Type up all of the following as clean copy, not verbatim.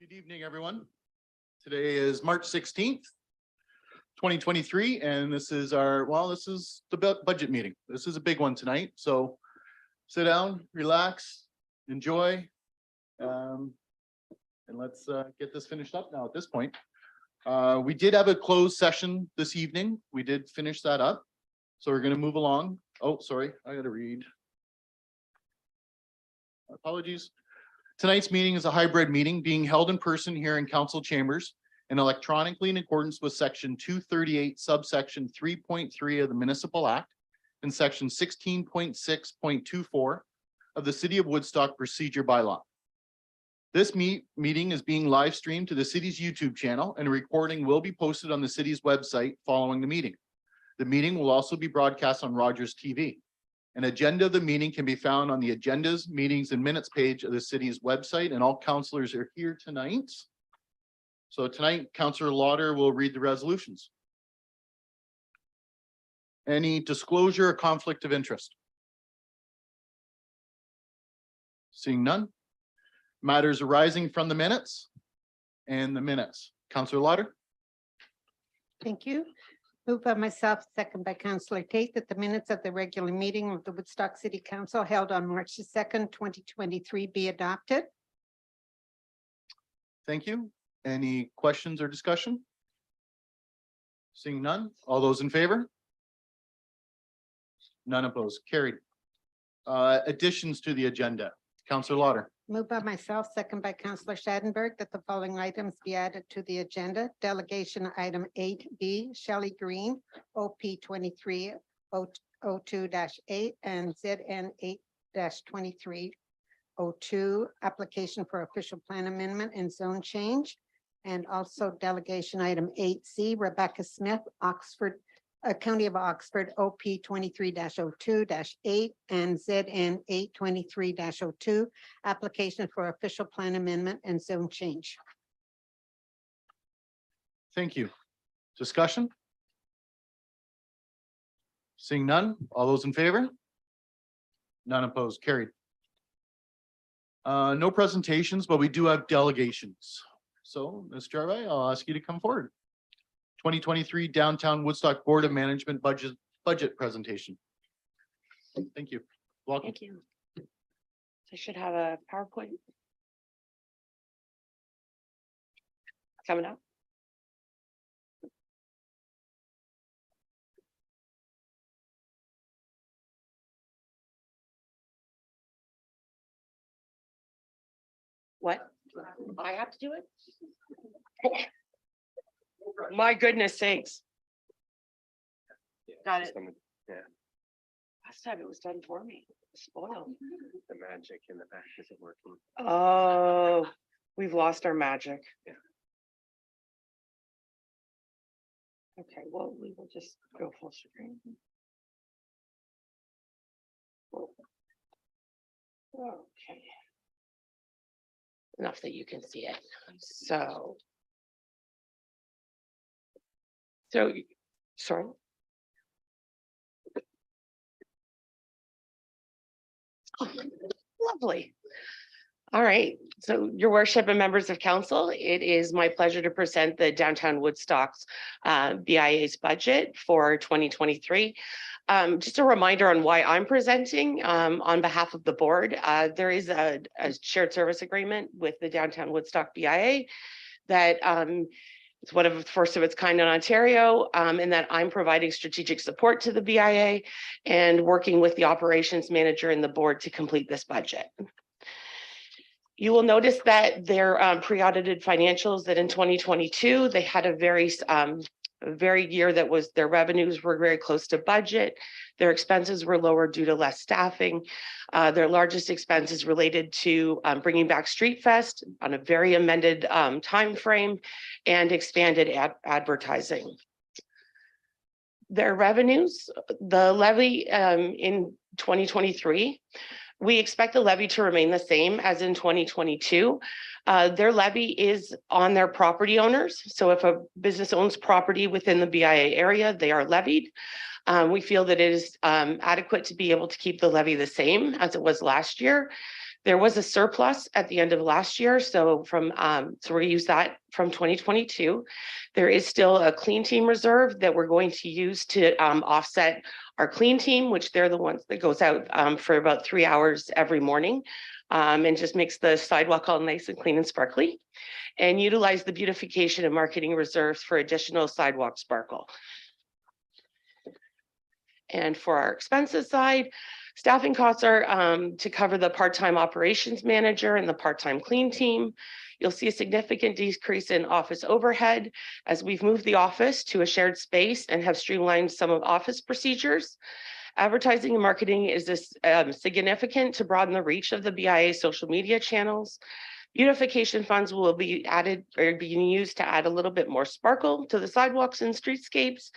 Good evening, everyone. Today is March 16th, 2023, and this is the budget meeting. This is a big one tonight, so sit down, relax, enjoy, and let's get this finished up now at this point. We did have a closed session this evening. We did finish that up, so we're going to move along. Oh, sorry, I got to read. Apologies. Tonight's meeting is a hybrid meeting being held in person here in council chambers and electronically in accordance with section 238 subsection 3.3 of the Municipal Act and section 16.6.24 of the City of Woodstock Procedure Bylaw. This meeting is being live streamed to the city's YouTube channel, and a recording will be posted on the city's website following the meeting. The meeting will also be broadcast on Rogers TV. An agenda of the meeting can be found on the agendas, meetings, and minutes page of the city's website, and all councillors are here tonight. So tonight, Councillor Lauder will read the resolutions. Any disclosure or conflict of interest? Seeing none. Matters arising from the minutes and the minutes. Councillor Lauder. Thank you. Moved by myself, second by Councillor Tate, that the minutes of the regular meeting of the Woodstock City Council held on March the 2nd, 2023 be adopted. Thank you. Any questions or discussion? Seeing none. All those in favor? None opposed. Carried. Additions to the agenda. Councillor Lauder. Moved by myself, second by Councillor Schadenberg, that the following items be added to the agenda. Delegation item 8B, Shelley Green, OP 2302-8 and ZN 8-2302, application for official plan amendment and zone change. And also delegation item 8C, Rebecca Smith, Oxford, County of Oxford, OP 23-02-8 and ZN 823-02, application for official plan amendment and zone change. Thank you. Discussion? Seeing none. All those in favor? None opposed. Carried. No presentations, but we do have delegations. So, Ms. Jarvay, I'll ask you to come forward. 2023 Downtown Woodstock Board of Management budget presentation. Thank you. Welcome. Thank you. I should have a PowerPoint coming up. What? I have to do it? My goodness sakes. Got it. Yeah. Last time it was done for me. Spoiled. The magic in the back isn't working. Oh, we've lost our magic. Yeah. Okay, well, we will just go full screen. Okay. Enough that you can see it. So, sorry. Oh, lovely. All right. So, Your Worship and members of council, it is my pleasure to present the Downtown Woodstock's BIA's budget for 2023. Just a reminder on why I'm presenting on behalf of the board. There is a shared service agreement with the Downtown Woodstock BIA that it's one of the first of its kind in Ontario, and that I'm providing strategic support to the BIA and working with the operations manager and the board to complete this budget. You will notice that their pre-audited financials, that in 2022, they had a very year that was, their revenues were very close to budget. Their expenses were lower due to less staffing. Their largest expenses related to bringing back Street Fest on a very amended time frame and expanded advertising. Their revenues, the levy in 2023, we expect the levy to remain the same as in 2022. Their levy is on their property owners. So if a business owns property within the BIA area, they are levied. We feel that it is adequate to be able to keep the levy the same as it was last year. There was a surplus at the end of last year, so so we're gonna use that from 2022. There is still a clean team reserve that we're going to use to offset our clean team, which they're the ones that goes out for about 3 hours every morning and just makes the sidewalk all nice and clean and sparkly, and utilize the beautification and marketing reserves for additional sidewalk sparkle. And for our expenses side, staffing costs are to cover the part-time operations manager and the part-time clean team. You'll see a significant decrease in office overhead as we've moved the office to a shared space and have streamlined some of office procedures. Advertising and marketing is significant to broaden the reach of the BIA social media channels. Beautification funds will be added or being used to add a little bit more sparkle to the sidewalks and streetscapes.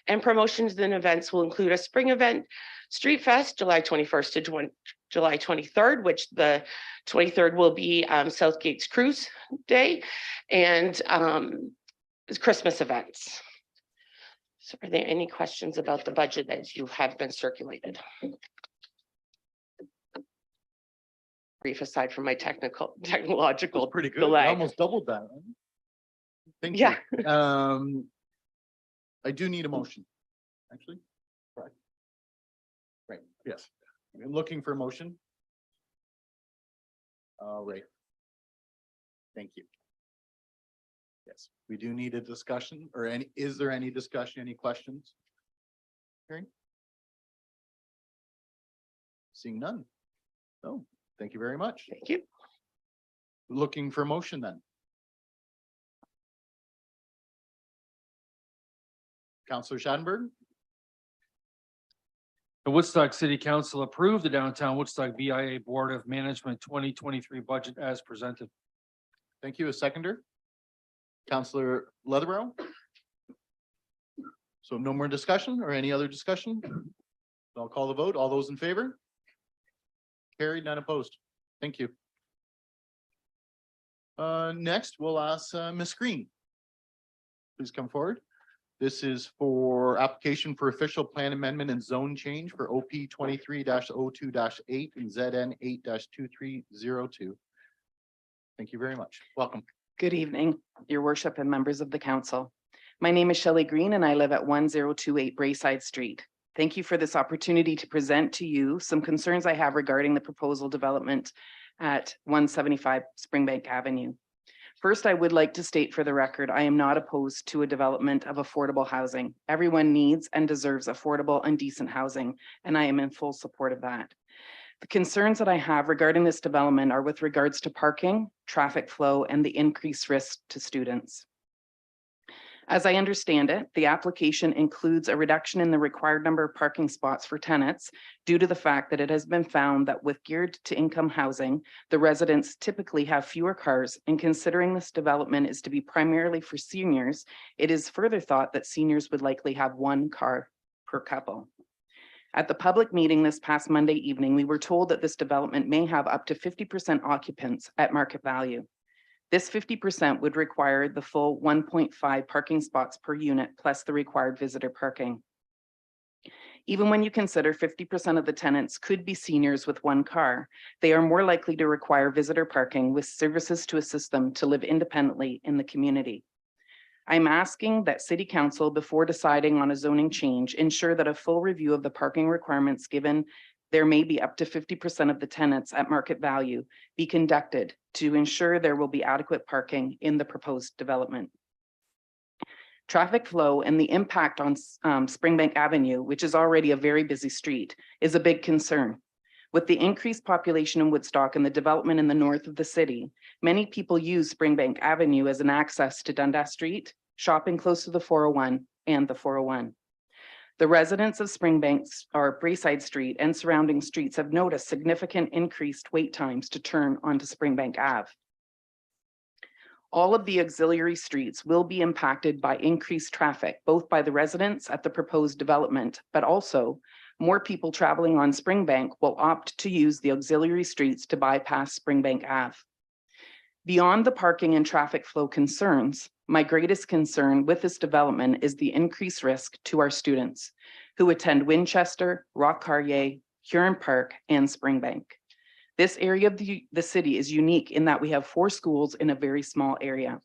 And promotions and events will include a spring event, Street Fest, July 21st to July 23rd, which the 23rd will be Southgate's Cruise Day, and Christmas events. So are there any questions about the budget that you have been circulated? Brief aside from my technological Pretty good. delay. You almost doubled that. Huh? Thank Yeah. you. I do need a motion, actually. Right. Right, yes. I'm looking for a motion. All right. Thank you. Yes, we do need a discussion or is there any discussion, any questions? Hearing? Seeing none. No, thank you very much. Thank you. Looking for a motion then. Counselor Schadenberg, The Woodstock City Council approved the Downtown Woodstock BIA Board of Management 2023 budget as presented. thank you. A seconder. Counselor Leatherborough. So no more discussion or any other discussion? I'll call the vote. All those in favor? Carried, none opposed. Thank you. Next, we'll ask Ms. Green. Please come forward. This is for application for official plan amendment and zone change for OP 23-02-8 and ZN 8-2302. Thank you very much. Welcome. Good evening, Your Worship and members of the council. My name is Shelley Green and I live at 1028 Brayside Street. Thank you for this opportunity to present to you some concerns I have regarding the proposal development at 175 Springbank Avenue. First, I would like to state for the record, I am not opposed to a development of affordable housing. Everyone needs and deserves affordable and decent housing, and I am in full support of that. The concerns that I have regarding this development are with regards to parking, traffic flow, and the increased risk to students. As I understand it, the application includes a reduction in the required number of parking spots for tenants due to the fact that it has been found that with geared to income housing, the residents typically have fewer cars, and considering this development is to be primarily for seniors, it is further thought that seniors would likely have one car per couple. At the public meeting this past Monday evening, we were told that this development may have up to 50% occupants at market value. This 50% would require the full 1.5 parking spots per unit plus the required visitor parking. Even when you consider 50% of the tenants could be seniors with one car, they are more likely to require visitor parking with services to assist them to live independently in the community. I'm asking that City Council, before deciding on a zoning change, ensure that a full review of the parking requirements, given there may be up to 50% of the tenants at market value, be conducted to ensure there will be adequate parking in the proposed development. Traffic flow and the impact on Springbank Avenue, which is already a very busy street, is a big concern. With the increased population in Woodstock and the development in the north of the city, many people use Springbank Avenue as an access to Dundas Street, shopping close to the 401 and the 401. The residents of Springbank or Brayside Street and surrounding streets have noticed significant increased wait times to turn onto Springbank Ave. All of the auxiliary streets will be impacted by increased traffic, both by the residents at the proposed development, but also more people traveling on Springbank will opt to use the auxiliary streets to bypass Springbank Ave. Beyond the parking and traffic flow concerns, my greatest concern with this development is the increased risk to our students who attend Winchester, Rock Carrier, Huron Park, and Springbank. This area of the city is unique in that we have 4 schools in a very small area.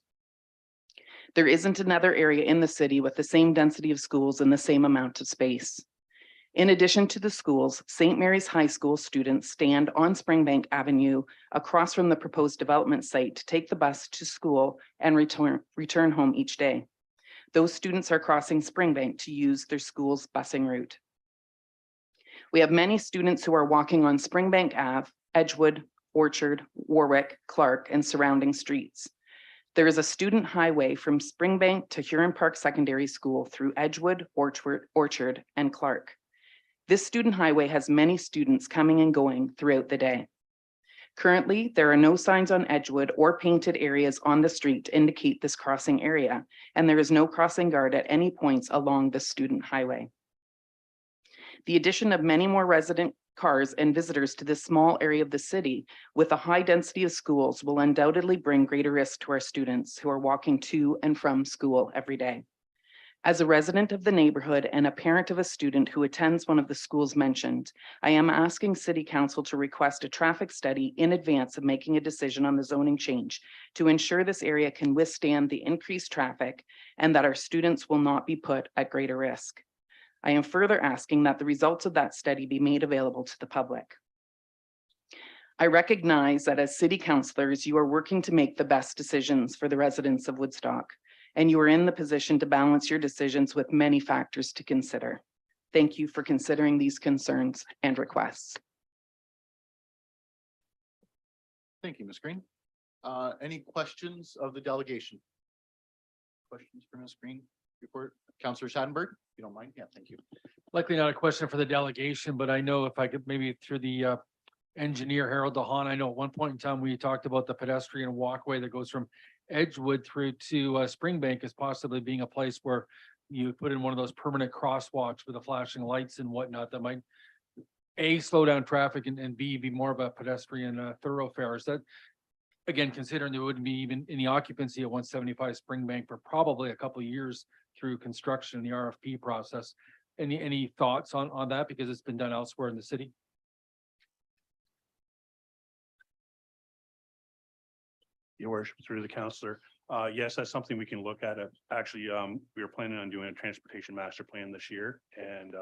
There isn't another area in the city with the same density of schools and the same amount of space. In addition to the schools, St. Mary's High School students stand on Springbank Avenue across from the proposed development site to take the bus to school and return home each day. Those students are crossing Springbank to use their school's busing route. We have many students who are walking on Springbank Ave, Edgewood, Orchard, Warwick, Clark, and surrounding streets. There is a student highway from Springbank to Huron Park Secondary School through Edgewood, Orchard, and Clark. This student highway has many students coming and going throughout the day. Currently, there are no signs on Edgewood or painted areas on the street to indicate this crossing area, and there is no crossing guard at any points along the student highway. The addition of many more resident cars and visitors to this small area of the city with a high density of schools will undoubtedly bring greater risk to our students who are walking to and from school every day. As a resident of the neighborhood and a parent of a student who attends one of the schools mentioned, I am asking City Council to request a traffic study in advance of making a decision on the zoning change to ensure this area can withstand the increased traffic and that our students will not be put at greater risk. I am further asking that the results of that study be made available to the public. I recognize that as city councillors, you are working to make the best decisions for the residents of Woodstock, and you are in the position to balance your decisions with many factors to consider. Thank you for considering these concerns and requests. Thank you, Ms. Green. Any questions of the delegation? Questions for Ms. Green? Report, Councillor Schadenberg, if you don't mind. Yeah, thank you. Likely not a question for the delegation, but I know if I could maybe through the engineer Harold DeHaan, I know at one point in time we talked about the pedestrian walkway that goes from Edgewood through to Springbank as possibly being a place where you put in one of those permanent crosswalks with the flashing lights and whatnot that might A, slow down traffic and B, be more of a pedestrian thoroughfare. Is that, again, considering there wouldn't be even any occupancy at 175 Springbank for probably a couple of years through construction and the RFP process. Any thoughts on that? Because it's been done elsewhere in the city. Your worship, through the counselor. Yes, that's something we can look at. Actually, we were planning on doing a transportation master plan this year. And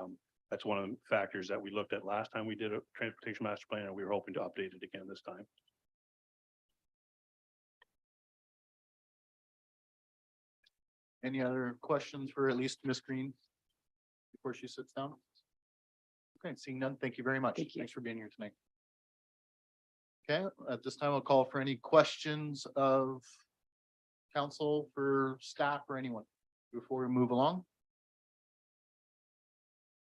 that's one of the factors that we looked at last time we did a transportation master plan, and we were hoping to update it again this time. Any other questions for at least Ms. Green before she sits down? Okay, seeing none, thank you very much. Thank you. Thanks for being here tonight. Okay, at this time, I'll call for any questions of council for staff or anyone before we move along.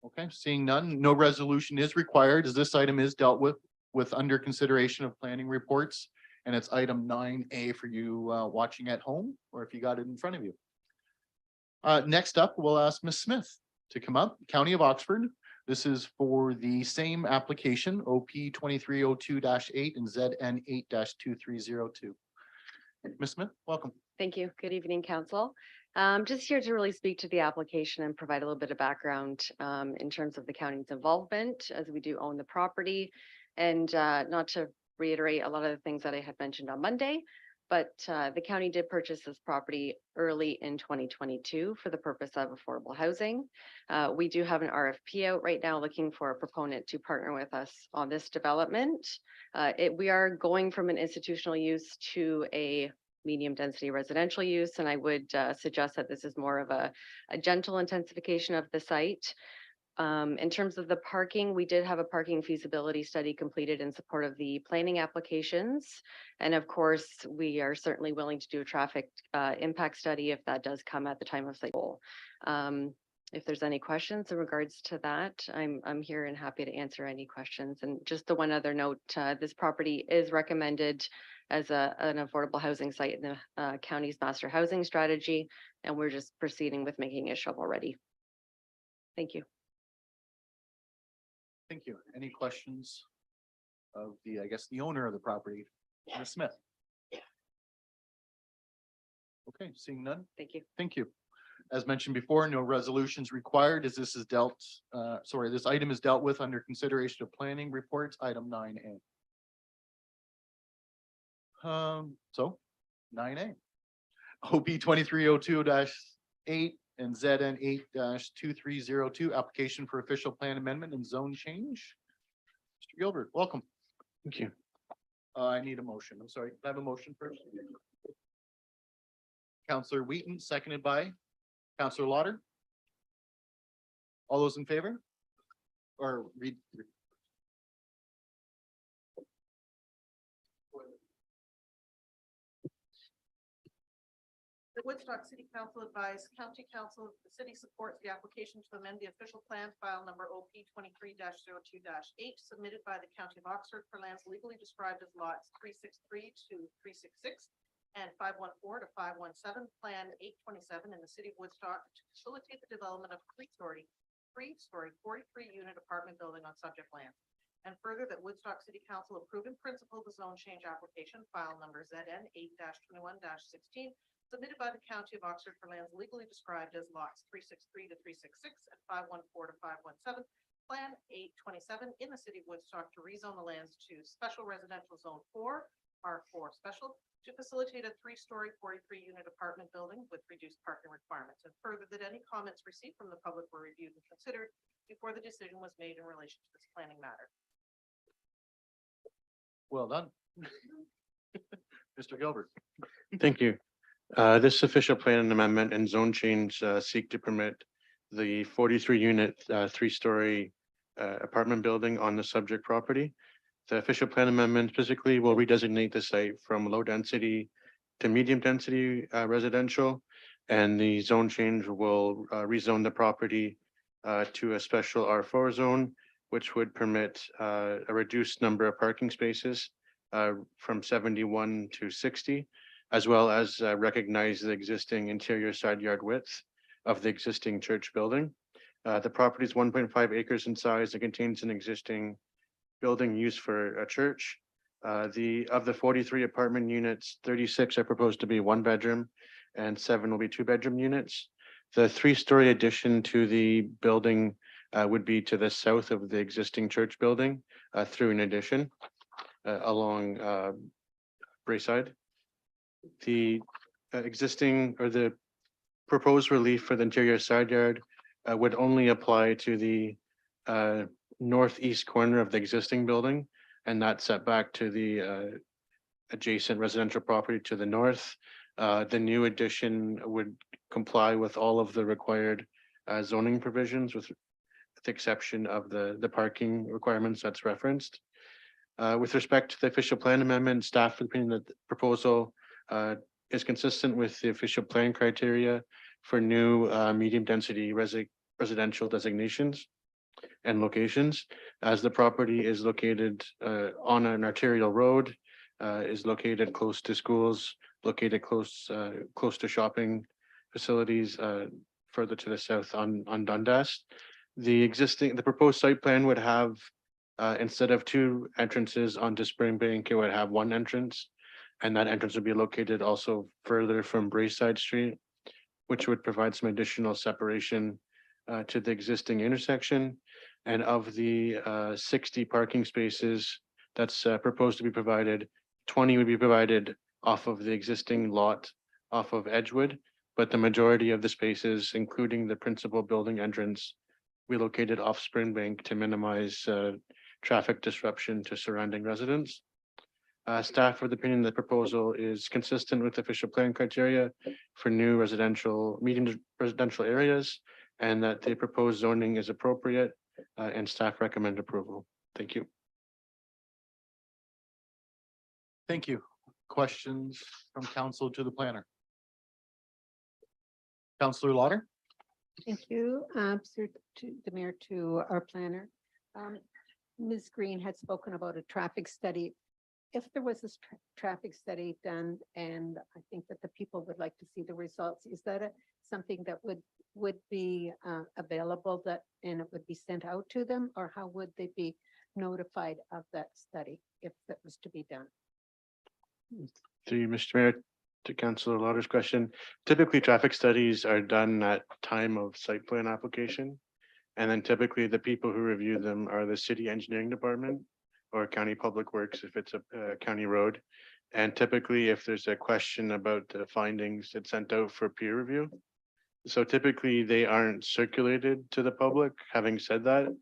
Okay, seeing none, no resolution is required as this item is dealt with under consideration of planning reports. And it's item 9A for you watching at home, or if you got it in front of you. Next up, we'll ask Ms. Smith to come up, County of Oxford. This is for the same application, OP 2302-8 and ZN 8-2302. Ms. Smith, welcome. Thank you. Good evening, council. Just here to really speak to the application and provide a little bit of background in terms of the county's involvement, as we do own the property. And not to reiterate a lot of the things that I had mentioned on Monday, but the county did purchase this property early in 2022 for the purpose of affordable housing. We do have an RFP out right now looking for a proponent to partner with us on this development. We are going from an institutional use to a medium density residential use, and I would suggest that this is more of a gentle intensification of the site. In terms of the parking, we did have a parking feasibility study completed in support of the planning applications. And of course, we are certainly willing to do a traffic impact study if that does come at the time of site goal. If there's any questions in regards to that, I'm here and happy to answer any questions. And just the one other note, this property is recommended as an affordable housing site in the county's master housing strategy, and we're just proceeding with making it shovel ready. Thank you. Thank you. Any questions of the, I guess, the owner of the property, Ms. Smith? Okay, seeing none. Thank you. Thank you. As mentioned before, no resolutions required as this is this item is dealt with under consideration of planning reports, item 9A. So 9A. OP 2302-8 and ZN 8-2302, application for official plan amendment and zone change. Mr. Gilbert, welcome. Thank you. I need a motion. I'm sorry. Can I have a motion first? Counselor Wheaton, seconded by Counselor Lauder. All those in favor? Or read? The Woodstock City Council advised County Council, the city supports the application to amend the official plan file number OP 23-02-8 submitted by the County of Oxford for lands legally described as lots 363 to 366 and 514 to 517, Plan 827 in the city of Woodstock to facilitate the development of three-story 43-unit apartment building on subject land. And further, that Woodstock City Council approve in principle the zone change application file number ZN 8-21-16 submitted by the County of Oxford for lands legally described as lots 363 to 366 and 514 to 517, Plan 827 in the city of Woodstock to rezone the lands to Special Residential Zone 4, R4 Special, to facilitate a three-story 43-unit apartment building with reduced parking requirements. And further, that any comments received from the public were reviewed and considered before the decision was made in relation to this planning matter. Well done. Mr. Gilbert. Thank you. This official plan amendment and zone change seek to permit the 43-unit, three-story apartment building on the subject property. The official plan amendment physically will redesignate the site from low density to medium density residential, and the zone change will rezone the property to a special R4 zone, which would permit a reduced number of parking spaces from 71 to 60. As well as recognize the existing interior side yard width of the existing church building. The property is 1.5 acres in size and contains an existing building used for a church. Of the 43 apartment units, 36 are proposed to be one bedroom and 7 will be 2-bedroom units. The 3-story addition to the building would be to the south of the existing church building through an addition along Brayside. The existing or the proposed relief for the interior side yard would only apply to the northeast corner of the existing building, and that's set back to the adjacent residential property to the north. The new addition would comply with all of the required zoning provisions with the exception of the parking requirements that's referenced. With respect to the official plan amendment, staff opinion that the proposal is consistent with the official plan criteria for new medium density residential designations and locations, as the property is located on an arterial road, is located close to schools, located close to shopping facilities further to the south on Dundas. The proposed site plan would have instead of 2 entrances onto Springbank, it would have 1 entrance. And that entrance would be located also further from Brayside Street, which would provide some additional separation to the existing intersection. And of the 60 parking spaces that's proposed to be provided, 20 would be provided off of the existing lot off of Edgewood, but the majority of the spaces, including the principal building entrance, relocated off Springbank to minimize traffic disruption to surrounding residents. Staff of the opinion that proposal is consistent with official plan criteria for new medium residential areas, and that the proposed zoning is appropriate, and staff recommend approval. Thank you. Thank you. Questions from council to the planner? Counselor Lauder? Thank you, sir, to the mayor, to our planner. Ms. Green had spoken about a traffic study. If there was this traffic study done, and I think that the people would like to see the results, is that something that would be available and it would be sent out to them, or how would they be notified of that study if that was to be done? Through you, Mr. Mayor, to Councilor Lauder's question, typically traffic studies are done at time of site plan application. And then typically the people who review them are the city engineering department or county public works if it's a county road. And typically, if there's a question about the findings, it's sent out for peer review. So typically, they aren't circulated to the public. Having said that,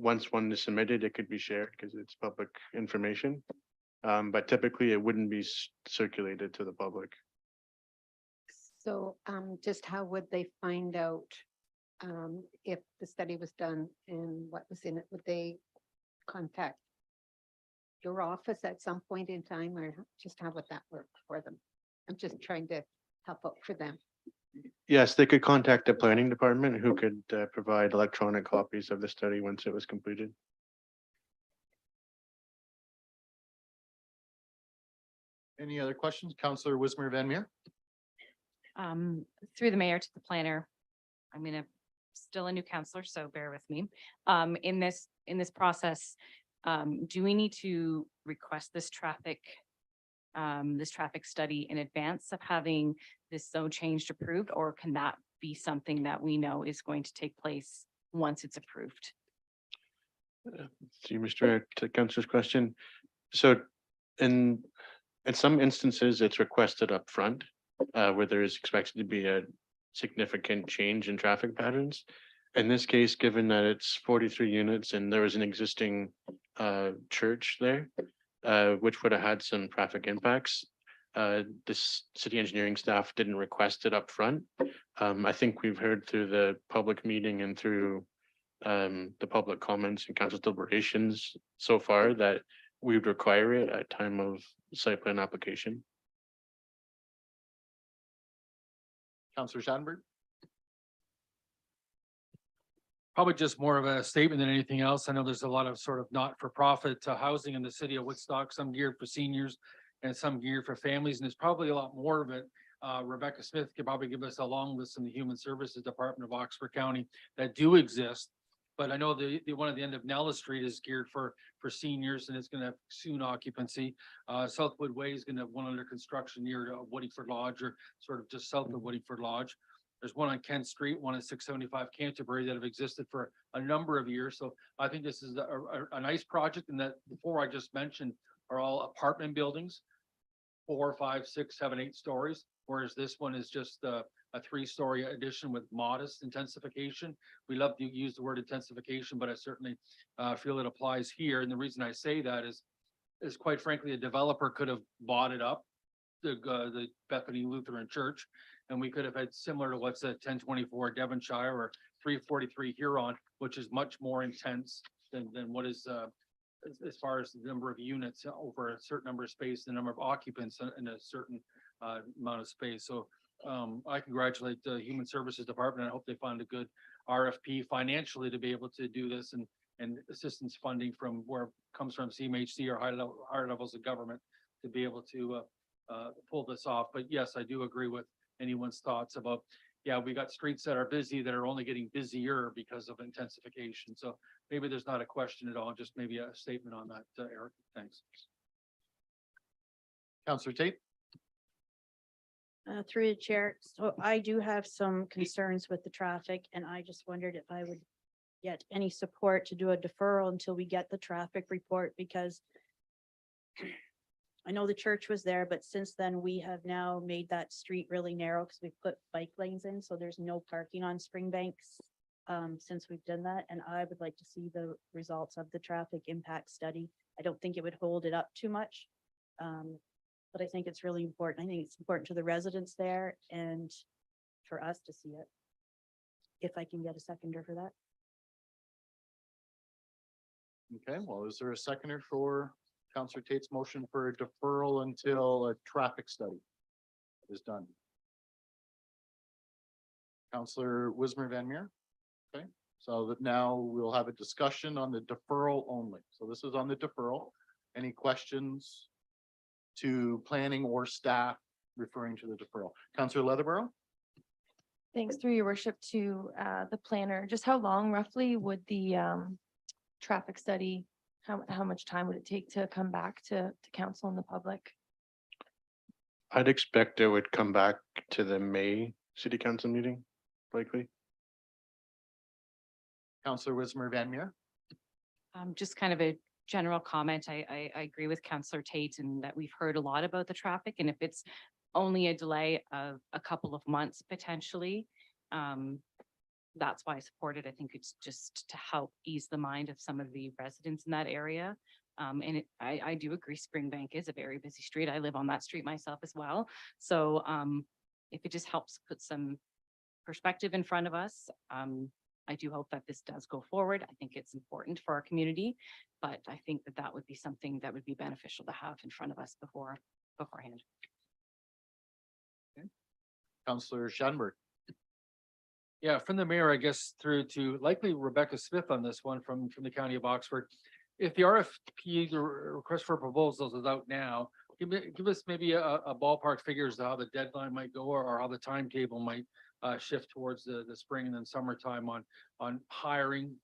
once one is submitted, it could be shared because it's public information. But typically, it wouldn't be circulated to the public. So just how would they find out if the study was done and what was in it? Would they contact your office at some point in time, or just how would that work for them? I'm just trying to help out for them. Yes, they could contact the planning department who could provide electronic copies of the study once it was completed. Any other questions? Counselor Wismer Van Meer? Through the mayor to the planner. Still a new counselor, so bear with me. In this process, do we need to request this traffic study in advance of having this zone change approved, or can that be something that we know is going to take place once it's approved? See, Mr. to Councilor's question. So in some instances, it's requested up front, where there is expected to be a significant change in traffic patterns. In this case, given that it's 43 units and there was an existing church there, which would have had some traffic impacts, this city engineering staff didn't request it up front. I think we've heard through the public meeting and through the public comments and council deliberations so far that we would require it at time of site plan application. Counselor Sandberg? Probably just more of a statement than anything else. I know there's a lot of sort of not-for-profit housing in the city of Woodstock, some geared for seniors and some geared for families, and there's probably a lot more of it. Rebecca Smith could probably give us a long list in the Human Services Department of Oxford County that do exist. But I know the one at the end of Nellis Street is geared for seniors, and it's going to have soon occupancy. Southwood Way is going to have one under construction near Woodingford Lodge, or sort of just south of Woodingford Lodge. There's one on Kent Street, one at 675 Canterbury that have existed for a number of years. So I think this is a nice project, and that before I just mentioned are all apartment buildings, 4, 5, 6, 7, 8 stories, whereas this one is just a 3-story addition with modest intensification. We love to use the word intensification, but I certainly feel it applies here. And the reason I say that is quite frankly, a developer could have bought it up, the Bethany Lutheran Church, and we could have had similar to what's at 1024 Devonshire or 343 Huron, which is much more intense than what is as far as the number of units over a certain number of space, the number of occupants in a certain amount of space. So I congratulate the Human Services Department. I hope they find a good RFP financially to be able to do this, and assistance funding from where it comes from CMHC or higher levels of government to be able to pull this off. But yes, I do agree with anyone's thoughts about, yeah, we got streets that are busy that are only getting busier because of intensification. So maybe there's not a question at all, just maybe a statement on that, Eric. Thanks. Counselor Tate? Through the chair, so I do have some concerns with the traffic, and I just wondered if I would get any support to do a deferral until we get the traffic report, because I know the church was there, but since then we have now made that street really narrow because we put bike lanes in, so there's no parking on Springbanks since we've done that, and I would like to see the results of the traffic impact study. I don't think it would hold it up too much. But I think it's really important. I think it's important to the residents there and for us to see it. If I can get a seconder for that. Okay, well, is there a seconder for Counselor Tate's motion for a deferral until a traffic study is done? Counselor Wismer Van Meer? Okay, so that now we'll have a discussion on the deferral only. So this is on the deferral. Any questions to planning or staff referring to the deferral? Counselor Leatherborough? Thanks, through your worship, to the planner. Just how long roughly would the traffic study, how much time would it take to come back to council and the public? I'd expect it would come back to the May city council meeting, likely. Counselor Wismer Van Meer? Just kind of a general comment, I agree with Councillor Tate in that we've heard a lot about the traffic, and if it's only a delay of a couple of months potentially, that's why I support it. I think it's just to help ease the mind of some of the residents in that area. I do agree Springbank is a very busy street. I live on that street myself as well. So if it just helps put some perspective in front of us, I do hope that this does go forward. I think it's important for our community, but I think that that would be something that would be beneficial to have in front of us beforehand. Councillor Shanberg. Yeah, from the mayor, I guess, through to likely Rebecca Smith on this one from the county of Oxford. If the RFP, the request for proposals is out now, give us maybe a ballpark figures to how the deadline might go or how the timetable might shift towards the spring and then summertime on hiring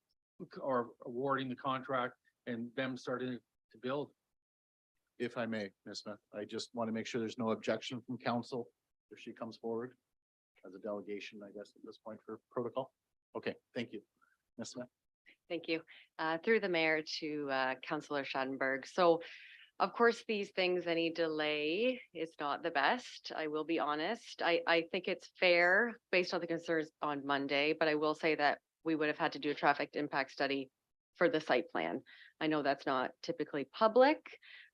or awarding the contract and them starting to build. If I may, Ms. Smith, I just want to make sure there's no objection from council if she comes forward as a delegation, I guess, at this point for protocol. Okay, thank you. Ms. Smith. Thank you. Through the mayor to Councillor Schadenberg. So of course, these things, any delay is not the best. I will be honest. I think it's fair based on the concerns on Monday, but I will say that we would have had to do a traffic impact study for the site plan. I know that's not typically public,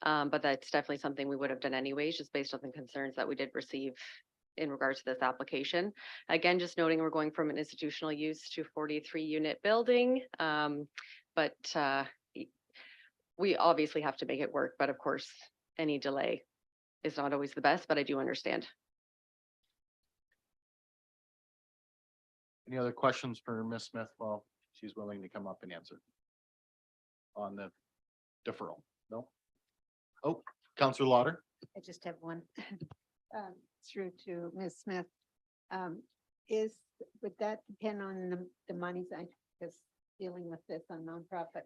but that's definitely something we would have done anyways, just based on the concerns that we did receive in regards to this application. Again, just noting we're going from an institutional use to 43 unit building. But we obviously have to make it work, but of course, any delay is not always the best, but I do understand. Any other questions for Ms. Smith while she's willing to come up and answer on the deferral? No? Oh, Councillor Lauder. I just have one. Through to Ms. Smith. Would that depend on the monies I was dealing with this on nonprofit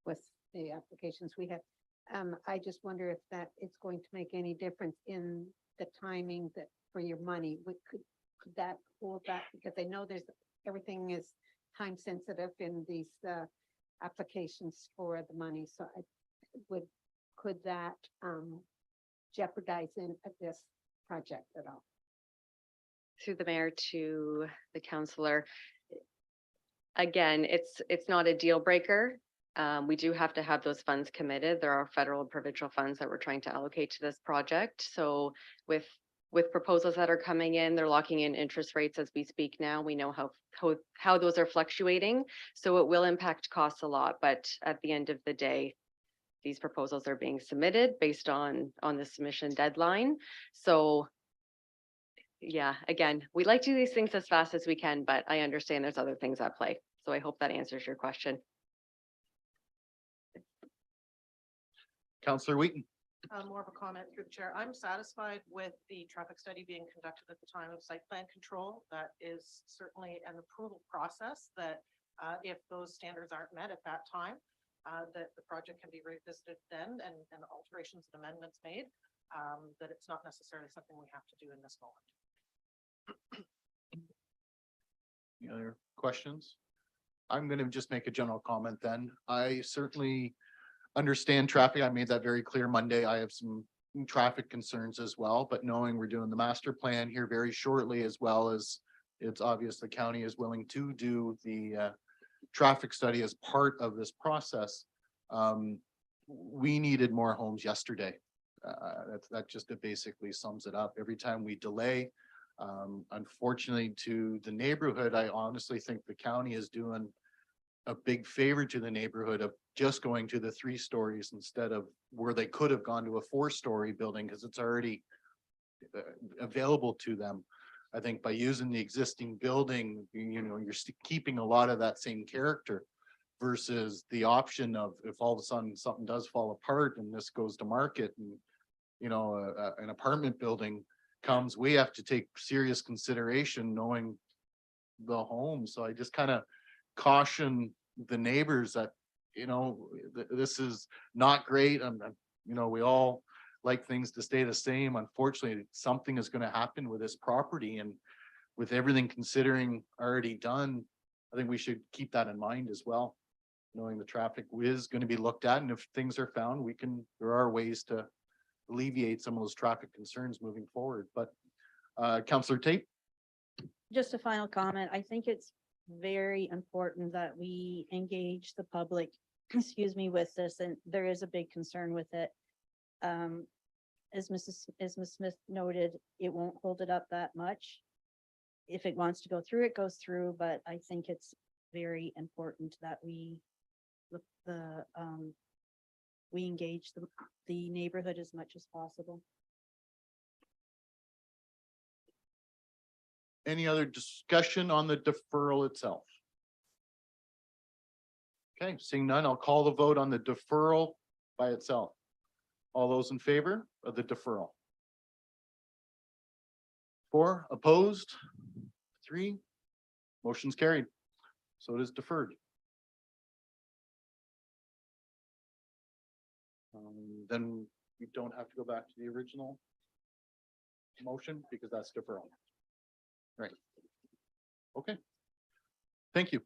with the applications we have? I just wonder if that it's going to make any difference in the timing that for your money. Could that hold back? Because I know everything is time sensitive in these applications for the money. So could that jeopardize this project at all? Through the mayor to the councillor. Again, it's not a deal breaker. We do have to have those funds committed. There are federal and provincial funds that we're trying to allocate to this project. So with proposals that are coming in, they're locking in interest rates as we speak now. We know how those are fluctuating. So it will impact costs a lot, but at the end of the day, these proposals are being submitted based on the submission deadline. So yeah, again, we like to do these things as fast as we can, but I understand there's other things at play. So I hope that answers your question. Councillor Wheaton. More of a comment through the chair. I'm satisfied with the traffic study being conducted at the time of site plan control. That is certainly an approval process that if those standards aren't met at that time, that the project can be revisited then and alterations and amendments made, that it's not necessarily something we have to do in this moment. Any other questions? I'm going to just make a general comment then. I certainly understand traffic. I made that very clear Monday. I have some traffic concerns as well, but knowing we're doing the master plan here very shortly, as well as it's obvious the county is willing to do the traffic study as part of this process. We needed more homes yesterday. That just basically sums it up. Every time we delay, unfortunately to the neighborhood, I honestly think the county is doing a big favor to the neighborhood of just going to the 3 stories instead of where they could have gone to a 4-story building because it's already available to them. I think by using the existing building, you're keeping a lot of that same character versus the option of if all of a sudden something does fall apart and this goes to market and, an apartment building comes, we have to take serious consideration knowing the home. So I just kind of caution the neighbors that, this is not great. We all like things to stay the same. Unfortunately, something is going to happen with this property, and with everything considering already done, I think we should keep that in mind as well. knowing the traffic is going to be looked at, and if things are found, there are ways to alleviate some of those traffic concerns moving forward, but Councillor Tate? Just a final comment. I think it's very important that we engage the public, excuse me, with this, and there is a big concern with it. As Ms. Smith noted, it won't hold it up that much. If it wants to go through, it goes through, but I think it's very important that we we engage the neighborhood as much as possible. Any other discussion on the deferral itself? Okay, seeing none, I'll call the vote on the deferral by itself. All those in favor of the deferral? 4 opposed, 3, motion's carried. So it is deferred. Then we don't have to go back to the original motion because that's deferral. Right. Okay. Thank you.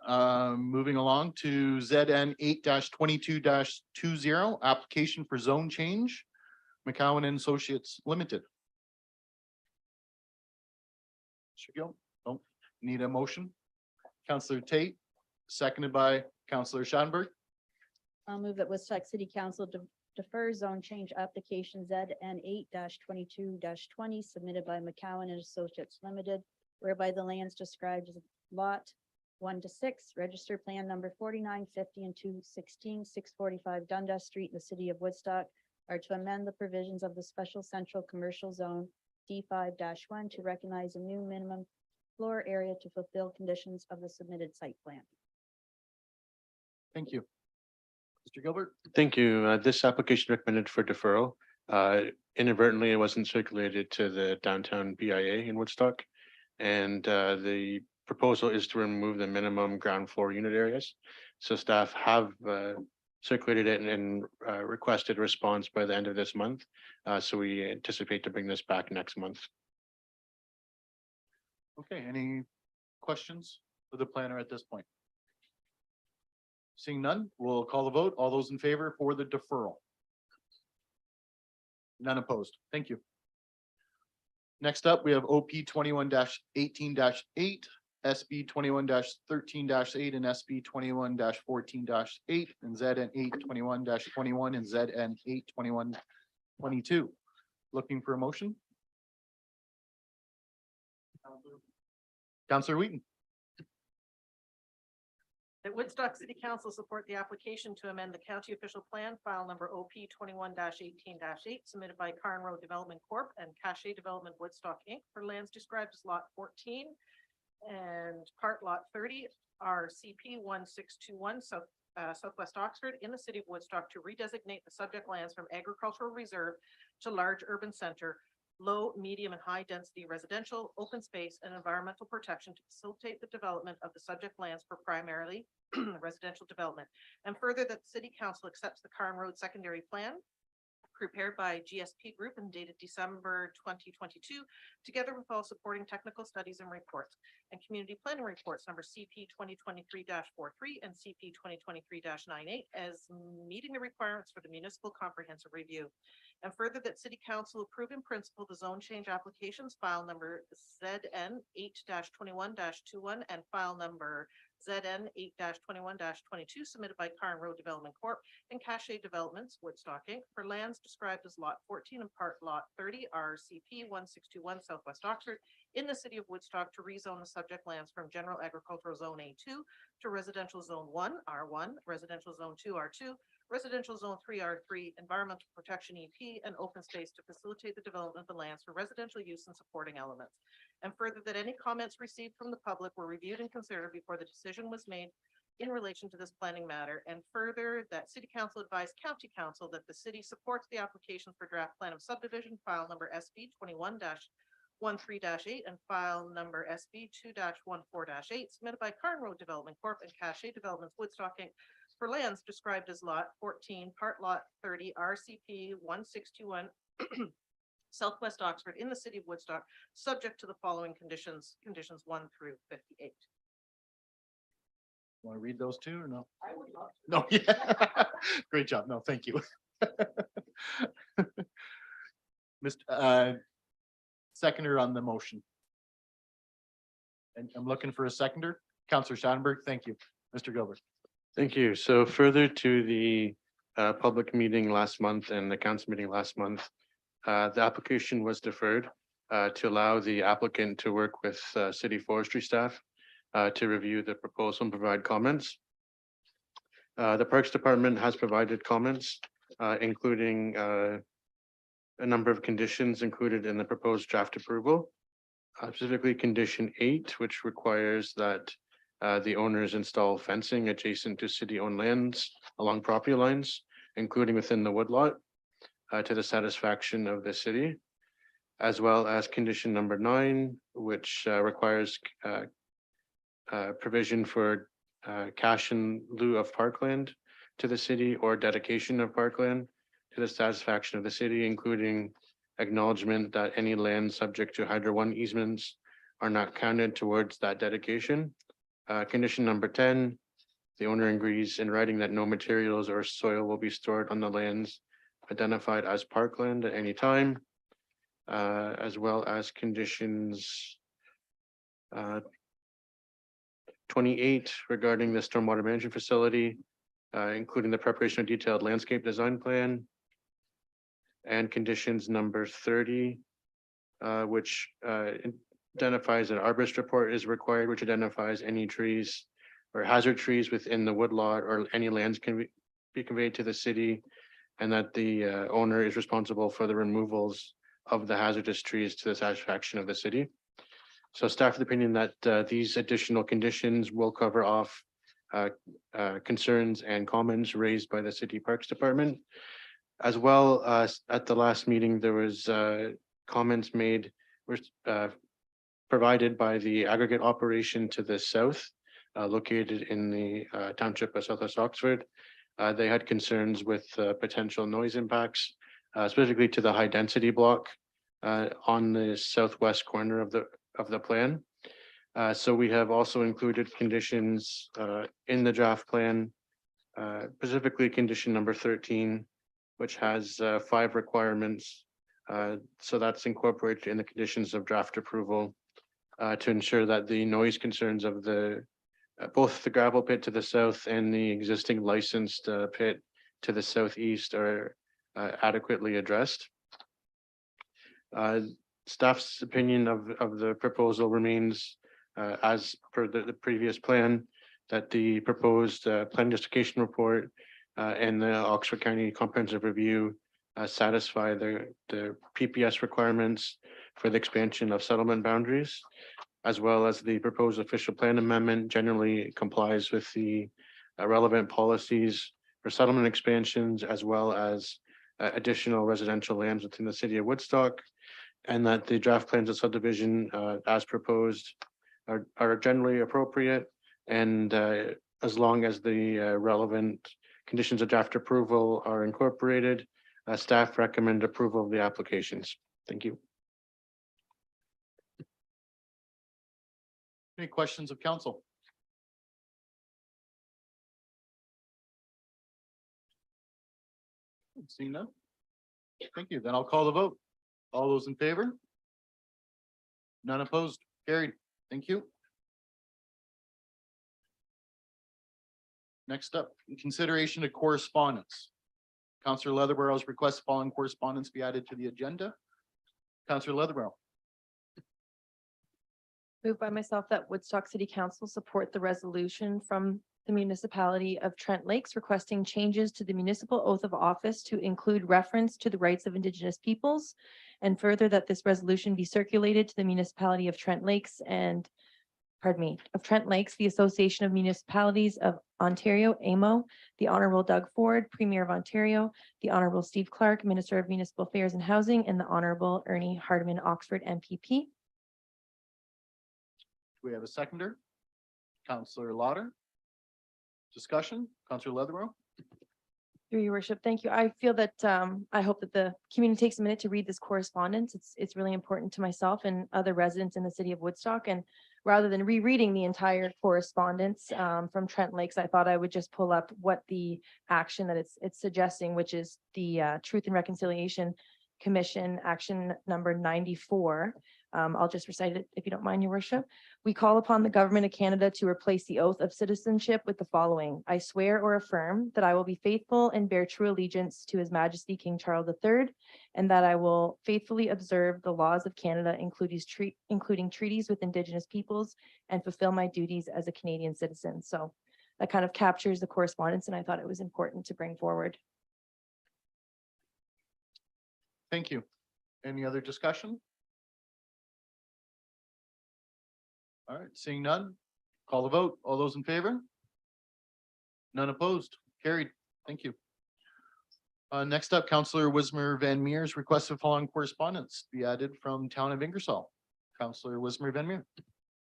Moving along to ZN 8-22-20, application for zone change, McCowan and Associates Limited. Should go. Oh, need a motion. Councillor Tate, seconded by Councillor Schadenberg. I'll move that Woodstock City Council defer zone change application ZN 8-22-20 submitted by McCowan and Associates Limited, whereby the lands described as lot 1 to 6, register plan number 49, 50, and 216, 645 Dundas Street in the city of Woodstock are to amend the provisions of the special central commercial zone D5-1 to recognize a new minimum floor area to fulfill conditions of the submitted site plan. Thank you. Mr. Gilbert? Thank you. This application recommended for deferral. Inadvertently, it wasn't circulated to the downtown BIA in Woodstock. And the proposal is to remove the minimum ground floor unit areas. So staff have circulated it and requested a response by the end of this month. So we anticipate to bring this back next month. Okay, any questions for the planner at this point? Seeing none, we'll call the vote. All those in favor for the deferral? None opposed. Thank you. Next up, we have OP 21-18-8, SB 21-13-8, and SB 21-14-8, and ZN 8-21-21, and ZN 8-21-22. Looking for a motion? Councillor Wheaton. That Woodstock City Council support the application to amend the county official plan file number OP 21-18-8 submitted by Carn Road Development Corp. And Cache Development Woodstock Inc. for lands described as lot 14 and part lot 30 RCP 1621 Southwest Oxford in the city of Woodstock to redesignate the subject lands from agricultural reserve to large urban center, low, medium, and high density residential, open space, and environmental protection to facilitate the development of the subject lands for primarily residential development. And further, that the city council accepts the Carn Road secondary plan prepared by GSP Group and dated December 2022, together with all supporting technical studies and reports and community planning reports number CP 2023-43 and CP 2023-98 as meeting the requirements for the municipal comprehensive review. And further, that city council approve in principle the zone change applications file number ZN 8-21-21 and file number ZN 8-21-22 submitted by Carn Road Development Corp. And Cache Developments Woodstock Inc. for lands described as lot 14 and part lot 30 RCP 1621 Southwest Oxford in the city of Woodstock to rezone the subject lands from general agricultural zone A2 to residential zone 1 R1, residential zone 2 R2, residential zone 3 R3, environmental protection EP, and open space to facilitate the development of the lands for residential use and supporting elements. And further, that any comments received from the public were reviewed and considered before the decision was made in relation to this planning matter. And further, that city council advised county council that the city supports the application for draft plan of subdivision file number SB 21-13-8 and file number SB 2-14-8 submitted by Carn Road Development Corp. And Cache Developments Woodstock Inc. for lands described as lot 14, part lot 30, RCP 1621 Southwest Oxford in the city of Woodstock, subject to the following conditions, conditions 1 through 58. Want to read those two or no? No, yeah. Great job. No, thank you. Mr. Seconder on the motion. And I'm looking for a seconder. Counselor Schadenberg, thank you. Mr. Gilbert. Thank you. So further to the public meeting last month and the council meeting last month, the application was deferred to allow the applicant to work with city forestry staff to review the proposal and provide comments. The Parks Department has provided comments, including a number of conditions included in the proposed draft approval. Specifically condition 8, which requires that the owners install fencing adjacent to city-owned lands along property lines, including within the woodlot, to the satisfaction of the city, as well as condition number 9, which requires provision for cash in lieu of parkland to the city or dedication of parkland to the satisfaction of the city, including acknowledgement that any land subject to Hydro One easements are not counted towards that dedication. Condition number 10, the owner agrees in writing that no materials or soil will be stored on the lands identified as parkland at any time, as well as conditions 28 regarding the stormwater management facility, including the preparation of detailed landscape design plan, and conditions number 30, which identifies an arborist report is required, which identifies any trees or hazard trees within the woodlot or any lands can be conveyed to the city, and that the owner is responsible for the removals of the hazardous trees to the satisfaction of the city. So staff of the opinion that these additional conditions will cover off concerns and comments raised by the City Parks Department. As well as at the last meeting, there was comments made provided by the aggregate operation to the south, located in the township of Southwest Oxford. They had concerns with potential noise impacts, specifically to the high density block on the southwest corner of the plan. So we have also included conditions in the draft plan, specifically condition number 13, which has 5 requirements. So that's incorporated in the conditions of draft approval to ensure that the noise concerns of the both the gravel pit to the south and the existing licensed pit to the southeast are adequately addressed. Staff's opinion of the proposal remains as per the previous plan, that the proposed plan justification report and the Oxford County Comprehensive Review satisfy the PPS requirements for the expansion of settlement boundaries, as well as the proposed official plan amendment generally complies with the relevant policies for settlement expansions, as well as additional residential lands within the city of Woodstock, and that the draft plans of subdivision as proposed are generally appropriate, and as long as the relevant conditions of draft approval are incorporated, staff recommend approval of the applications. Thank you. Any questions of council? Seeing none? Thank you. Then I'll call the vote. All those in favor? None opposed? Carried. Thank you. Next up, in consideration of correspondence. Councillor Leatherborough's request following correspondence be added to the agenda. Councillor Leatherborough. Moved by myself that Woodstock City Council support the resolution from the municipality of Trent Lakes requesting changes to the municipal oath of office to include reference to the rights of Indigenous peoples, and further that this resolution be circulated to the municipality of Trent Lakes and, of Trent Lakes, the Association of Municipalities of Ontario, AMO, the Honorable Doug Ford, Premier of Ontario, the Honorable Steve Clark, Minister of Municipal Affairs and Housing, and the Honorable Ernie Hardeman, Oxford MPP. Do we have a seconder? Councillor Lauder. Discussion, Councillor Leatherborough. Through your worship, thank you. I feel that, I hope that the community takes a minute to read this correspondence. It's really important to myself and other residents in the city of Woodstock. And rather than rereading the entire correspondence, from Trent Lakes, I thought I would just pull up what the action that it's suggesting, which is the, Truth and Reconciliation Commission Action Number 94. I'll just recite it if you don't mind, your worship. We call upon the government of Canada to replace the oath of citizenship with the following. I swear or affirm that I will be faithful and bear true allegiance to His Majesty King Charles III, and that I will faithfully observe the laws of Canada, including treaties with Indigenous peoples, and fulfill my duties as a Canadian citizen. So that kind of captures the correspondence, and I thought it was important to bring forward. Thank you. Any other discussion? All right, seeing none, call the vote. All those in favor? None opposed, carried. Thank you. Next up, Councillor Wismer Van Meer's request of following correspondence be added from Town of Ingersoll. Councillor Wismer Van Meer.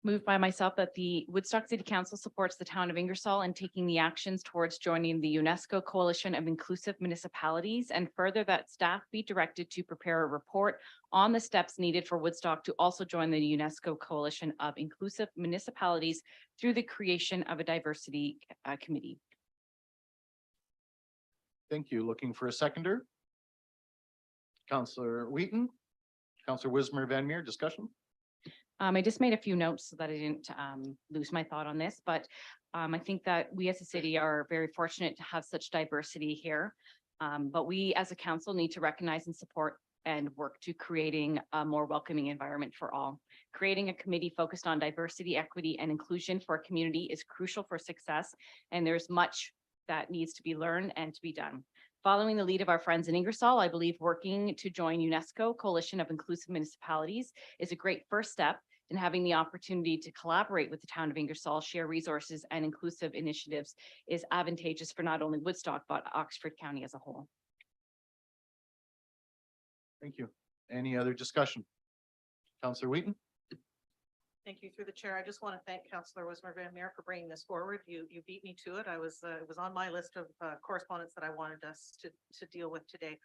Moved by myself that the Woodstock City Council supports the town of Ingersoll in taking the actions towards joining the UNESCO Coalition of Inclusive Municipalities, and further that staff be directed to prepare a report on the steps needed for Woodstock to also join the UNESCO Coalition of Inclusive Municipalities through the creation of a diversity committee. Thank you. Looking for a seconder? Councillor Wheaton, Councillor Wismer Van Meer, discussion? I just made a few notes so that I didn't lose my thought on this, but I think that we as a city are very fortunate to have such diversity here. But we as a council need to recognize and support and work to creating a more welcoming environment for all. Creating a committee focused on diversity, equity, and inclusion for a community is crucial for success, and there's much that needs to be learned and to be done. Following the lead of our friends in Ingersoll, I believe working to join UNESCO Coalition of Inclusive Municipalities is a great first step in having the opportunity to collaborate with the town of Ingersoll, share resources and inclusive initiatives is advantageous for not only Woodstock, but Oxford County as a whole. Thank you. Any other discussion? Councillor Wheaton? Thank you through the chair. I just want to thank Councillor Wismer Van Meer for bringing this forward. You beat me to it. It was on my list of correspondence that I wanted us to deal with today.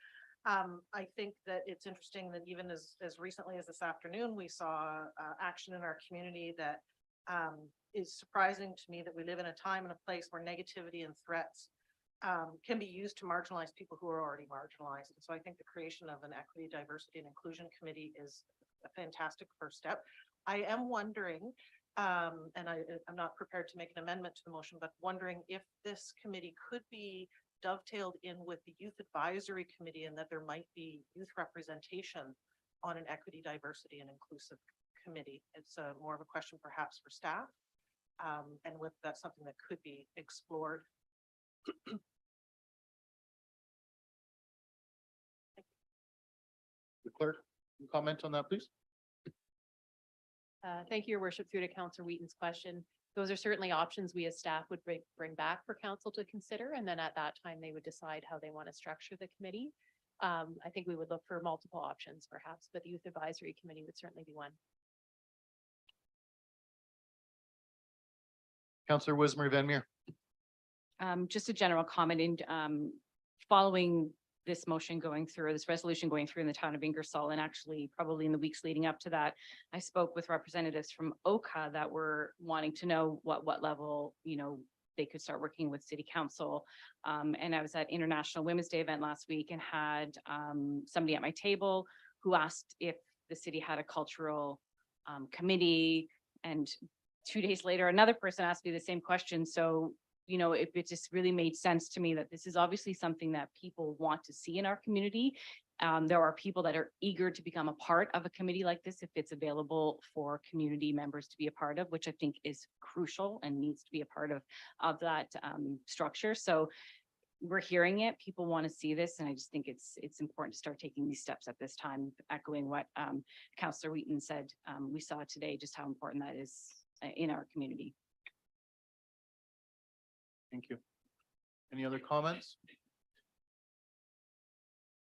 I think that it's interesting that even as recently as this afternoon, we saw action in our community that is surprising to me, that we live in a time and a place where negativity and threats can be used to marginalize people who are already marginalized. And so I think the creation of an equity, diversity, and inclusion committee is a fantastic first step. I am wondering, and I'm not prepared to make an amendment to the motion, but wondering if this committee could be dovetailed in with the Youth Advisory Committee, and that there might be youth representation on an equity, diversity, and inclusive committee. It's more of a question perhaps for staff, and with that's something that could be explored. The clerk, can you comment on that, please? Thank you, Your Worship, through to Councillor Wheaton's question. Those are certainly options we as staff would bring back for council to consider, and then at that time they would decide how they want to structure the committee. I think we would look for multiple options perhaps, but the Youth Advisory Committee would certainly be one. Councillor Wismer Van Meer. Just a general comment in following this motion going through, this resolution going through in the town of Ingersoll, and actually probably in the weeks leading up to that, I spoke with representatives from OCA that were wanting to know what level, they could start working with city council. And I was at International Women's Day event last week and had somebody at my table who asked if the city had a cultural committee. And 2 days later, another person asked me the same question. So it just really made sense to me that this is obviously something that people want to see in our community. There are people that are eager to become a part of a committee like this if it's available for community members to be a part of, which I think is crucial and needs to be a part of that structure. So we're hearing it. People want to see this, and I just think it's important to start taking these steps at this time. Echoing what Councillor Wheaton said, we saw today just how important that is in our community. Thank you. Any other comments?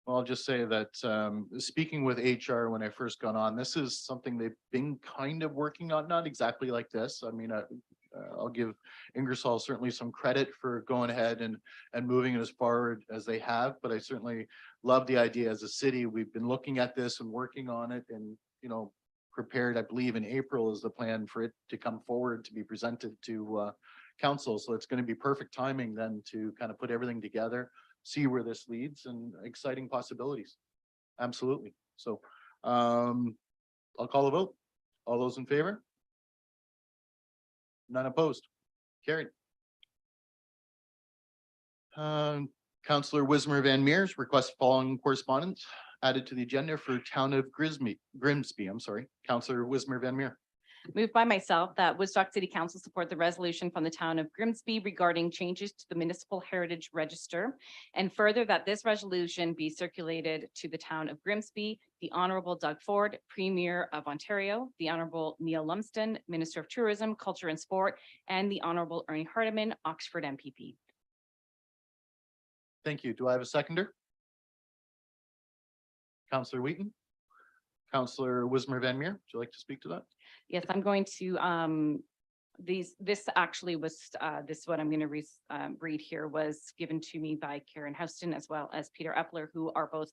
Well, I'll just say that speaking with HR when I first got on, this is something they've been kind of working on, not exactly like this. I mean, I'll give Ingersoll certainly some credit for going ahead and moving it as forward as they have, but I certainly love the idea as a city. We've been looking at this and working on it and, you know, prepared, I believe in April is the plan for it to come forward to be presented to council. So it's going to be perfect timing then to kind of put everything together, see where this leads and exciting possibilities. Absolutely. So I'll call a vote. All those in favor? None opposed. Carried. Councillor Wismer Van Meers requests following correspondence added to the agenda for town of Grimsby, I'm sorry. Councillor Wismer Van Meer. Moved by myself that Woodstock City Council support the resolution from the town of Grimsby regarding changes to the municipal heritage register. And further that this resolution be circulated to the town of Grimsby, the Honorable Doug Ford, Premier of Ontario, the Honorable Neil Lumsden, Minister of Tourism, Culture and Sport, and the Honorable Ernie Hardeman, Oxford MPP. Thank you. Do I have a seconder? Councillor Wheaton. Councillor Wismer Van Meer, would you like to speak to that? Yes, I'm going to, this actually was, this is what I'm going to read here was given to me by Karen Houston as well as Peter Epler, who are both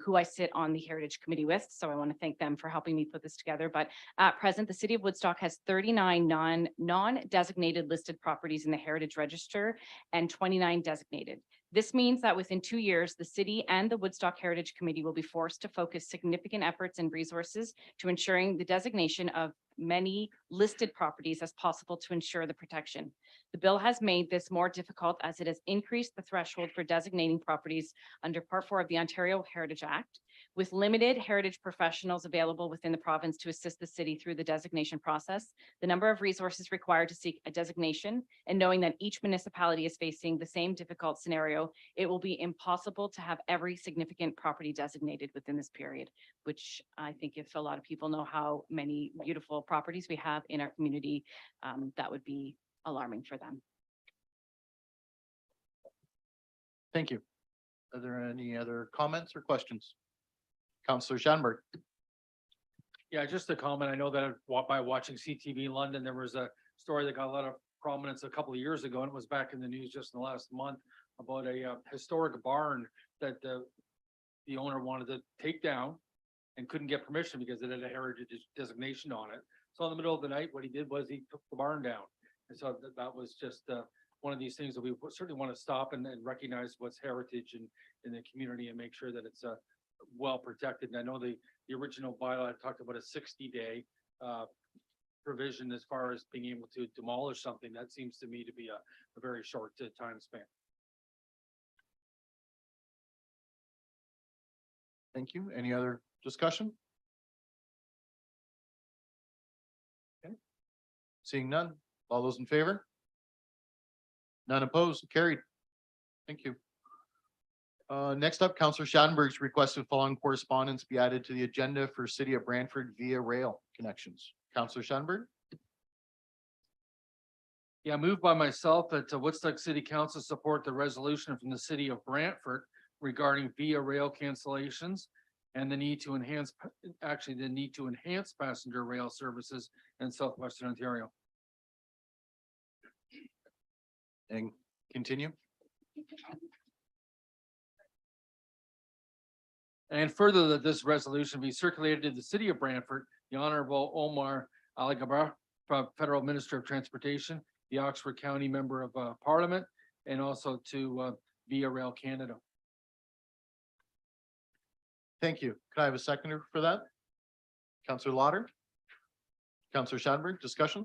who I sit on the Heritage Committee with. So I want to thank them for helping me put this together. But at present, the city of Woodstock has 39 non-designated listed properties in the Heritage Register and 29 designated. This means that within 2 years, the city and the Woodstock Heritage Committee will be forced to focus significant efforts and resources to ensuring the designation of many listed properties as possible to ensure the protection. The bill has made this more difficult as it has increased the threshold for designating properties under Part 4 of the Ontario Heritage Act. With limited heritage professionals available within the province to assist the city through the designation process, the number of resources required to seek a designation, and knowing that each municipality is facing the same difficult scenario, it will be impossible to have every significant property designated within this period, which I think if a lot of people know how many beautiful properties we have in our community, that would be alarming for them. Thank you. Are there any other comments or questions? Councillor Schanberg. Yeah, just a comment. I know that by watching CTV London, there was a story that got a lot of prominence a couple of years ago, and it was back in the news just in the last month about a historic barn that the owner wanted to take down and couldn't get permission because it had a heritage designation on it. So in the middle of the night, what he did was he took the barn down. And so that was just one of these things that we certainly want to stop and recognize what's heritage in the community and make sure that it's well protected. And I know the original bylaw talked about a 60-day provision as far as being able to demolish something. That seems to me to be a very short time span. Thank you. Any other discussion? Okay. Seeing none. All those in favor? None opposed. Carried. Thank you. Next up, Councillor Schadenberg's requested following correspondence be added to the agenda for City of Brantford via rail connections. Councillor Schadenberg. Yeah, moved by myself that Woodstock City Council support the resolution from the city of Brantford regarding via rail cancellations and the need to enhance passenger rail services in southwestern Ontario. And continue. And further, that this resolution be circulated to the city of Brantford, the Honorable Omar Alghabra, Federal Minister of Transportation, the Oxford County Member of Parliament, and also to Via Rail Canada. Thank you. Can I have a seconder for that? Councillor Lauder. Councillor Schadenberg, discussion?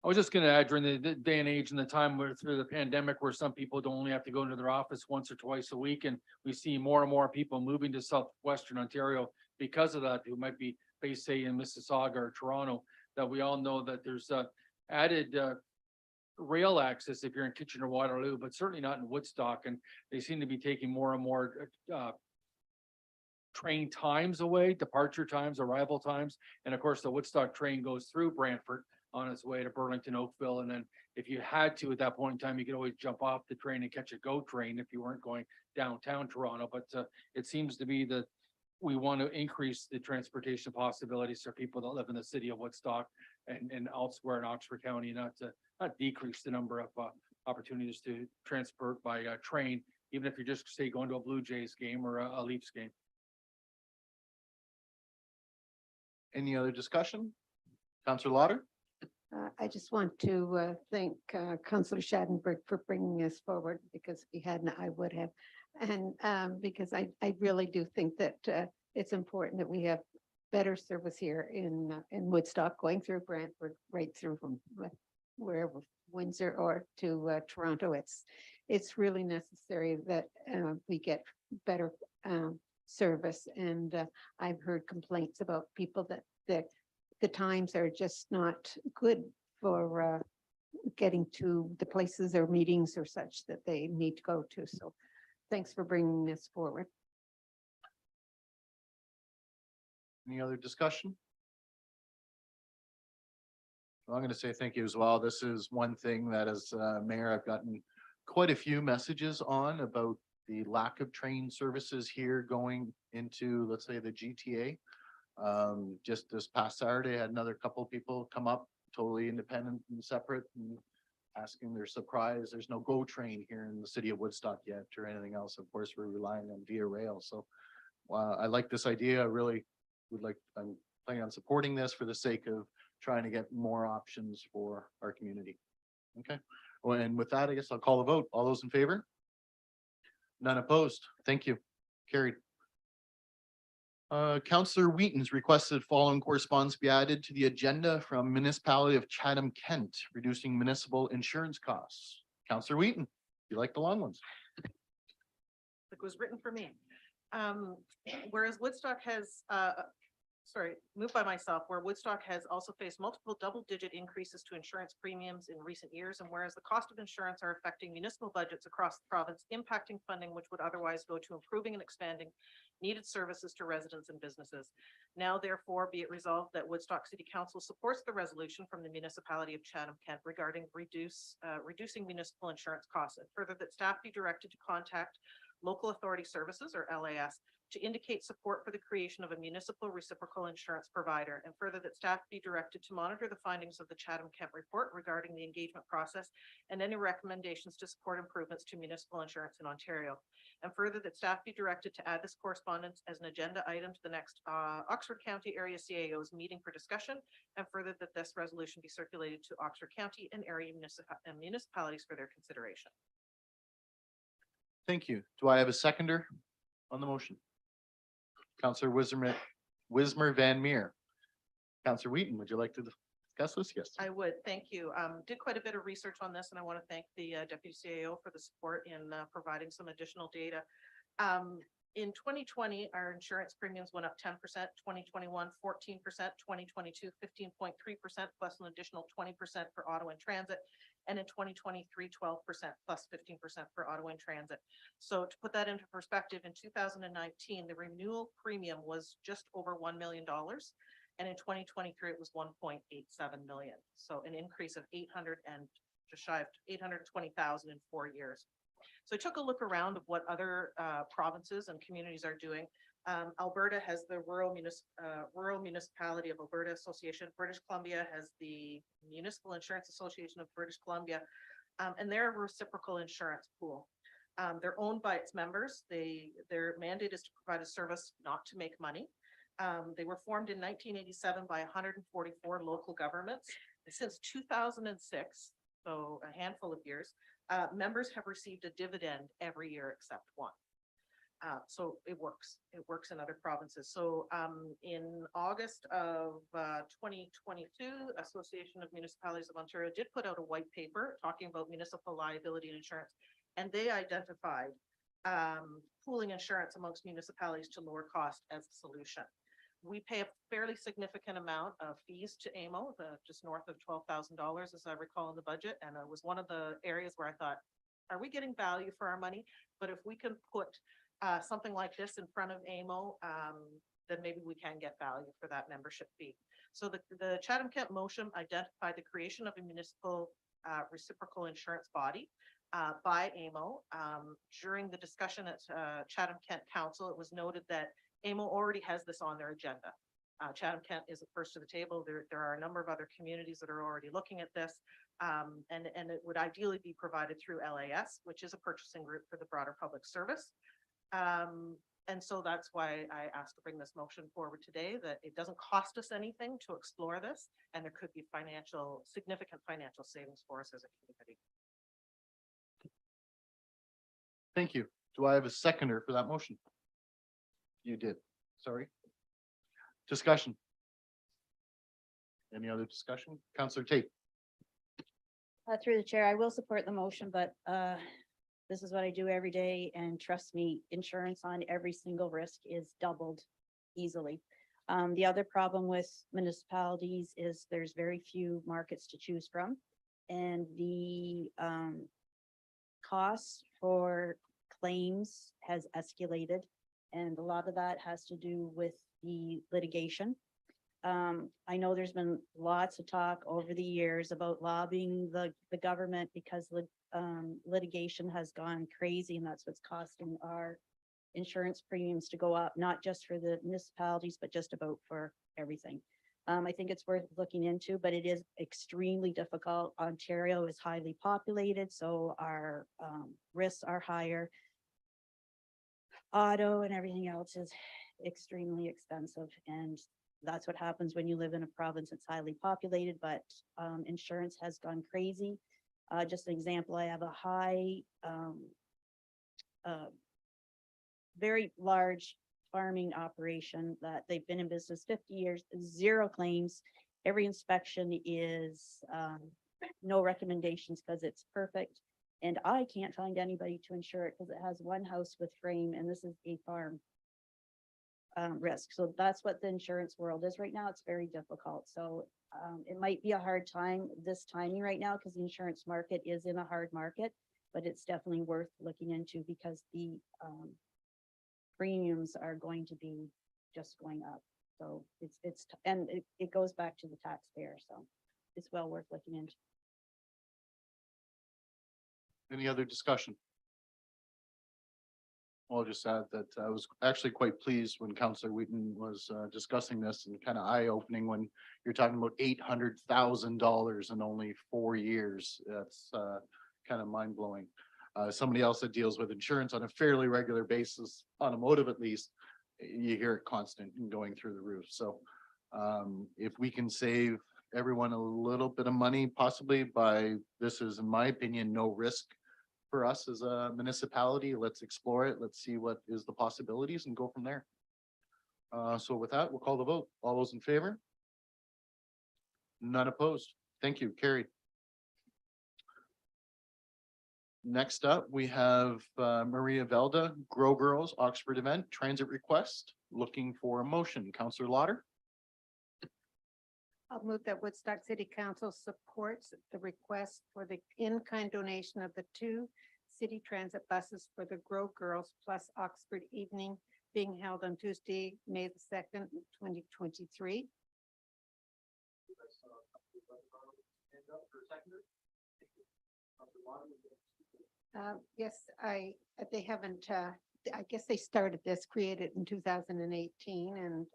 I was just going to add during the day and age and the time where through the pandemic where some people don't only have to go into their office once or twice a week. And we see more and more people moving to southwestern Ontario because of that, who might be based, say, in Mississauga or Toronto, that we all know that there's added rail access if you're in Kitchener-Waterloo, but certainly not in Woodstock. And they seem to be taking more and more train times away, departure times, arrival times. And of course, the Woodstock train goes through Brantford on its way to Burlington, Oakville. And then if you had to at that point in time, you could always jump off the train and catch a GO train if you weren't going downtown Toronto. But it seems to be that we want to increase the transportation possibilities for people that live in the city of Woodstock and elsewhere in Oxford County, not decrease the number of opportunities to transport by train, even if you're just say going to a Blue Jays game or a Leafs game. Any other discussion? Counselor Lauder? I just want to thank Councillor Schadenberg for bringing this forward, because if he hadn't, I would have. And because I really do think that it's important that we have better service here in Woodstock, going through Brantford, right through from wherever, Windsor or to Toronto. It's really necessary that we get better service. And I've heard complaints about people that the times are just not good for getting to the places or meetings or such that they need to go to. So thanks for bringing this forward. Any other discussion? Well, I'm going to say thank you as well. This is one thing that as mayor, I've gotten quite a few messages on about the lack of train services here going into, let's say, the GTA. Just this past Saturday, I had another couple of people come up, totally independent and separate, and asking, they're surprised there's no GO train here in the city of Woodstock yet or anything else. Of course, we're relying on Via Rail. So I like this idea. I really would like, I'm planning on supporting this for the sake of trying to get more options for our community. Okay. Well, and with that, I guess I'll call the vote. All those in favor? None opposed. Thank you. Carried. Councillor Wheaton's requested following correspondence be added to the agenda from Municipality of Chatham, Kent, reducing municipal insurance costs. Councillor Wheaton, you like the long ones? It was written for me. Whereas Woodstock has, moved by myself, where Woodstock has also faced multiple double-digit increases to insurance premiums in recent years, and whereas the cost of insurance are affecting municipal budgets across the province, impacting funding which would otherwise go to improving and expanding needed services to residents and businesses. Now, therefore, be it resolved that Woodstock City Council supports the resolution from the municipality of Chatham, Kent regarding reducing municipal insurance costs, and further that staff be directed to contact Local Authority Services, or LAS, to indicate support for the creation of a municipal reciprocal insurance provider, and further that staff be directed to monitor the findings of the Chatham Kent report regarding the engagement process and any recommendations to support improvements to municipal insurance in Ontario. And further that staff be directed to add this correspondence as an agenda item to the next Oxford County Area CAO's meeting for discussion, and further that this resolution be circulated to Oxford County and area municipalities for their consideration. Thank you. Do I have a seconder on the motion? Councillor Wismer Van Meer. Councillor Wheaton, would you like to discuss this? Yes. I would, thank you. Did quite a bit of research on this, and I want to thank the Deputy CAO for the support in providing some additional data. In 2020, our insurance premiums went up 10%, 2021, 14%, 2022, 15.3%, plus an additional 20% for auto and transit. And in 2023, 12% plus 15% for auto and transit. So to put that into perspective, in 2019, the renewal premium was just over $1 million. And in 2023, it was 1.87 million. So an increase of 800 and just shy of 820,000 in 4 years. So I took a look around of what other provinces and communities are doing. Alberta has the Rural Municipality of Alberta Association. British Columbia has the Municipal Insurance Association of British Columbia, and they're a reciprocal insurance pool. They're owned by its members. Their mandate is to provide a service, not to make money. They were formed in 1987 by 144 local governments. Since 2006, so a handful of years, members have received a dividend every year except one. So it works. It works in other provinces. So in August of 2022, Association of Municipalities of Ontario did put out a white paper talking about municipal liability and insurance, and they identified pooling insurance amongst municipalities to lower cost as a solution. We pay a fairly significant amount of fees to AMO, just north of $12,000, as I recall in the budget. And it was one of the areas where I thought, are we getting value for our money? But if we can put something like this in front of AMO, then maybe we can get value for that membership fee. So the Chatham Kent motion identified the creation of a municipal reciprocal insurance body by AMO. During the discussion at Chatham Kent Council, it was noted that AMO already has this on their agenda. Chatham-Kent is the first to the table. There are a number of other communities that are already looking at this. And it would ideally be provided through LAS, which is a purchasing group for the broader public service. And so that's why I asked to bring this motion forward today, that it doesn't cost us anything to explore this, and there could be significant financial savings for us as a community. Thank you. Do I have a seconder for that motion? You did. Sorry. Discussion. Any other discussion? Counselor Tate. Through the chair, I will support the motion, but this is what I do every day, and trust me, insurance on every single risk is doubled easily. The other problem with municipalities is there's very few markets to choose from, and the costs for claims has escalated, and a lot of that has to do with the litigation. I know there's been lots of talk over the years about lobbying the government because litigation has gone crazy, and that's what's costing our insurance premiums to go up, not just for the municipalities, but just about for everything. I think it's worth looking into, but it is extremely difficult. Ontario is highly populated, so our risks are higher. Auto and everything else is extremely expensive, and that's what happens when you live in a province that's highly populated, but insurance has gone crazy. Just an example, I have a very large farming operation that they've been in business 50 years, 0 claims. Every inspection is no recommendations because it's perfect. And I can't find anybody to insure it because it has one house with frame, and this is a farm risk. So that's what the insurance world is right now. It's very difficult. So it might be a hard time, this timing right now, because the insurance market is in a hard market, but it's definitely worth looking into because the premiums are going to be just going up. So it goes back to the taxpayer. So it's well worth looking into. Any other discussion? I'll just add that I was actually quite pleased when Councillor Wheaton was discussing this, and kind of eye-opening when you're talking about $800,000 in only 4 years. That's kind of mind-blowing. Somebody else that deals with insurance on a fairly regular basis, automotive at least, you hear it constant and going through the roof. So if we can save everyone a little bit of money, possibly by, this is in my opinion, no risk for us as a municipality. Let's explore it. Let's see what is the possibilities and go from there. So with that, we'll call the vote. All those in favor? None opposed. Thank you. Carried. Next up, we have Maria Velda, Grow Girls Oxford event transit request. Looking for a motion. Councillor Lauder. I'll move that Woodstock City Council supports the request for the in-kind donation of the 2 city transit buses for the Grow Girls Plus Oxford evening being held on Tuesday, May the 2nd, 2023. Yes, they haven't, I guess they started this, created in 2018, and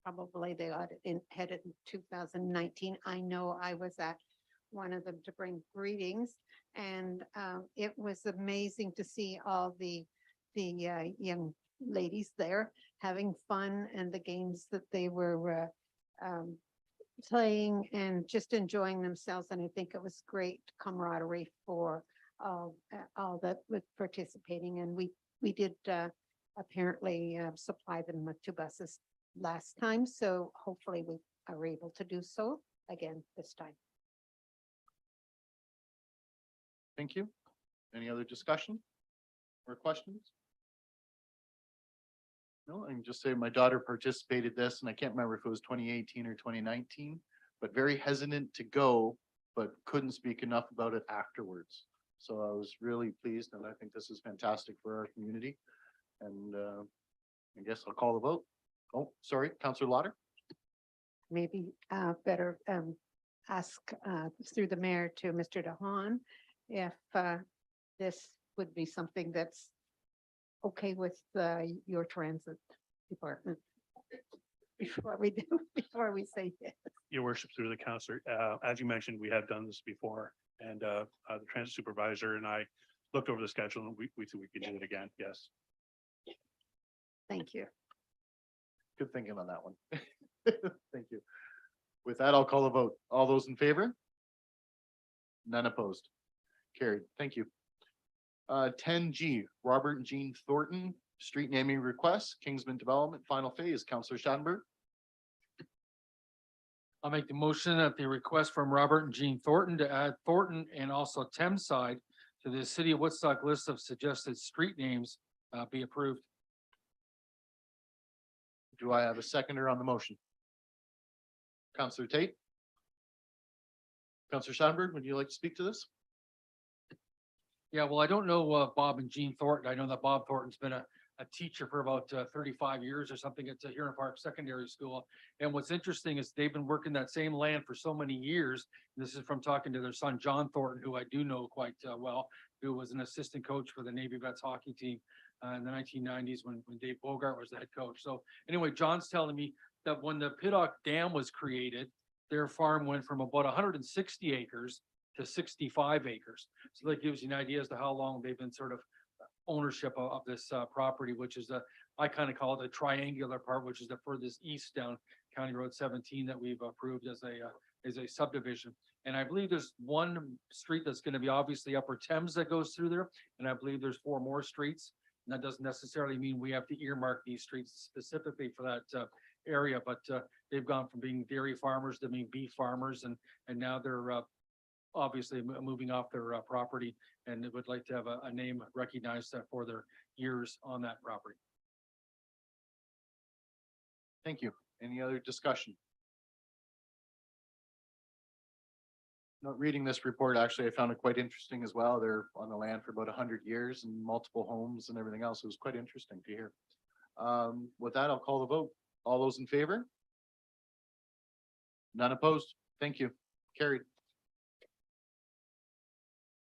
probably they got it headed in 2019. I know I was at one of them to bring greetings, and it was amazing to see all the young ladies there having fun, and the games that they were playing and just enjoying themselves. And I think it was great camaraderie for all that was participating, and we did apparently supply them with 2 buses last time, so hopefully we are able to do so again this time. Thank you. Any other discussion or questions? No, I can just say my daughter participated this, and I can't remember if it was 2018 or 2019, but very hesitant to go, but couldn't speak enough about it afterwards. So I was really pleased, and I think this is fantastic for our community. And I guess I'll call the vote. Oh, sorry, Councillor Lauder. Maybe better ask through the mayor to Mr. DeHaan if this would be something that's okay with your transit before we say yes. Your worship, through the counselor, as you mentioned, we have done this before, and the transit supervisor and I looked over the schedule and we said we could do it again, yes. Thank you. Good thinking on that one. Thank you. With that, I'll call a vote. All those in favor? None opposed. Carried. Thank you. 10G, Robert and Jean Thornton, street naming request, Kingsman Development, final phase. Counselor Schadenberg. I'll make the motion that the request from Robert and Jean Thornton to add Thornton and also Thameside to the city of Woodstock list of suggested street names be approved. Do I have a seconder on the motion? Counselor Tate? Counselor Schadenberg, would you like to speak to this? Yeah, well, I don't know Bob and Jean Thornton. I know that Bob Thornton's been a teacher for about 35 years or something at Huron Park Secondary School. And what's interesting is they've been working that same land for so many years. This is from talking to their son, John Thornton, who I do know quite well, who was an assistant coach for the Navy Vets hockey team in the 1990s when Dave Bogart was the head coach. So anyway, John's telling me that when the Piddock Dam was created, their farm went from about 160 acres to 65 acres. So that gives you an idea as to how long they've been sort of ownership of this property, which is I kind of call it the triangular part, which is the furthest east down County Road 17 that we've approved as a subdivision. And I believe there's one street that's going to be obviously Upper Thames that goes through there. And I believe there's 4 more streets. And that doesn't necessarily mean we have to earmark these streets specifically for that area, but they've gone from being dairy farmers to being beef farmers, and now they're obviously moving off their property, and would like to have a name recognized for their years on that property. Thank you. Any other discussion? Not reading this report, actually, I found it quite interesting as well. They're on the land for about 100 years and multiple homes and everything else. It was quite interesting to hear. With that, I'll call the vote. All those in favor? None opposed. Thank you. Carried.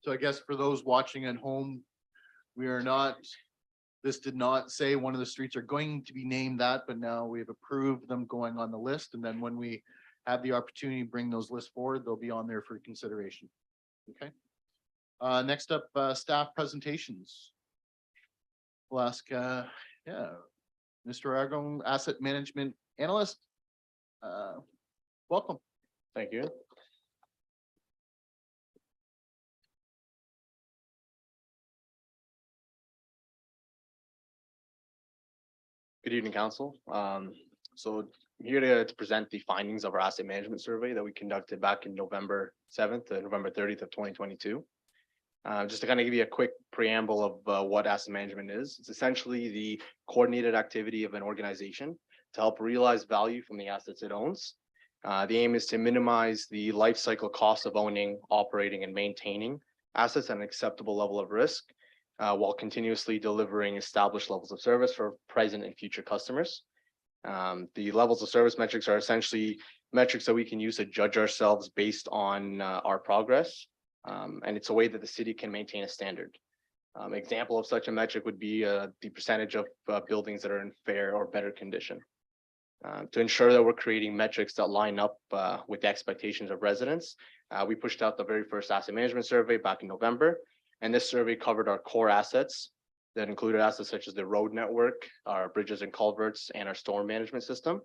So I guess for those watching at home, we are not, this did not say one of the streets are going to be named that, but now we've approved them going on the list. And then when we have the opportunity to bring those lists forward, they'll be on there for consideration. Okay. Next up, staff presentations. We'll ask, Mr. Aragon, Asset Management Analyst. Welcome. Thank you. Good evening, Council. So I'm here to present the findings of our asset management survey that we conducted back in November 7th to November 30th of 2022. Just to kind of give you a quick preamble of what asset management is. It's essentially the coordinated activity of an organization to help realize value from the assets it owns. The aim is to minimize the life cycle cost of owning, operating, and maintaining assets at an acceptable level of risk, while continuously delivering established levels of service for present and future customers. The levels of service metrics are essentially metrics that we can use to judge ourselves based on our progress. And it's a way that the city can maintain a standard. Example of such a metric would be the percentage of buildings that are in fair or better condition. To ensure that we're creating metrics that line up with the expectations of residents, we pushed out the very first asset management survey back in November. And this survey covered our core assets that included assets such as the road network, our bridges and culverts, and our storm management system.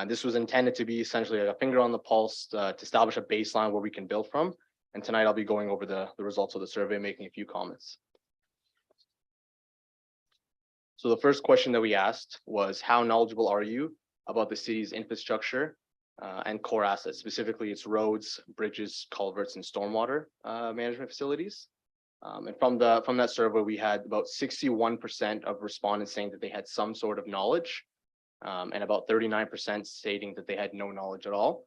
This was intended to be essentially a finger on the pulse to establish a baseline where we can build from. And tonight I'll be going over the results of the survey, making a few comments. So the first question that we asked was, how knowledgeable are you about the city's infrastructure and core assets, specifically its roads, bridges, culverts, and stormwater management facilities? And from that survey, we had about 61% of respondents saying that they had some sort of knowledge, and about 39% stating that they had no knowledge at all.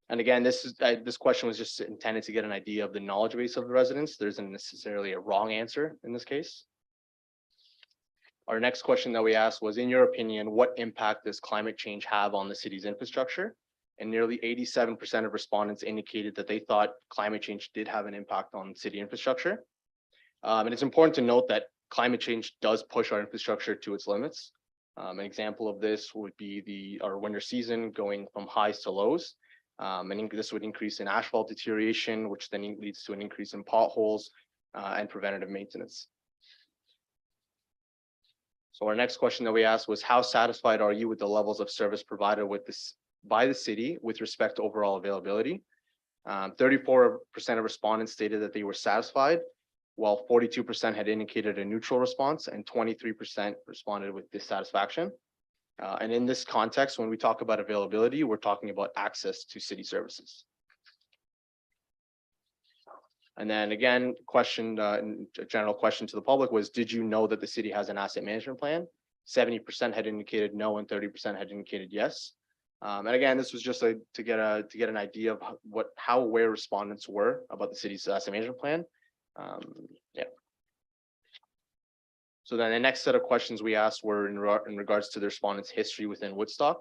And again, this question was just intended to get an idea of the knowledge base of the residents. There isn't necessarily a wrong answer in this case. Our next question that we asked was, in your opinion, what impact does climate change have on the city's infrastructure? And nearly 87% of respondents indicated that they thought climate change did have an impact on city infrastructure. And it's important to note that climate change does push our infrastructure to its limits. An example of this would be our winter season going from highs to lows. And this would increase in asphalt deterioration, which then leads to an increase in potholes and preventative maintenance. So our next question that we asked was, how satisfied are you with the levels of service provided with this by the city with respect to overall availability? 34% of respondents stated that they were satisfied, while 42% had indicated a neutral response and 23% responded with dissatisfaction. And in this context, when we talk about availability, we're talking about access to city services. And then again, a general question to the public was, did you know that the city has an asset management plan? 70% had indicated no and 30% had indicated yes. And again, this was just to get an idea of how aware respondents were about the city's asset management plan. Yeah. So then the next set of questions we asked were in regards to the respondents' history within Woodstock.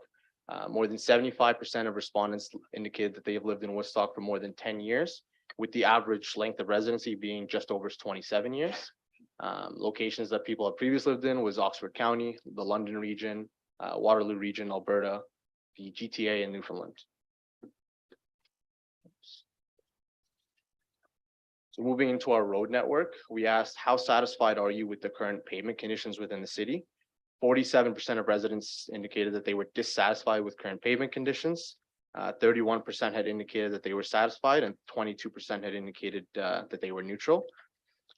More than 75% of respondents indicated that they have lived in Woodstock for more than 10 years, with the average length of residency being just over 27 years. Locations that people have previously lived in was Oxford County, the London region, Waterloo region, Alberta, the GTA, and Newfoundland. So moving into our road network, we asked, how satisfied are you with the current pavement conditions within the city? 47% of residents indicated that they were dissatisfied with current pavement conditions. 31% had indicated that they were satisfied, and 22% had indicated that they were neutral.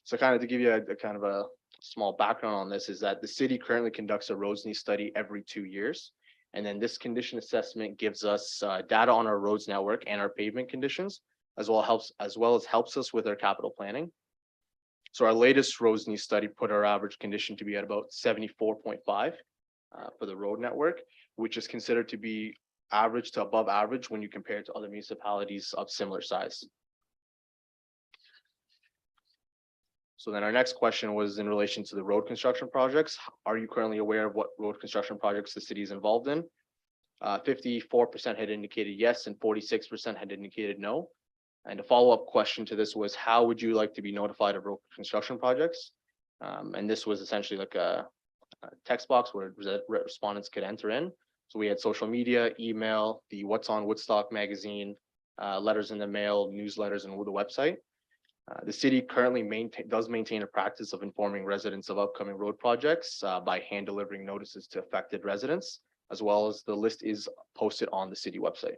So kind of to give you a kind of a small background on this is that the city currently conducts a roads need study every 2 years. And then this condition assessment gives us data on our roads network and our pavement conditions, as well as helps us with our capital planning. So our latest roads need study put our average condition to be at about 74.5 for the road network, which is considered to be average to above average when you compare it to other municipalities of similar size. So then our next question was in relation to the road construction projects. Are you currently aware of what road construction projects the city is involved in? 54% had indicated yes, and 46% had indicated no. And a follow-up question to this was, how would you like to be notified of road construction projects? And this was essentially like a text box where respondents could enter in. So we had social media, email, the What's on Woodstock magazine, letters in the mail, newsletters, and the website. The city currently does maintain a practice of informing residents of upcoming road projects by hand delivering notices to affected residents, as well as the list is posted on the city website.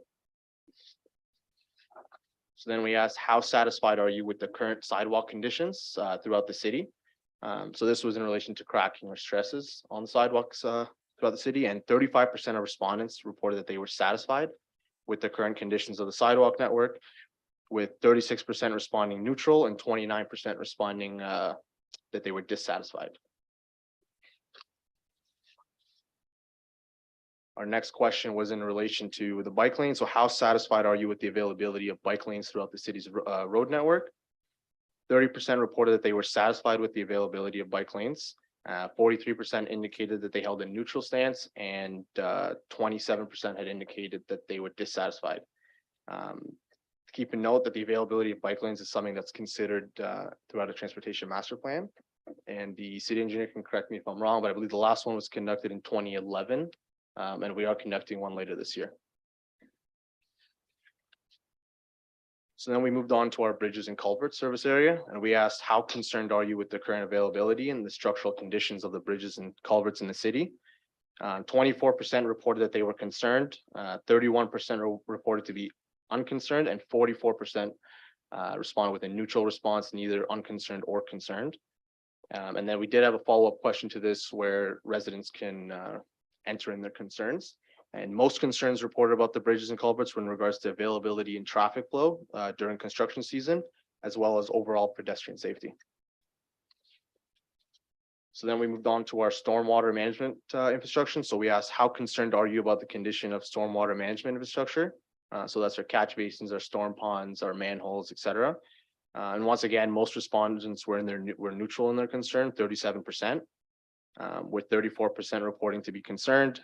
So then we asked, how satisfied are you with the current sidewalk conditions throughout the city? So this was in relation to cracking or stresses on the sidewalks throughout the city, and 35% of respondents reported that they were satisfied with the current conditions of the sidewalk network, with 36% responding neutral and 29% responding that they were dissatisfied. Our next question was in relation to the bike lane. So how satisfied are you with the availability of bike lanes throughout the city's road network? 30% reported that they were satisfied with the availability of bike lanes. 43% indicated that they held a neutral stance, and 27% had indicated that they were dissatisfied. Keep in note that the availability of bike lanes is something that's considered throughout a transportation master plan. And the city engineer can correct me if I'm wrong, but I believe the last one was conducted in 2011. And we are conducting one later this year. So then we moved on to our bridges and culverts service area, and we asked, how concerned are you with the current availability and the structural conditions of the bridges and culverts in the city? 24% reported that they were concerned, 31% reported to be unconcerned, and 44% responded with a neutral response, neither unconcerned or concerned. And then we did have a follow-up question to this where residents can enter in their concerns. And most concerns reported about the bridges and culverts were in regards to availability and traffic flow during construction season, as well as overall pedestrian safety. So then we moved on to our stormwater management infrastructure. So we asked, how concerned are you about the condition of stormwater management infrastructure? So that's our catch basins, our storm ponds, our manholes, etc. And once again, most respondents were neutral in their concern, 37%, with 34% reporting to be concerned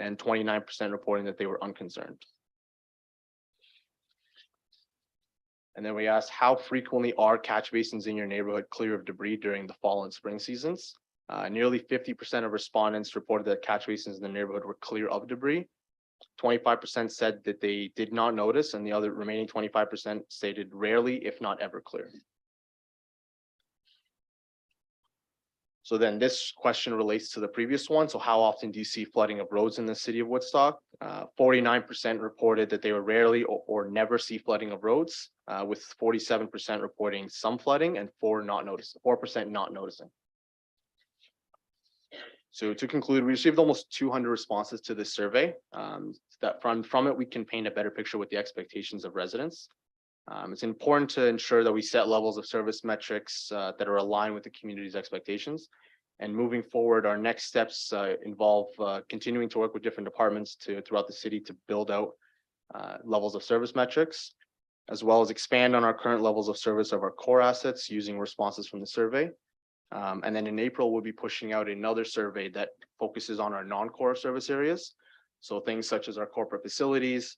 and 29% reporting that they were unconcerned. And then we asked, how frequently are catch basins in your neighborhood clear of debris during the fall and spring seasons? Nearly 50% of respondents reported that catch basins in the neighborhood were clear of debris. 25% said that they did not notice, and the other remaining 25% stated rarely, if not ever clear. So then this question relates to the previous one. So how often do you see flooding of roads in the city of Woodstock? 49% reported that they were rarely or never see flooding of roads, with 47% reporting some flooding and 4% not noticing. So to conclude, we received almost 200 responses to this survey. That from it, we can paint a better picture with the expectations of residents. It's important to ensure that we set levels of service metrics that are aligned with the community's expectations. And moving forward, our next steps involve continuing to work with different departments throughout the city to build out levels of service metrics, as well as expand on our current levels of service of our core assets using responses from the survey. And then in April, we'll be pushing out another survey that focuses on our non-core service areas. So things such as our corporate facilities,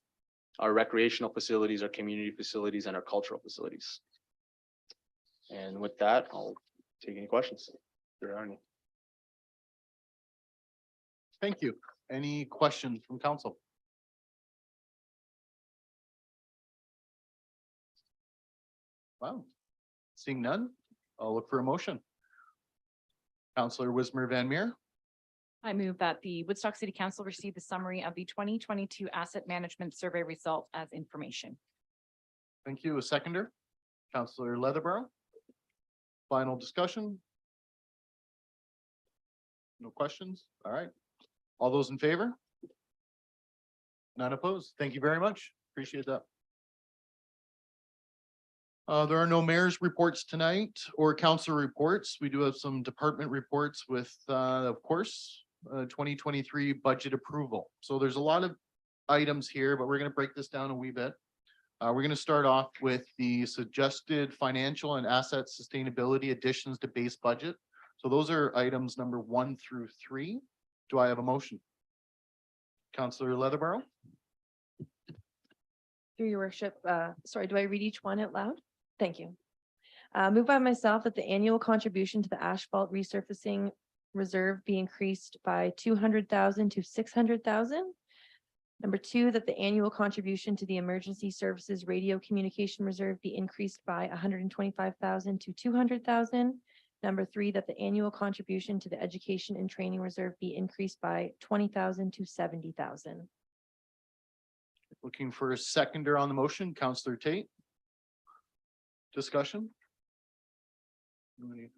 our recreational facilities, our community facilities, and our cultural facilities. And with that, I'll take any questions. If there are any. Thank you. Any questions from council? Wow. Seeing none, I'll look for a motion. Councillor Wismer Van Meer, I move that the Woodstock City Council receive the summary of the 2022 Asset Management Survey result as information. thank you. A seconder, Councillor Leatherborough. Final discussion? No questions? All right. All those in favor? None opposed. Thank you very much. Appreciate that. There are no mayor's reports tonight or council reports. We do have some department reports with, of course, 2023 budget approval. So there's a lot of items here, but we're going to break this down a wee bit. We're going to start off with the suggested financial and asset sustainability additions to base budget. So those are items number 1 through 3. Do I have a motion? Councillor Leatherborough? Through your worship, sorry, do I read each one out loud? Thank you. Moved by myself that the annual contribution to the asphalt resurfacing reserve be increased by 200,000 to 600,000. Number 2, that the annual contribution to the emergency services radio communication reserve be increased by 125,000 to 200,000. Number 3, that the annual contribution to the education and training reserve be increased by 20,000 to 70,000. Looking for a seconder on the motion, Councillor Tate. Discussion? Anybody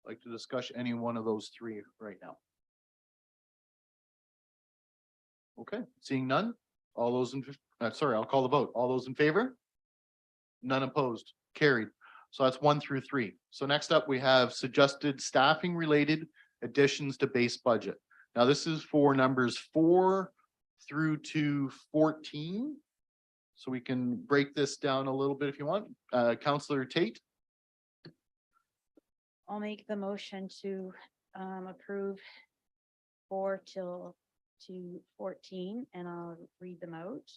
like to discuss any one of those 3 right now? Okay, seeing none, all those in, sorry, I'll call the vote. All those in favor? None opposed, carried. So that's 1 through 3. So next up, we have suggested staffing related additions to base budget. Now this is for numbers 4 through to 14. So we can break this down a little bit if you want. Councillor Tate, I'll make the motion to approve 4 to 14, and I'll read them out.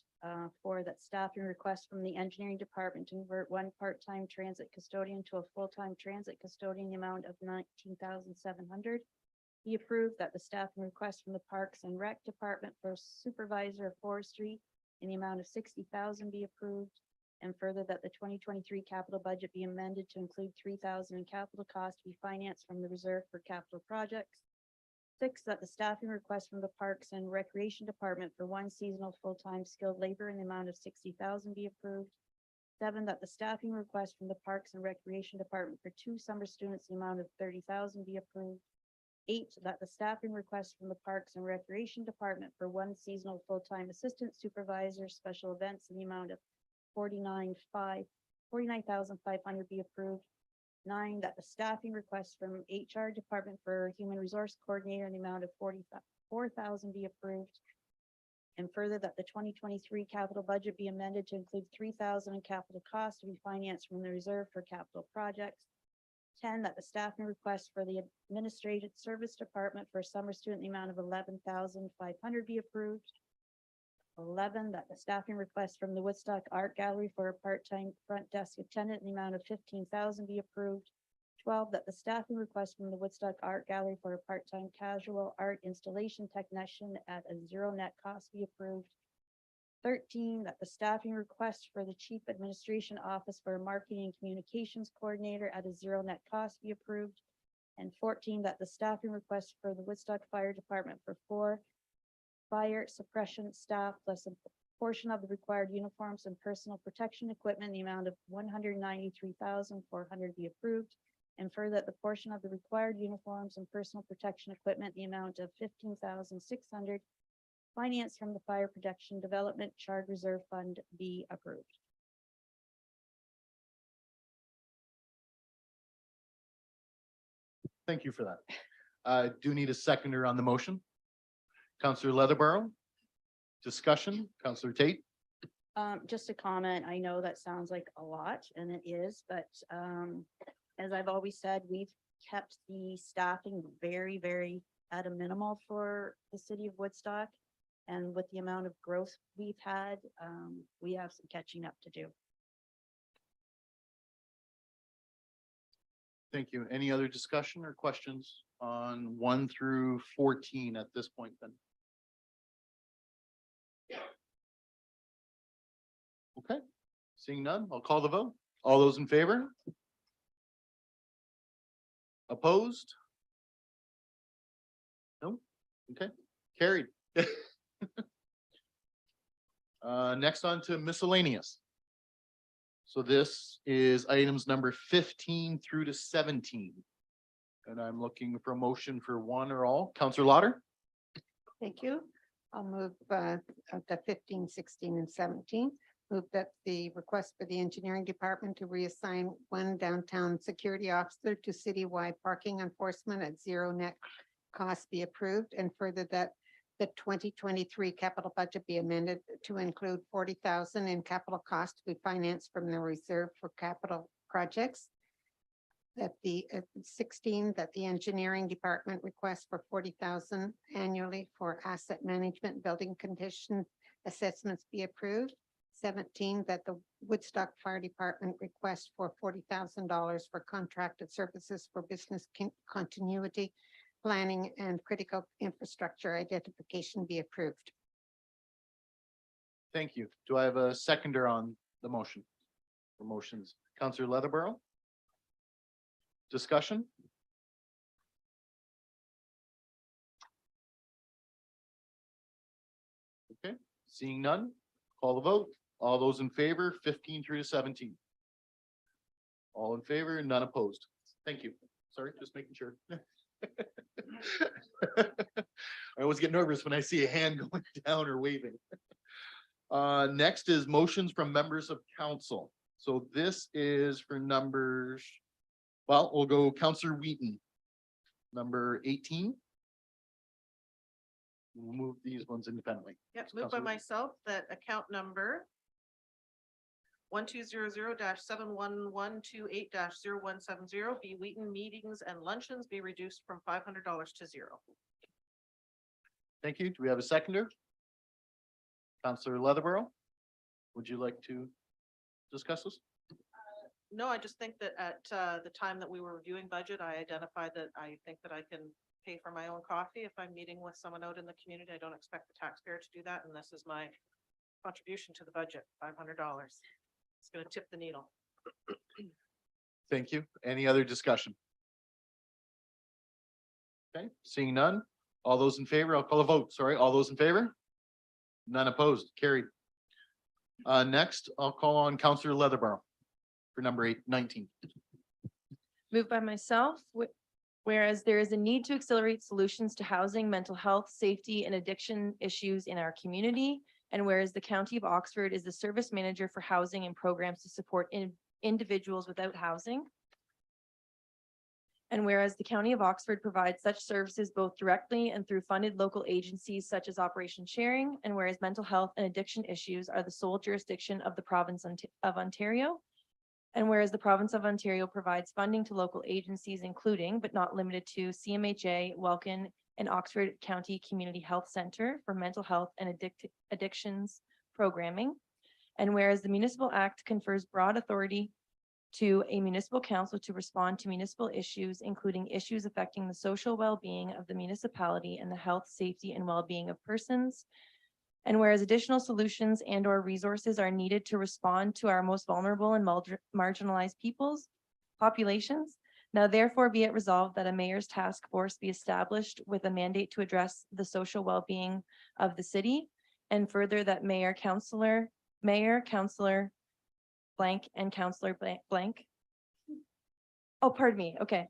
For that staffing request from the engineering department to convert 1 part-time transit custodian to a full-time transit custodian, the amount of 19,700. Be approved that the staffing request from the Parks and Rec department for supervisor of forestry in the amount of 60,000 be approved. And further that the 2023 capital budget be amended to include 3,000 in capital cost to be financed from the reserve for capital projects. 6, that the staffing request from the Parks and Recreation Department for 1 seasonal full-time skilled labor in the amount of 60,000 be approved. 7, that the staffing request from the Parks and Recreation Department for 2 summer students in the amount of 30,000 be approved. 8, that the staffing request from the Parks and Recreation Department for 1 seasonal full-time assistant supervisor special events in the amount of 49,500 be approved. 9, that the staffing request from HR Department for Human Resource Coordinator in the amount of 44,000 be approved. And further that the 2023 capital budget be amended to include 3,000 in capital costs to be financed from the reserve for capital projects. 10, that the staffing request for the Administrative Service Department for a summer student in the amount of 11,500 be approved. 11, that the staffing request from the Woodstock Art Gallery for a part-time front desk attendant in the amount of 15,000 be approved. 12, that the staffing request from the Woodstock Art Gallery for a part-time casual art installation technician at a zero net cost be approved. 13, that the staffing request for the Chief Administration Office for a Marketing and Communications Coordinator at a zero net cost be approved. And 14, that the staffing request for the Woodstock Fire Department for 4 fire suppression staff plus a portion of the required uniforms and personal protection equipment in the amount of $193,400 be approved. And further, that the portion of the required uniforms and personal protection equipment in the amount of $15,600 financed from the Fire Protection Development Charter Reserve Fund be approved. Thank you for that. Do need a seconder on the motion. Counselor Leatherborough. Discussion, Counselor Tate. Just a comment, I know that sounds like a lot, and it is, but as I've always said, we've kept the staffing very, very at a minimal for the city of Woodstock. And with the amount of growth we've had, we have some catching up to do. Thank you. Any other discussion or questions on 1 through 14 at this point then? Okay, seeing none, I'll call the vote. All those in favor? Opposed? No? Okay, carried. Next on to miscellaneous. So this is items number 15 through to 17. And I'm looking for a motion for one or all. Counselor Lauder? Thank you. I'll move the 15, 16, and 17. Move that the request for the engineering department to reassign one downtown security officer to citywide parking enforcement at zero net cost be approved, and further that the 2023 capital budget be amended to include 40,000 in capital cost to be financed from the reserve for capital projects. That the 16, that the engineering department request for 40,000 annually for asset management, building condition assessments be approved. 17, that the Woodstock Fire Department request for $40,000 for contracted services for business continuity, planning, and critical infrastructure identification be approved. Thank you. Do I have a seconder on the motion? For motions, Counselor Leatherborough? Discussion? Okay, seeing none, call the vote. All those in favor, 15 through to 17. All in favor, none opposed. Thank you. Sorry, just making sure. I always get nervous when I see a hand going down or waving. Next is motions from members of council. So this is for numbers, well, we'll go Counselor Wheaton, number 18. We'll move these ones independently. Yep, moved by Counselor- myself that account number 1200-71128-0170 be Wheaton meetings and luncheons be reduced from $500 to 0. Thank you. Do we have a seconder? Counselor Leatherborough, would you like to discuss this? No, I just think that at the time that we were reviewing budget, I identified that I think that I can pay for my own coffee if I'm meeting with someone out in the community. I don't expect the taxpayer to do that, and this is my contribution to the budget, $500. It's gonna tip the needle. Thank you. Any other discussion? Okay, seeing none. All those in favor, I'll call a vote. Sorry, all those in favor? None opposed, carried. Next, I'll call on Counselor Leatherborough for number 19. Moved by myself, whereas there is a need to accelerate solutions to housing, mental health, safety, and addiction issues in our community. And whereas the County of Oxford is the service manager for housing and programs to support individuals without housing. And whereas the County of Oxford provides such services both directly and through funded local agencies such as Operation Sharing, and whereas mental health and addiction issues are the sole jurisdiction of the province of Ontario. And whereas the province of Ontario provides funding to local agencies, including but not limited to CMHA, Welkin, and Oxford County Community Health Center for mental health and addictions programming. And whereas the Municipal Act confers broad authority to a municipal council to respond to municipal issues, including issues affecting the social well-being of the municipality and the health, safety, and well-being of persons. And whereas additional solutions and or resources are needed to respond to our most vulnerable and marginalized populations, now therefore be it resolved that a mayor's task force be established with a mandate to address the social well-being of the city. And further that mayor, councillor blank and councillor blank. Oh, pardon me. Okay.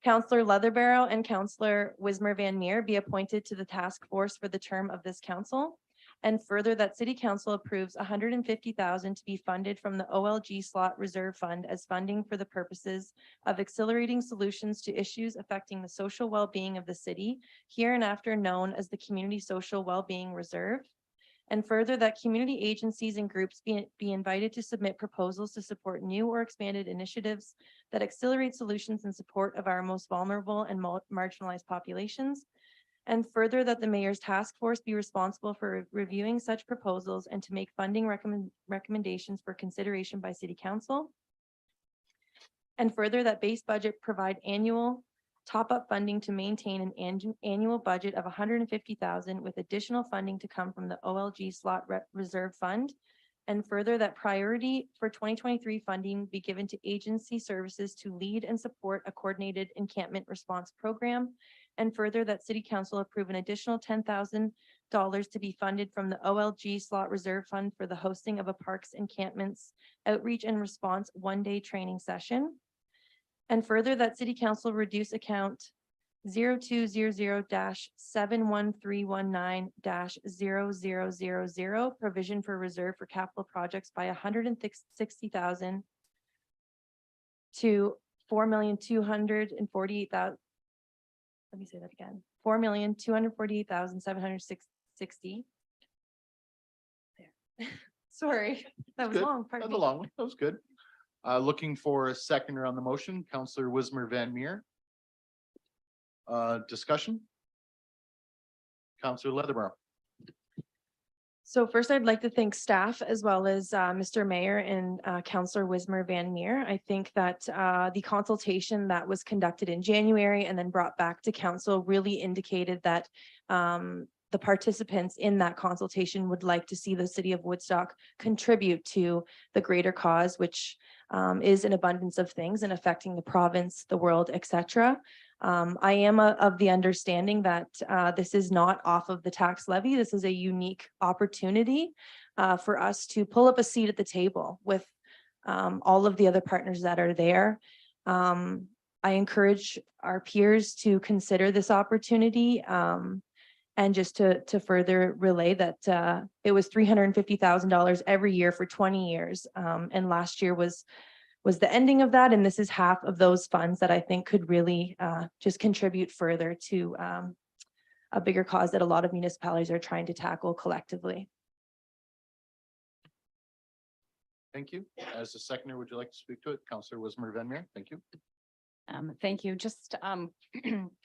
Councillor Leatherbarrow and Councillor Wismer Van Meer be appointed to the task force for the term of this council. And further that city council approves $150,000 to be funded from the OLG slot reserve fund as funding for the purposes of accelerating solutions to issues affecting the social well-being of the city, hereinafter known as the Community Social Well-being Reserve. And further that community agencies and groups be invited to submit proposals to support new or expanded initiatives that accelerate solutions in support of our most vulnerable and marginalized populations. And further that the mayor's task force be responsible for reviewing such proposals and to make funding recommendations for consideration by city council. And further that base budget provide annual top-up funding to maintain an annual budget of $150,000 with additional funding to come from the OLG slot reserve fund. And further that priority for 2023 funding be given to agency services to lead and support a coordinated encampment response program. And further that city council approve an additional $10,000 to be funded from the OLG slot reserve fund for the hosting of a parks encampments outreach and response one-day training session. And further that city council reduce account 0200-71319-0000 provision for reserve for capital projects by $160,000 to $4,248,000. Let me say that again. $4,248,760. There. Sorry, that was Good. long. Pardon That's a me. long one. That was good. Looking for a seconder on the motion, Councillor Wismer Van Meer. Discussion? Councillor Leatherbarrow. So first, I'd like to thank staff as well as Mr. Mayor and Councillor Wismer Van Meer. I think that the consultation that was conducted in January and then brought back to council really indicated that the participants in that consultation would like to see the city of Woodstock contribute to the greater cause, which is an abundance of things and affecting the province, the world, etc. I am of the understanding that this is not off of the tax levy. This is a unique opportunity for us to pull up a seat at the table with all of the other partners that are there. I encourage our peers to consider this opportunity and just to further relay that it was $350,000 every year for 20 years. And last year was the ending of that. And this is half of those funds that I think could really just contribute further to a bigger cause that a lot of municipalities are trying to tackle collectively. Thank you. As a seconder, would you like to speak to it? Councillor Wismer Van Meer, thank you. Thank you. Just kind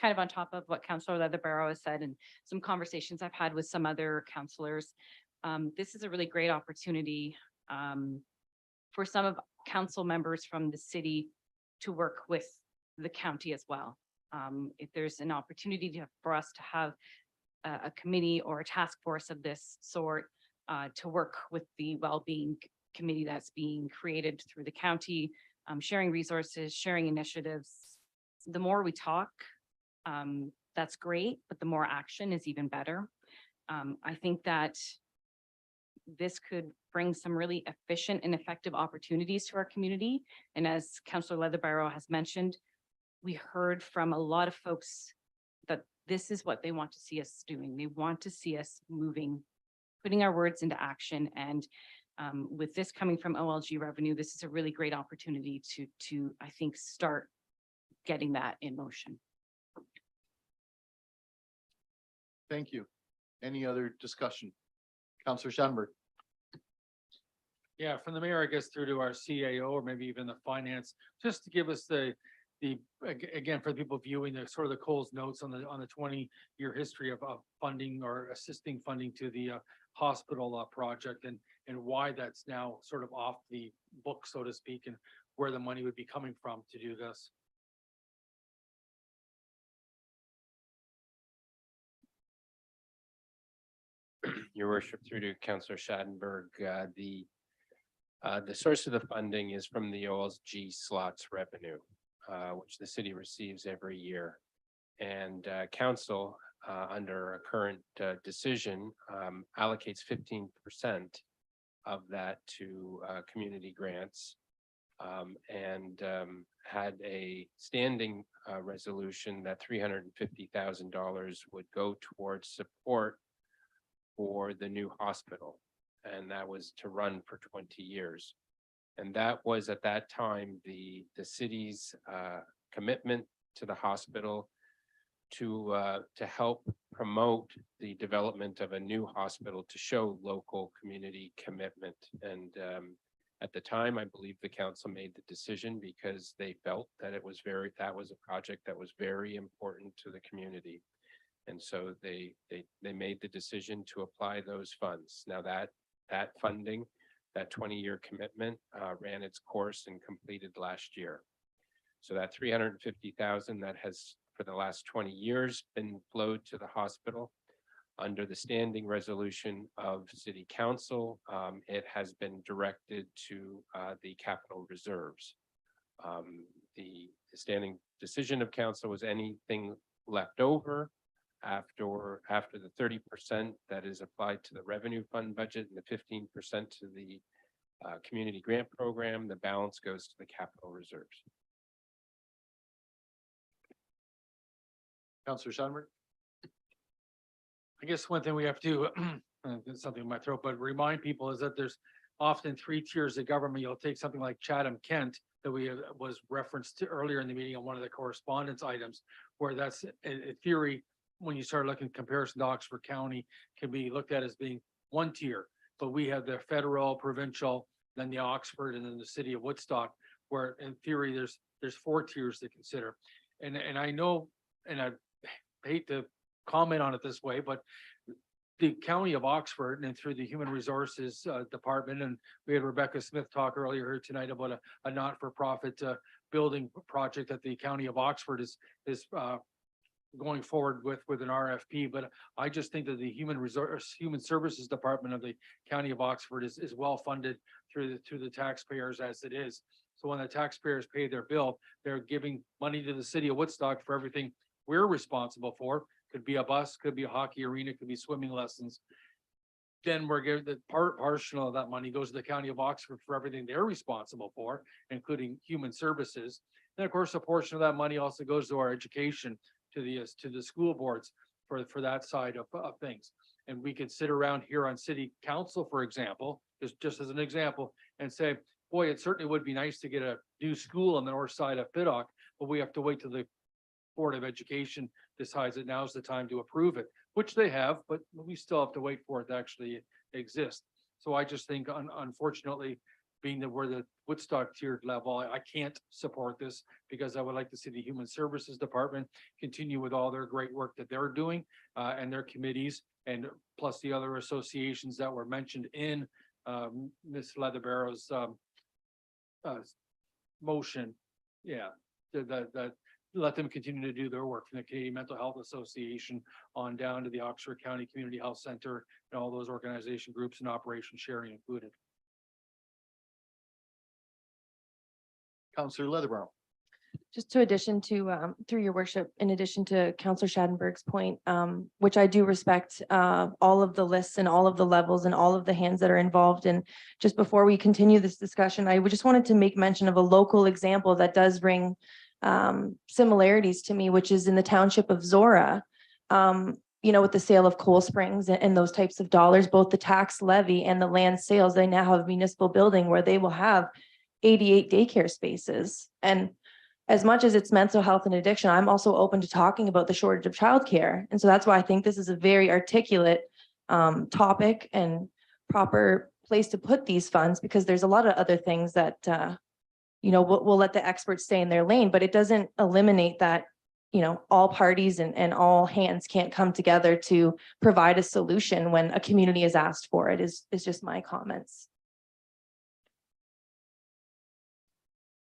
of on top of what Councillor Leatherbarrow has said and some conversations I've had with some other councillors. This is a really great opportunity for some of council members from the city to work with the county as well. If there's an opportunity for us to have a committee or a task force of this sort to work with the well-being committee that's being created through the county, sharing resources, sharing initiatives. The more we talk, that's great, but the more action is even better. I think that this could bring some really efficient and effective opportunities to our community. And as Councillor Leatherbarrow has mentioned, we heard from a lot of folks that this is what they want to see us doing. They want to see us moving, putting our words into action. And with this coming from OLG revenue, this is a really great opportunity to I think, start getting that in motion. Thank you. Any other discussion? Councillor Schanberg. Yeah, from the mayor, I guess, through to our CAO or maybe even the finance, just to give us again, for the people viewing the sort of the Coles notes on the 20-year history of funding or assisting funding to the hospital project and why that's now sort of off the book, so to speak, and where the money would be coming from to do this. Your worship, through to Councillor Schadenberg, the source of the funding is from the OLG slots revenue, which the city receives every year. And council, under a current decision, allocates 15% of that to community grants. And had a standing resolution that $350,000 would go towards support for the new hospital. And that was to run for 20 years. And that was at that time, the city's commitment to the hospital to help promote the development of a new hospital, to show local community commitment. And at the time, I believe the council made the decision because they felt that that was a project that was very important to the community. And so they made the decision to apply those funds. Now that funding, that 20-year commitment ran its course and completed last year. So that 350,000 that has for the last 20 years been flowed to the hospital under the standing resolution of City Council. It has been directed to the capital reserves. The standing decision of council was anything left over after the 30% that is applied to the revenue fund budget and the 15% to the community grant program, the balance goes to the capital reserves. Councillor Schadenberg. I guess one thing we have to, it's something in my throat, but remind people is that there's often 3 tiers of government. You'll take something like Chatham-Kent that was referenced to earlier in the meeting on one of the correspondence items, where that's in theory, when you start looking at comparison to Oxford County, can be looked at as being 1 tier. But we have the federal, provincial, then the Oxford, and then the city of Woodstock, where in theory there's 4 tiers to consider. And I know, and I hate to comment on it this way, but the county of Oxford and through the Human Resources Department, and we had Rebecca Smith talk earlier here tonight about a not-for-profit building project that the county of Oxford is going forward with an RFP. But I just think that the Human Services Department of the county of Oxford is well funded through the taxpayers as it is. So when the taxpayers pay their bill, they're giving money to the city of Woodstock for everything we're responsible for. Could be a bus, could be a hockey arena, could be swimming lessons. Then we're giving the portion of that money goes to the county of Oxford for everything they're responsible for, including human services. And of course, a portion of that money also goes to our education, to the school boards for that side of things. And we could sit around here on city council, for example, just as an example, and say, boy, it certainly would be nice to get a new school on the north side of Piddock, but we have to wait till the Board of Education decides that now's the time to approve it, which they have, but we still have to wait for it to actually exist. So I just think unfortunately, being that we're the Woodstock tiered level, I can't support this because I would like to see the Human Services Department continue with all their great work that they're doing and their committees, and plus the other associations that were mentioned in Ms. Leatherbarrow's motion. Yeah, that let them continue to do their work, from the Canadian Mental Health Association on down to the Oxford County Community Health Center and all those organization groups and operation sharing included. Councillor Leatherbarrow. Just to addition to, through your worship, in addition to Councillor Schadenberg's point, which I do respect all of the lists and all of the levels and all of the hands that are involved. And just before we continue this discussion, I just wanted to make mention of a local example that does bring similarities to me, which is in the township of Zora. You know, with the sale of Coal Springs and those types of dollars, both the tax levy and the land sales, they now have a municipal building where they will have 88 daycare spaces. And as much as it's mental health and addiction, I'm also open to talking about the shortage of childcare. And so that's why I think this is a very articulate topic and proper place to put these funds, because there's a lot of other things that you know, we'll let the experts stay in their lane, but it doesn't eliminate that, you know, all parties and all hands can't come together to provide a solution when a community is asked for it, is just my comments.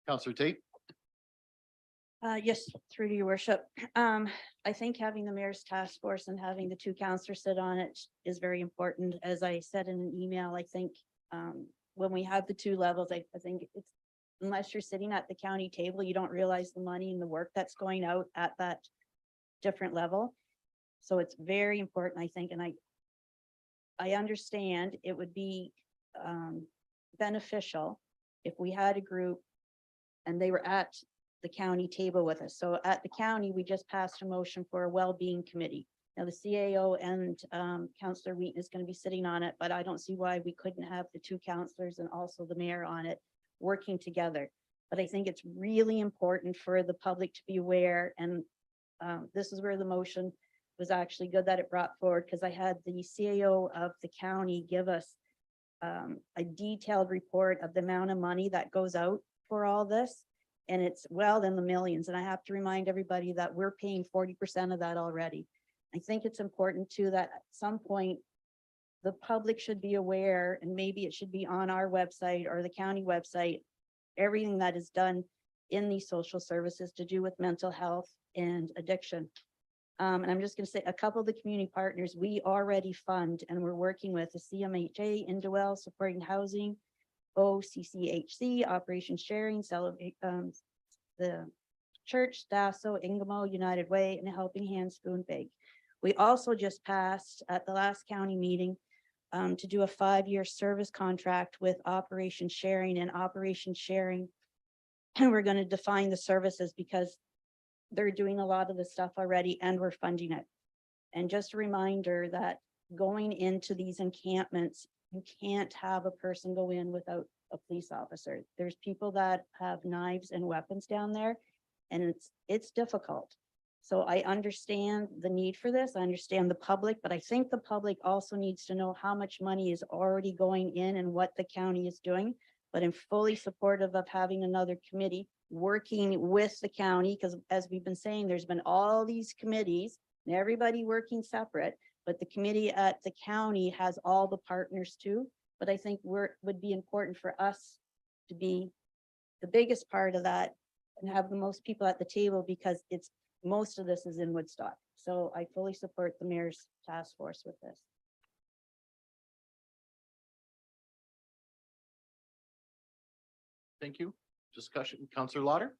Counselor Tate? Yes, through to your worship. I think having the mayor's task force and having the two counselors sit on it is very important. As I said in an email, I think when we have the two levels, I think it's, unless you're sitting at the county table, you don't realize the money and the work that's going out at that different level. So it's very important, I think, and I understand it would be beneficial if we had a group and they were at the county table with us. So at the county, we just passed a motion for a well-being committee. Now the CAO and Councillor Wheaton is going to be sitting on it, but I don't see why we couldn't have the two councillors and also the mayor on it working together. But I think it's really important for the public to be aware, and this is where the motion was actually good that it brought forward, because I had the CAO of the county give us a detailed report of the amount of money that goes out for all this. And it's well in the millions. And I have to remind everybody that we're paying 40% of that already. I think it's important too, that at some point, the public should be aware, and maybe it should be on our website or the county website, everything that is done in these social services to do with mental health and addiction. And I'm just going to say a couple of the community partners we already fund, and we're working with the CMHA, Indwell, Supporting Housing, OCCHC, Operation Sharing, the church, DASO, Ingamo, United Way, and Helping Hand Spoon Bake. We also just passed at the last county meeting to do a 5-year service contract with Operation Sharing, and Operation Sharing. And we're going to define the services because they're doing a lot of the stuff already and we're funding it. And just a reminder that going into these encampments, you can't have a person go in without a police officer. There's people that have knives and weapons down there, and it's difficult. So I understand the need for this. I understand the public, but I think the public also needs to know how much money is already going in and what the county is doing. But I'm fully supportive of having another committee working with the county, because as we've been saying, there's been all these committees and everybody working separate. But the committee at the county has all the partners too. But I think would be important for us to be the biggest part of that and have the most people at the table, because most of this is in Woodstock. So I fully support the mayor's task force with this. Thank you. Discussion, Counselor Lauder?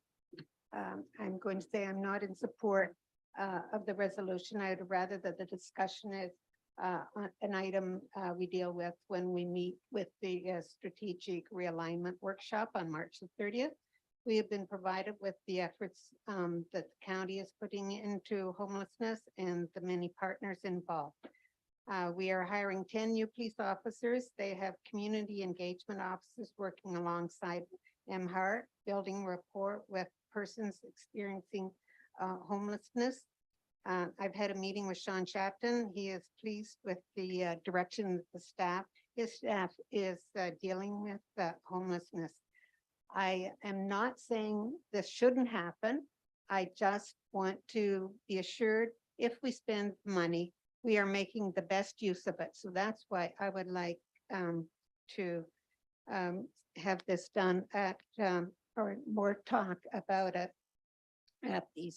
I'm going to say I'm not in support of the resolution. I would rather that the discussion is an item we deal with when we meet with the strategic realignment workshop on March the 30th. We have been provided with the efforts that the county is putting into homelessness and the many partners involved. We are hiring 10 new police officers. They have community engagement officers working alongside MHART, building rapport with persons experiencing homelessness. I've had a meeting with Sean Chapton. He is pleased with the direction of the staff. His staff is dealing with homelessness. I am not saying this shouldn't happen. I just want to be assured if we spend money, we are making the best use of it. So that's why I would like to have this done at, or more talk about it at the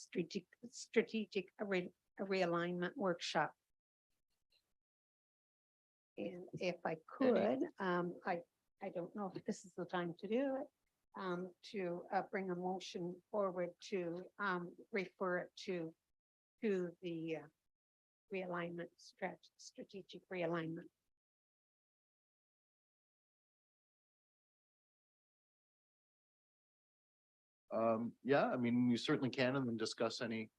strategic realignment workshop. And if I could, I don't know if this is the time to do it, to bring a motion forward to refer it to the realignment, strategic realignment. Yeah, I mean, you certainly can, and then discuss any,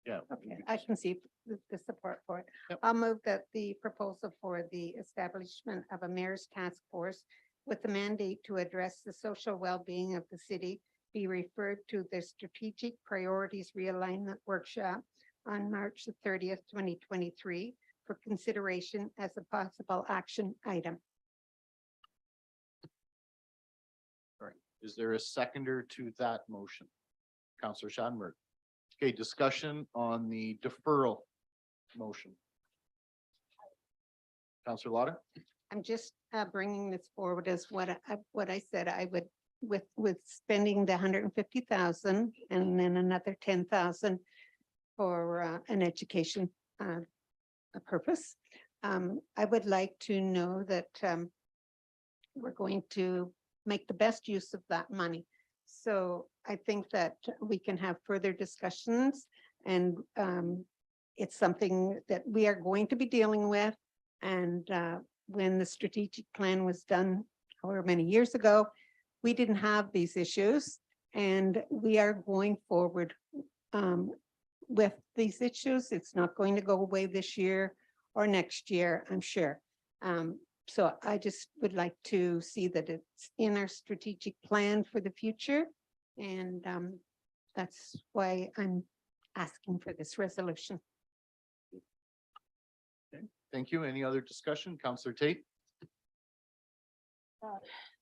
yeah. Okay, I can see the support for it. Yep. I'll move that the proposal for the establishment of a mayor's task force with the mandate to address the social well-being of the city be referred to the strategic priorities realignment workshop on March the 30th, 2023 for consideration as a possible action item. All right, is there a seconder to that motion? Counselor Schadenberg. Okay, discussion on the deferral motion. Counselor Lauder? I'm just bringing this forward as what I said I would with spending the 150,000 and then another 10,000 for an education a purpose. I would like to know that we're going to make the best use of that money. So I think that we can have further discussions and it's something that we are going to be dealing with. And when the strategic plan was done, however many years ago, we didn't have these issues. And we are going forward with these issues. It's not going to go away this year or next year, I'm sure. So I just would like to see that it's in our strategic plan for the future. And that's why I'm asking for this resolution. Thank you. Any other discussion? Councillor Tate?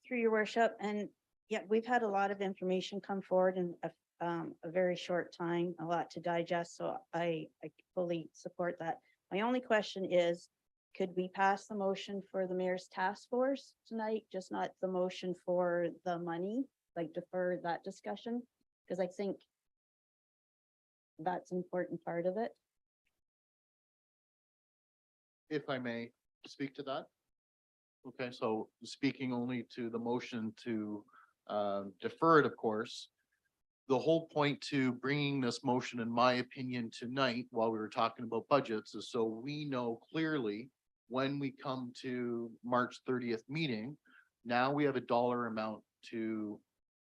Through your worship, and yeah, we've had a lot of information come forward in a very short time, a lot to digest, so I fully support that. My only question is, could we pass the motion for the mayor's task force tonight, just not the motion for the money, like defer that discussion? Because I think that's an important part of it. If I may speak to that. Okay, so speaking only to the motion to defer it, of course. The whole point to bringing this motion, in my opinion, tonight, while we were talking about budgets, is so we know clearly when we come to March 30th meeting, now we have a dollar amount to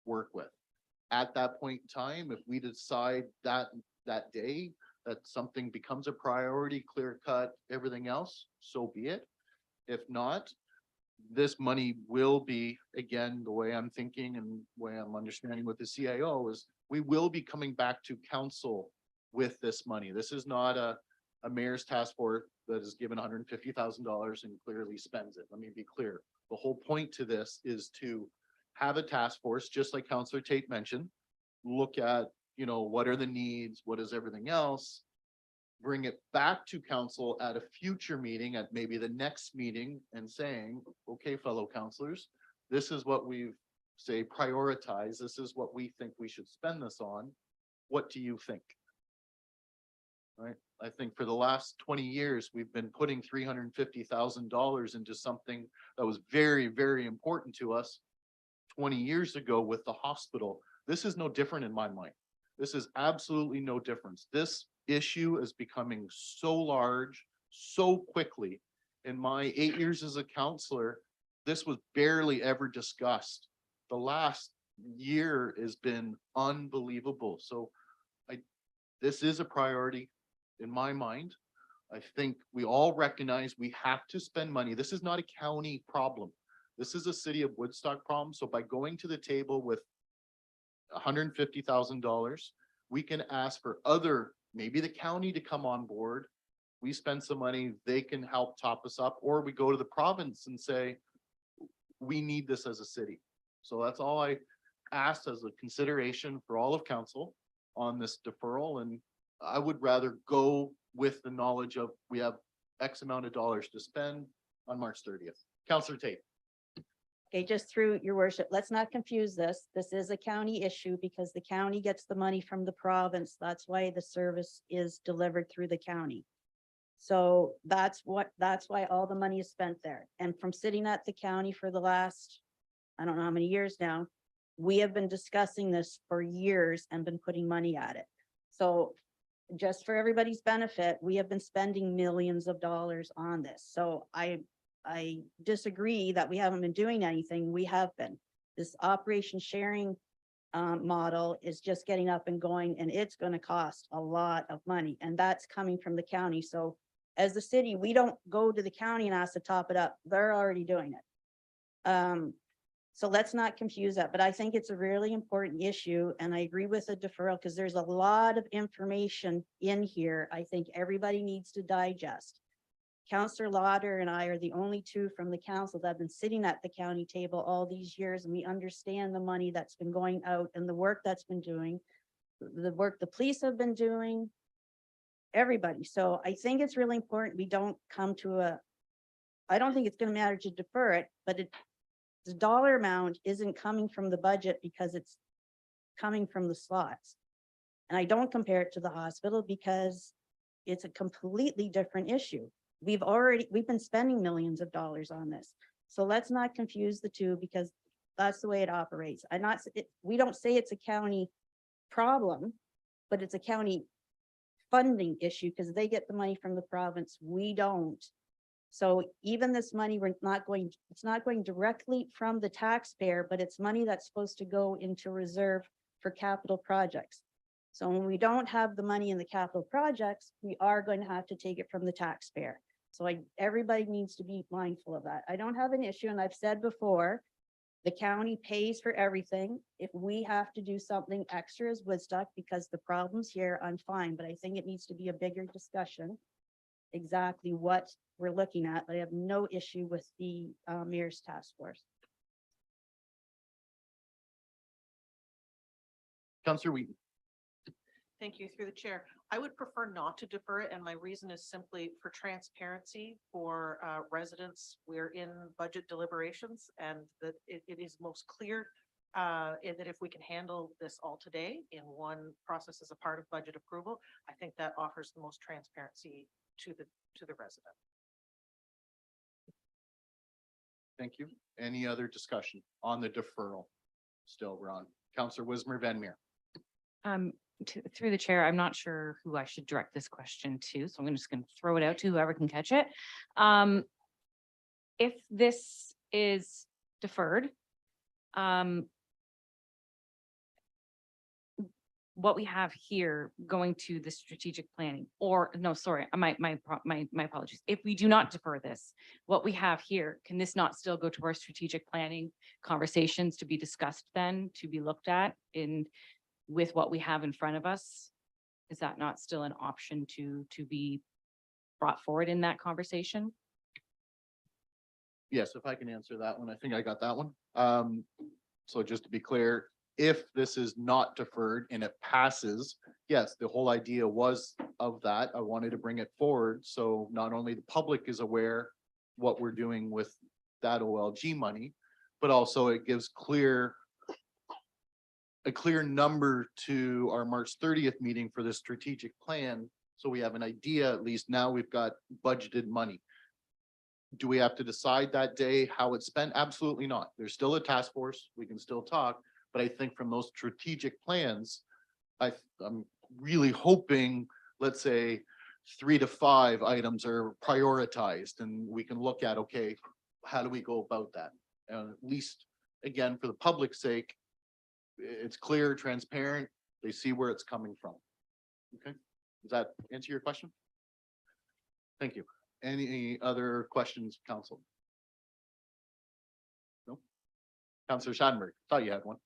work with. At that point in time, if we decide that day that something becomes a priority, clear cut, everything else, so be it. If not, this money will be, again, the way I'm thinking and way I'm understanding with the CIO is we will be coming back to council with this money. This is not a mayor's task force that is given $150,000 and clearly spends it. Let me be clear. The whole point to this is to have a task force, just like Councillor Tate mentioned, look at, you know, what are the needs, what is everything else, bring it back to council at a future meeting, at maybe the next meeting, and saying, okay, fellow councillors, this is what we've say prioritize. This is what we think we should spend this on. What do you think? Right. I think for the last 20 years, we've been putting $350,000 into something that was very, very important to us 20 years ago with the hospital. This is no different in my mind. This is absolutely no difference. This issue is becoming so large, so quickly. In my 8 years as a counselor, this was barely ever discussed. The last year has been unbelievable. So this is a priority in my mind. I think we all recognize we have to spend money. This is not a county problem. This is a city of Woodstock problem. So by going to the table with $150,000, we can ask for other, maybe the county to come on board. We spend some money, they can help top us up, or we go to the province and say, we need this as a city. So that's all I asked as a consideration for all of council on this deferral. And I would rather go with the knowledge of we have X amount of dollars to spend on March 30th. Councillor Tate. Okay, just through your worship, let's not confuse this. This is a county issue because the county gets the money from the province. That's why the service is delivered through the county. So that's why all the money is spent there. And from sitting at the county for the last, I don't know how many years now, we have been discussing this for years and been putting money at it. So just for everybody's benefit, we have been spending millions of dollars on this. So I disagree that we haven't been doing anything. We have been. This operation sharing model is just getting up and going, and it's going to cost a lot of money, and that's coming from the county. So as the city, we don't go to the county and ask to top it up. They're already doing it. So let's not confuse that, but I think it's a really important issue, and I agree with the deferral because there's a lot of information in here I think everybody needs to digest. Councillor Lauder and I are the only two from the council that have been sitting at the county table all these years, and we understand the money that's been going out and the work that's been doing, the work the police have been doing, everybody. So I think it's really important we don't come to I don't think it's going to matter to defer it, but The dollar amount isn't coming from the budget because it's coming from the slots. And I don't compare it to the hospital because it's a completely different issue. We've been spending millions of dollars on this. So let's not confuse the two because that's the way it operates. We don't say it's a county problem, but it's a county funding issue because they get the money from the province. We don't. So even this money, it's not going directly from the taxpayer, but it's money that's supposed to go into reserve for capital projects. So when we don't have the money in the capital projects, we are going to have to take it from the taxpayer. So everybody needs to be mindful of that. I don't have an issue, and I've said before, the county pays for everything. If we have to do something extra as Woodstock because the problem's here, I'm fine, but I think it needs to be a bigger discussion. Exactly what we're looking at, but I have no issue with the mayor's task force. Councillor Wheaton. Thank you through the chair. I would prefer not to defer it, and my reason is simply for transparency for residents. We're in budget deliberations, and that it is most clear that if we can handle this all today in one process as a part of budget approval, I think that offers the most transparency to the resident. Thank you. Any other discussion on the deferral? Still, we're on. Councillor Wismer Van Meer. Through the chair, I'm not sure who I should direct this question to, so I'm just going to throw it out to whoever can catch it. If this is deferred, what we have here going to the strategic planning, or no, sorry, my apologies. If we do not defer this, what we have here, can this not still go to our strategic planning conversations to be discussed then, to be looked at with what we have in front of us? Is that not still an option to be brought forward in that conversation? Yes, if I can answer that one, I think I got that one. So just to be clear, if this is not deferred and it passes, yes, the whole idea was of that. I wanted to bring it forward. So not only the public is aware what we're doing with that OLG money, but also it gives a clear number to our March 30th meeting for the strategic plan. So we have an idea, at least now we've got budgeted money. Do we have to decide that day how it's spent? Absolutely not. There's still a task force. We can still talk. But I think from those strategic plans, I'm really hoping, let's say, 3 to 5 items are prioritized and we can look at, okay, how do we go about that? And at least, again, for the public's sake, it's clear, transparent, they see where it's coming from. Okay, does that answer your question? Thank you. Any other questions, council? No? Councillor Schadenberg, thought you had one.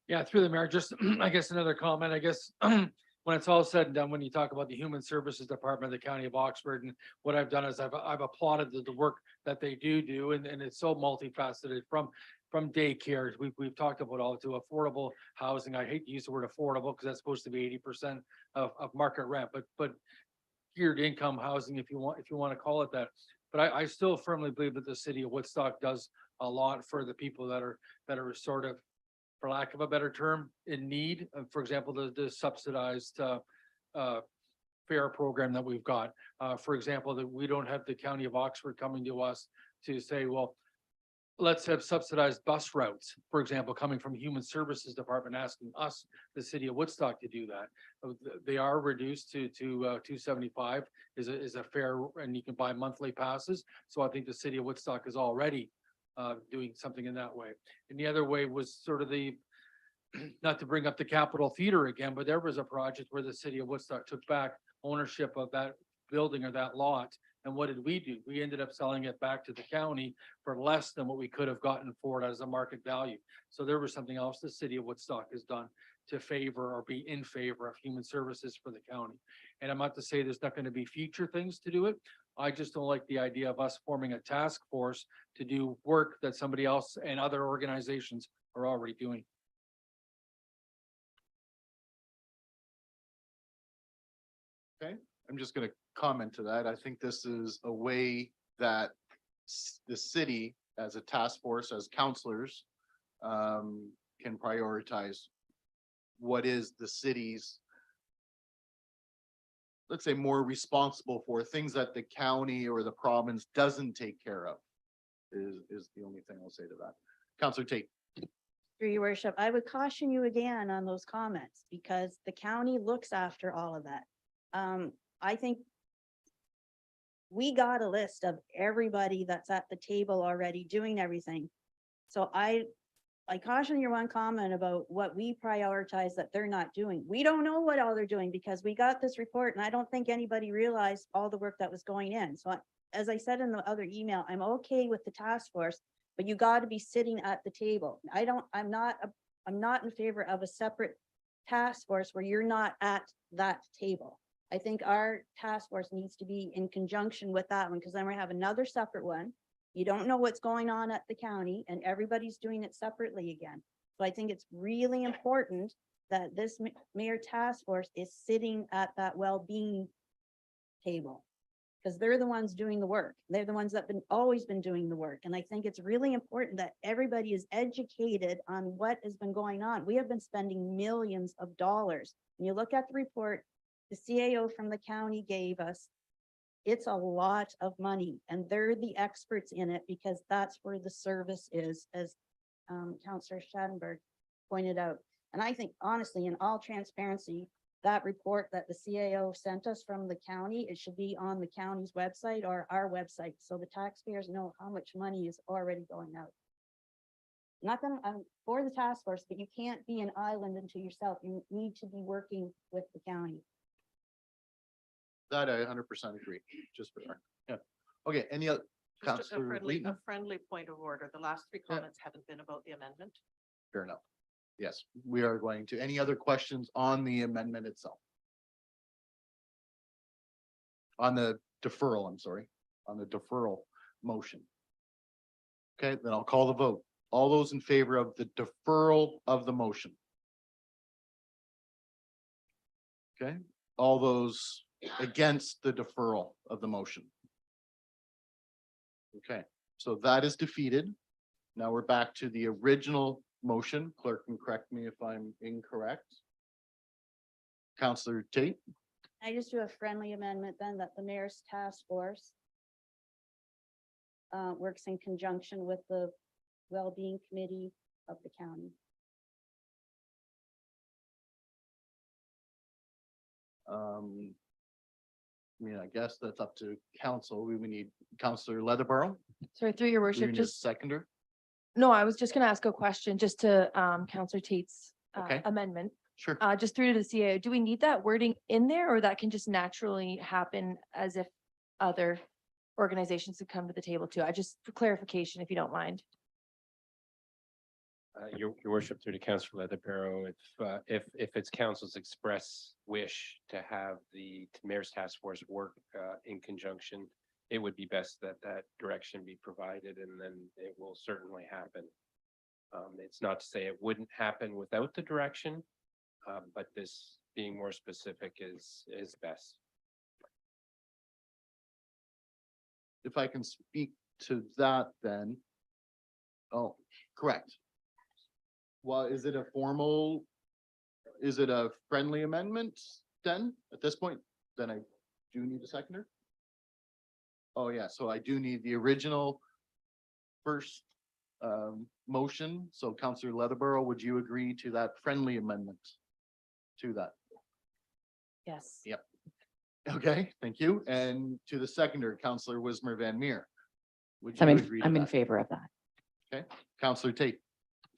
Yeah, through the mayor, just, I guess another comment, I guess, when it's all said and done, when you talk about the Human Services Department of the County of Oxford, and what I've done is I've applauded the work that they do, and it's so multifaceted from daycares. We've talked about all to affordable housing. I hate to use the word affordable because that's supposed to be 80% of market rent, but geared income housing, if you want to call it that. But I still firmly believe that the city of Woodstock does a lot for the people that are sort of, for lack of a better term, in need. For example, the subsidized fare program that we've got. For example, that we don't have the County of Oxford coming to us to say, well, let's have subsidized bus routes, for example, coming from Human Services Department, asking us, the city of Woodstock, to do that. They are reduced to $275 is a fare, and you can buy monthly passes. So I think the city of Woodstock is already doing something in that way. And the other way was sort of the, not to bring up the Capitol Theater again, but there was a project where the city of Woodstock took back ownership of that building or that lot. And what did we do? We ended up selling it back to the county for less than what we could have gotten for it as a market value. So there was something else the city of Woodstock has done to favor or be in favor of human services for the county. And I'm not to say there's not going to be future things to do it. I just don't like the idea of us forming a task force to do work that somebody else and other organizations are already doing. Okay, I'm just going to comment to that. I think this is a way that the city as a task force, as counselors, can prioritize what is the city's, let's say, more responsible for things that the county or the province doesn't take care of is the only thing I'll say to that. Counselor Tate. Through your worship, I would caution you again on those comments because the county looks after all of that. I think we got a list of everybody that's at the table already doing everything. So I caution your one comment about what we prioritize that they're not doing. We don't know what all they're doing because we got this report and I don't think anybody realized all the work that was going in. So as I said in the other email, I'm okay with the task force, but you got to be sitting at the table. I'm not in favor of a separate task force where you're not at that table. I think our task force needs to be in conjunction with that one, because then we have another separate one. You don't know what's going on at the county and everybody's doing it separately again. So I think it's really important that this mayor task force is sitting at that well-being table. Because they're the ones doing the work. They're the ones that always been doing the work. And I think it's really important that everybody is educated on what has been going on. We have been spending millions of dollars. When you look at the report the CAO from the county gave us, it's a lot of money and they're the experts in it because that's where the service is, as Councillor Schattenberg pointed out. And I think honestly, in all transparency, that report that the CAO sent us from the county, it should be on the county's website or our website, so the taxpayers know how much money is already going out. Not that I'm for the task force, but you can't be an island unto yourself. You need to be working with the county. That I 100% agree, just for, yeah. Okay, any other? Just a Counselor friendly, Wheaton? a friendly point of order. The last three Yeah. comments haven't been about the amendment. Fair enough. Yes, we are going to, any other questions on the amendment itself? On the deferral, I'm sorry, on the deferral motion. Okay, then I'll call the vote. All those in favor of the deferral of the motion? Okay, all those against the deferral of the motion? Okay, so that is defeated. Now we're back to the original motion. Clerk can correct me if I'm incorrect. Counselor Tate, I just do a friendly amendment then that the mayor's task force works in conjunction with the well-being committee of the county. I mean, I guess that's up to council. We need Counselor Leatherborough. Sorry, through your worship, Being a just, seconder. no, I was just gonna ask a question just to Counselor Tate's Okay. amendment. Sure. Just through to the CAO, do we need that wording in there or that can just naturally happen as if other organizations would come to the table too? I just, for clarification, if you don't mind. Your worship, through to Councillor Leatherborough, if it's council's express wish to have the mayor's task force work in conjunction, it would be best that that direction be provided, and then it will certainly happen. It's not to say it wouldn't happen without the direction, but this being more specific is best. If I can speak to that then. Oh, correct. Well, is it a formal, is it a friendly amendment then at this point? Then I do need a seconder? Oh, yeah, so I do need the original first motion. So Counselor Leatherborough, would you agree to that friendly amendment to that? Yes. Yep. Okay, thank you. And to the seconder, Counselor Wismer Van Meer. Would you agree to I'm in that? favor of that. Okay, Counselor Tate.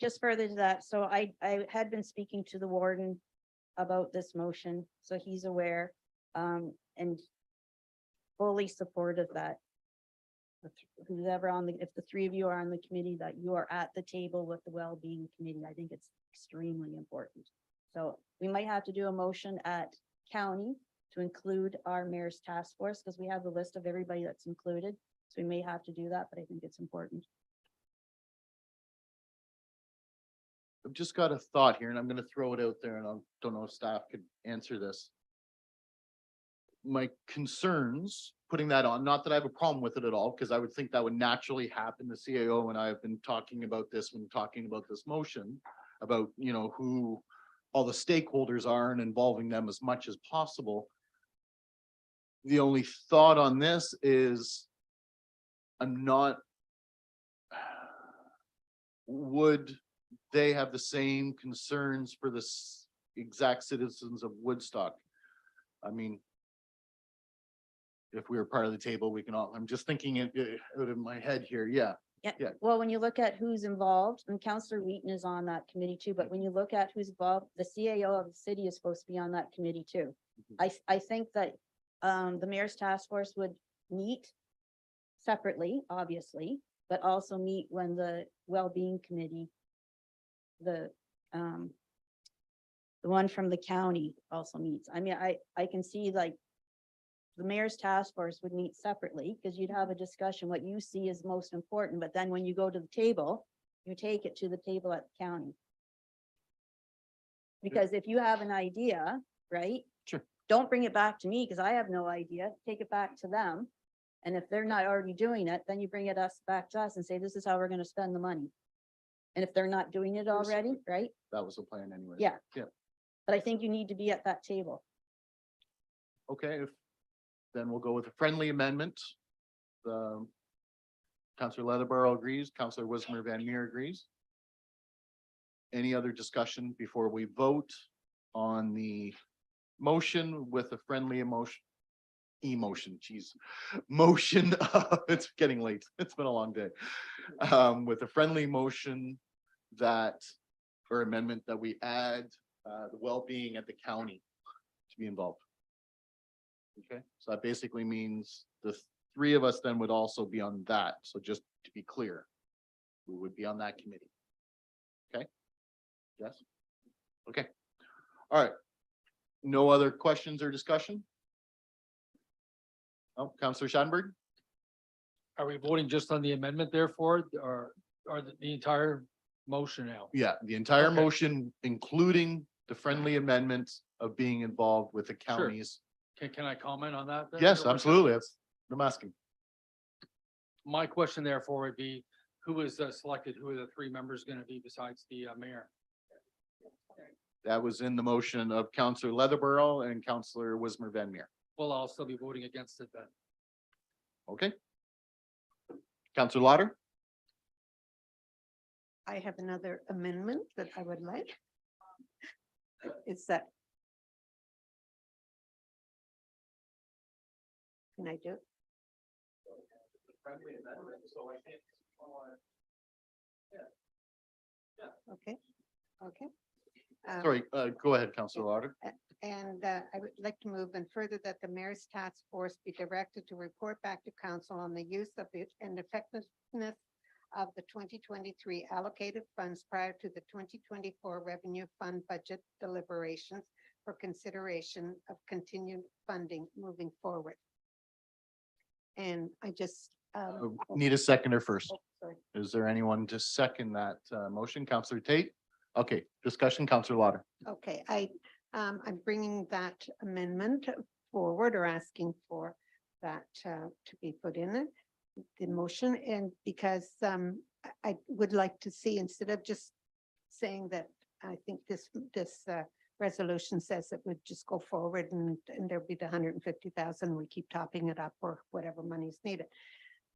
Just further to that, so I had been speaking to the warden about this motion, so he's aware, and fully supportive that whoever on the, if the three of you are on the committee, that you are at the table with the well-being committee. I think it's extremely important. So we might have to do a motion at county to include our mayor's task force, because we have the list of everybody that's included. So we may have to do that, but I think it's important. I've just got a thought here and I'm gonna throw it out there and I don't know if staff could answer this. My concerns putting that on, not that I have a problem with it at all, because I would think that would naturally happen. The CAO and I have been talking about this when talking about this motion, about, you know, who all the stakeholders are and involving them as much as possible. The only thought on this is I'm not, would they have the same concerns for the exact citizens of Woodstock? I mean, if we were part of the table, we can all, I'm just thinking it out of my head here. Yeah. Yeah, Yeah. well, when you look at who's involved, and Counselor Wheaton is on that committee too, but when you look at who's involved, the CAO of the city is supposed to be on that committee too. I think that the mayor's task force would meet separately, obviously, but also meet when the well-being committee, the one from the county also meets. I mean, I can see like the mayor's task force would meet separately because you'd have a discussion, what you see is most important, but then when you go to the table, you take it to the table at the county. Because if you have an idea, right? Sure. Don't bring it back to me because I have no idea. Take it back to them. And if they're not already doing it, then you bring it back to us and say, this is how we're going to spend the money. And if they're not doing it already, right? That was the plan anyway. Yeah. Yeah. But I think you need to be at that table. Okay, then we'll go with a friendly amendment. Councillor Leatherborough agrees, Councillor Wismer Van Meer agrees. Any other discussion before we vote on the motion with a friendly emotion, geez. Motion, it's getting late. It's been a long day. With a friendly motion that, or amendment that we add the well-being at the county to be involved. Okay, so that basically means the three of us then would also be on that. So just to be clear, we would be on that committee. Okay? Yes? Okay. All right. No other questions or discussion? Oh, Councillor Shanberg? Are we voting just on the amendment therefore, or the entire motion now? Yeah, the entire Okay. motion, including the friendly amendment of being involved with the Sure. counties. Can I comment on that? then, Yes, Your Worship? absolutely. That's what I'm asking. My question therefore would be, who is selected? Who are the three members going to be besides the mayor? That was in the motion of Councillor Leatherborough and Councillor Wismer Van Meer. Well, I'll still be voting against it then. Okay. Councillor Lauder? I have another amendment that I would like. It's that. Can I do it? Okay, okay. Sorry, go ahead, Councillor Lauder. And I would like to move and further that the mayor's task force be directed to report back to council on the use of it and effectiveness of the 2023 allocated funds prior to the 2024 revenue fund budget deliberations for consideration of continued funding moving forward. And I just. Need a seconder first. Oh, sorry. Is there anyone to second that motion? Councillor Tate? Okay, discussion, Councillor Lauder. Okay, I'm bringing that amendment forward or asking for that to be put in it, the motion, and because I would like to see, instead of just saying that, I think this resolution says it would just go forward and there'll be the 150,000, we keep topping it up or whatever money is needed.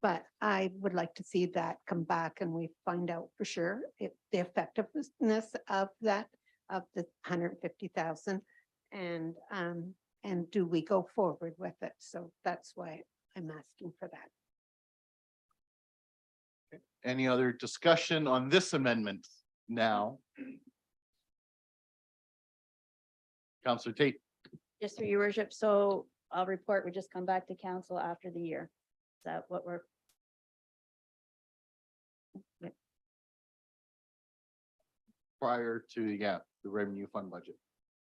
But I would like to see that come back and we find out for sure if the effectiveness of that, of the 150,000 and do we go forward with it? So that's why I'm asking for that. Any other discussion on this amendment now? Councillor Tate? Just through your worship, so I'll report, we just come back to council after the year. Is that what we're? Prior to, yeah, the revenue fund budget.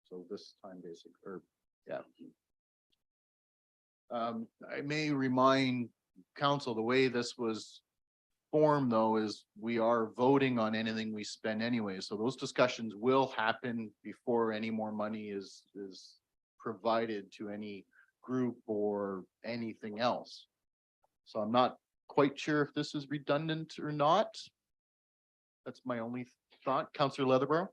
So this time basic, or, yeah. I may remind council, the way this was formed though, is we are voting on anything we spend anyway. So those discussions will happen before any more money is provided to any group or anything else. So I'm not quite sure if this is redundant or not. That's my only thought. Counselor Leatherborough?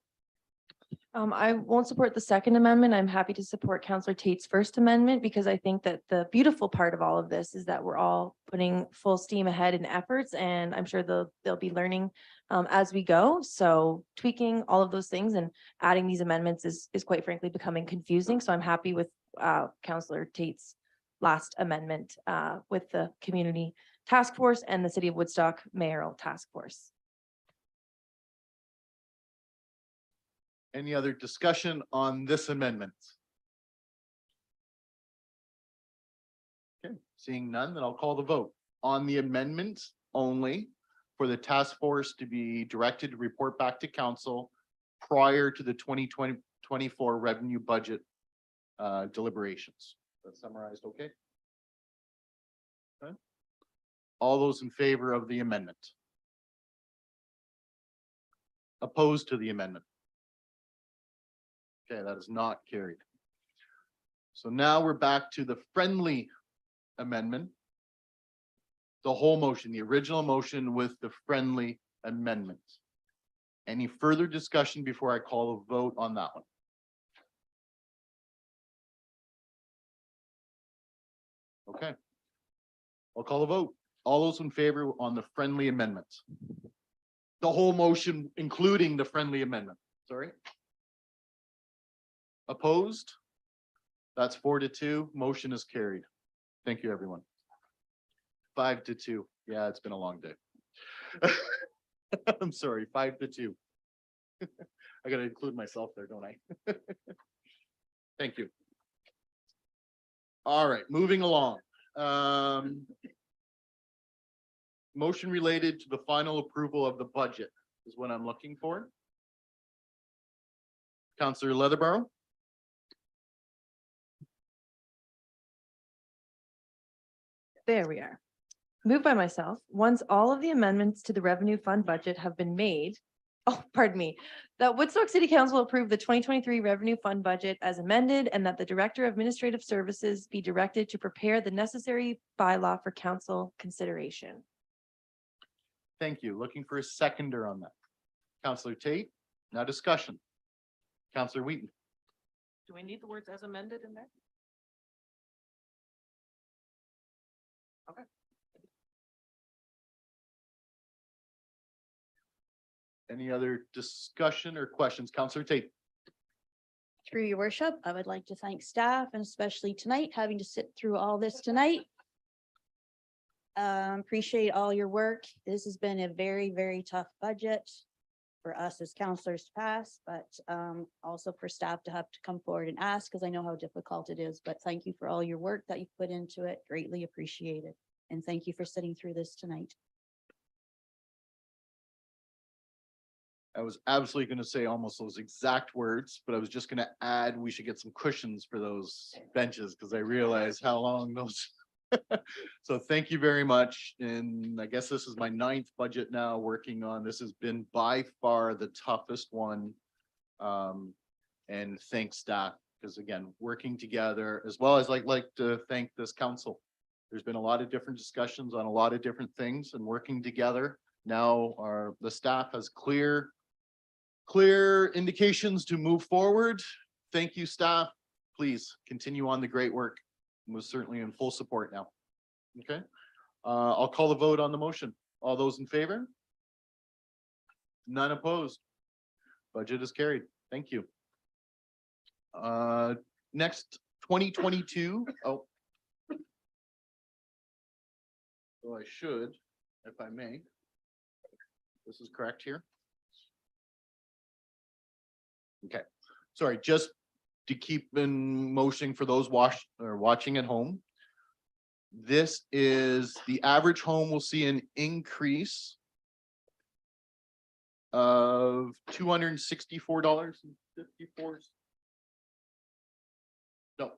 I won't support the second amendment. I'm happy to support Counselor Tate's first amendment because I think that the beautiful part of all of this is that we're all putting full steam ahead in efforts, and I'm sure they'll be learning as we go. So tweaking all of those things and adding these amendments is quite frankly becoming confusing. So I'm happy with Counselor Tate's last amendment with the community task force and the City of Woodstock mayoral task force. Any other discussion on this amendment? Okay, seeing none, then I'll call the vote on the amendment only for the task force to be directed to report back to council prior to the 2024 revenue budget deliberations. That's summarized, okay? Okay. All those in favor of the amendment? Opposed to the amendment? Okay, that is not carried. So now we're back to the friendly amendment. The whole motion, the original motion with the friendly amendment. Any further discussion before I call a vote on that one? Okay. I'll call a vote. All those in favor on the friendly amendment? The whole motion, including the friendly amendment, sorry. Opposed? That's 4-2. Motion is carried. Thank you, everyone. 5-2. Yeah, it's been a long day. I'm sorry, 5-2. I gotta include myself there, don't I? Thank you. All right, moving along. Motion related to the final approval of the budget is what I'm looking for. Counselor Leatherborough? There we are. Moved by myself, once all of the amendments to the revenue fund budget have been made, pardon me, that Woodstock City Council approve the 2023 revenue fund budget as amended and that the Director of Administrative Services be directed to prepare the necessary bylaw for council consideration. Thank you. Looking for a seconder on that. Counselor Tate, now discussion. Counselor Wheaton. Do we need the words as amended in there? Okay. Any other discussion or questions? Counselor Tate. Through your worship, I would like to thank staff and especially tonight, having to sit through all this tonight. Appreciate all your work. This has been a very, very tough budget for us as counselors to pass, but also for staff to have to come forward and ask, because I know how difficult it is. But thank you for all your work that you put into it. Greatly appreciated. And thank you for sitting through this tonight. I was absolutely going to say almost those exact words, but I was just going to add, we should get some cushions for those benches because I realized how long those. So thank you very much. And I guess this is my 9th budget now working on. This has been by far the toughest one. And thanks staff, because again, working together as well as like to thank this council. There's been a lot of different discussions on a lot of different things and working together. Now the staff has clear indications to move forward. Thank you, staff. Please continue on the great work. We're certainly in full support now. Okay. I'll call the vote on the motion. All those in favor? None opposed. Budget is carried. Thank you. Next, 2022. Oh. So I should, if I may. This is correct here. Okay, sorry, just to keep in motion for those watching at home. This is the average home will see an increase of $264.54. No,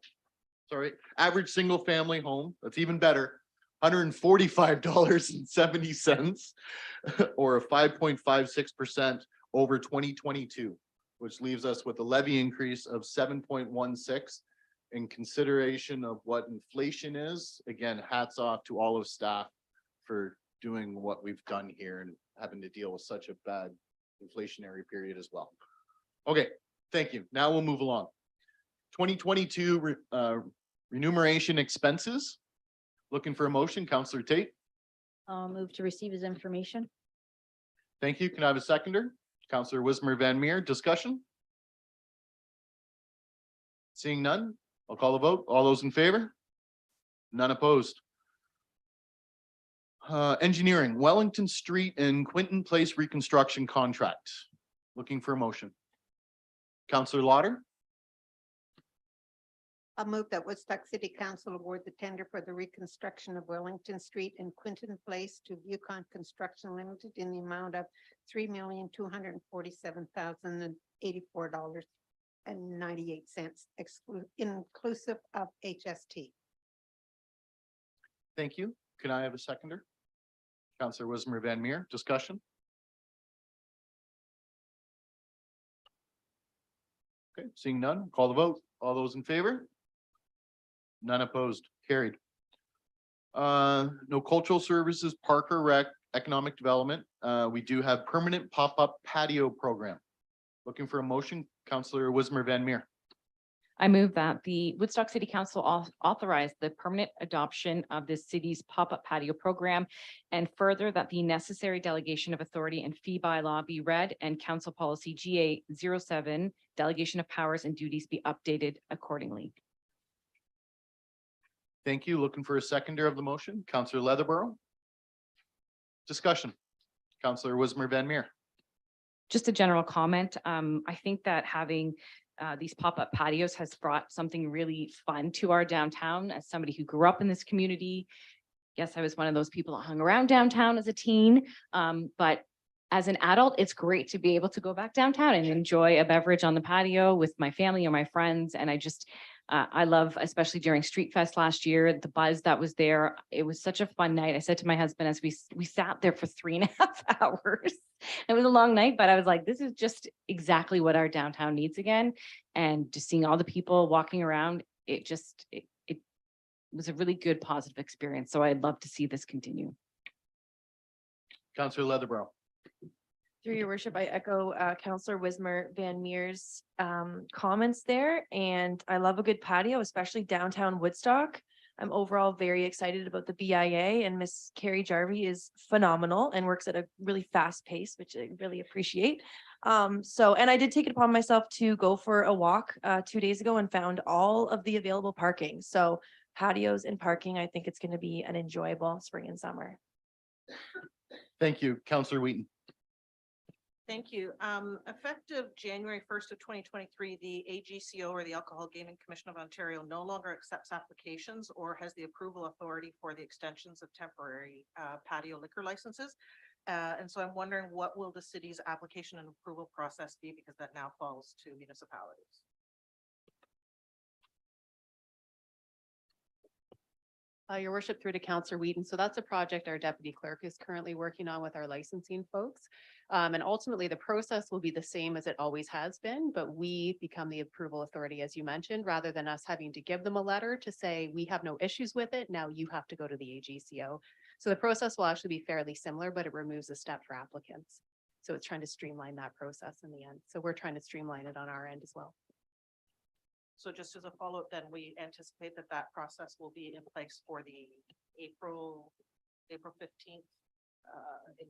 sorry, average single family home, that's even better, $145.70 or a 5.56% over 2022, which leaves us with a levy increase of 7.16. in consideration of what inflation is, again, hats off to all of staff for doing what we've done here and having to deal with such a bad inflationary period as well. Okay, thank you. Now we'll move along. 2022 remuneration expenses. Looking for a motion, Counselor Tate. I'll move to receive his information. Thank you. Can I have a seconder? Counselor Wismer Van Meer, discussion? Seeing none, I'll call the vote. All those in favor? None opposed. Engineering, Wellington Street and Quinton Place reconstruction contract. Looking for a motion. Counselor Lauder, I'll move that Woodstock City Council award the tender for the reconstruction of Wellington Street and Quinton Place to Yukon Construction Limited in the amount of $3,247,084.98 inclusive of HST. thank you. Can I have a seconder? Counselor Wismer Van Meer, discussion? Okay, seeing none, call the vote. All those in favor? None opposed, carried. No cultural services, Parker Rec, economic development. We do have permanent pop-up patio program. Looking for a motion, Counselor Wismer Van Meer. I move that the Woodstock City Council authorize the permanent adoption of the city's pop-up patio program, and further that the necessary delegation of authority and fee bylaw be read and council policy GA 07 delegation of powers and duties be updated accordingly. Thank you. Looking for a seconder of the motion, Counselor Leatherborough. Discussion, Counselor Wismer Van Meer. Just a general comment. I think that having these pop-up patios has brought something really fun to our downtown. As somebody who grew up in this community, yes, I was one of those people that hung around downtown as a teen. But as an adult, it's great to be able to go back downtown and enjoy a beverage on the patio with my family or my friends. And I love, especially during Street Fest last year, the buzz that was there. It was such a fun night. I said to my husband as we sat there for 3.5 hours. It was a long night, but I was like, this is just exactly what our downtown needs again. And just seeing all the people walking around, it was a really good, positive experience. So I'd love to see this continue. Counselor Leatherborough. Through your worship, I echo Councillor Wismer Van Meer's comments there, and I love a good patio, especially downtown Woodstock. I'm overall very excited about the BIA, and Miss Carrie Jarvie is phenomenal and works at a really fast pace, which I really appreciate. And I did take it upon myself to go for a walk 2 days ago and found all of the available parking. So patios and parking, I think it's going to be an enjoyable spring and summer. Thank you, Counselor Wheaton. Thank you. Effective January 1st of 2023, the AGCO or the Alcohol Gaming Commission of Ontario no longer accepts applications or has the approval authority for the extensions of temporary patio liquor licenses. And so I'm wondering, what will the city's application and approval process be, because that now falls to municipalities? Your worship, through to Councillor Wheaton. So that's a project our deputy clerk is currently working on with our licensing folks. And ultimately the process will be the same as it always has been, but we become the approval authority, as you mentioned, rather than us having to give them a letter to say, we have no issues with it. Now you have to go to the AGCO. So the process will actually be fairly similar, but it removes a step for applicants. So it's trying to streamline that process in the end. So we're trying to streamline it on our end as well. So just as a follow-up, then we anticipate that that process will be in place for the April 15th,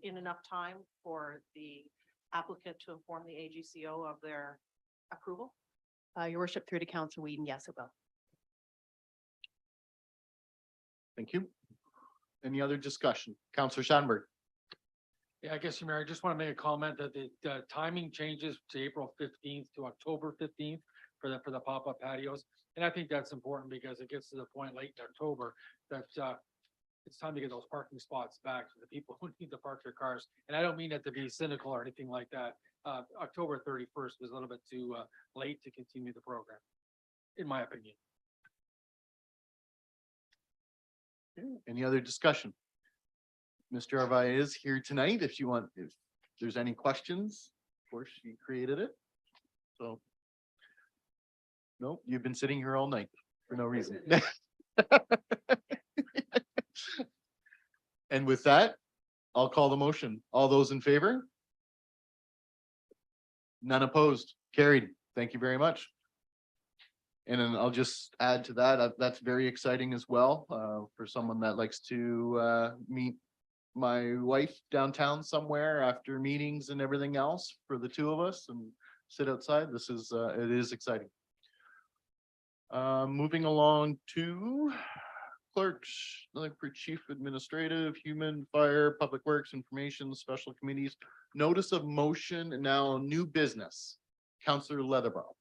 in enough time for the applicant to inform the AGCO of their approval? Your worship, through to Councillor Whedon, yes, it will. Thank you. Any other discussion? Counselor Sandberg. Yeah, I guess, Mayor, I just want to make a comment that the timing changes to April 15th to October 15th for the pop-up patios. And I think that's important because it gets to the point late in October that it's time to get those parking spots back to the people who need to park their cars. And I don't mean it to be cynical or anything like that. October 31st was a little bit too late to continue the program, in my opinion. Any other discussion? Mr. Arvai is here tonight. If there's any questions, of course, she created it. So. No, you've been sitting here all night. for no reason. And with that, I'll call the motion. All those in favor? None opposed, carried. Thank you very much. And then I'll just add to that, that's very exciting as well, for someone that likes to, meet my wife downtown somewhere after meetings and everything else for the two of us and sit outside. This is, it is exciting. Moving along to clerks, looking for chief administrative, human, fire, public works, information, special committees, notice of motion, and now new business. Counselor Leatherborough.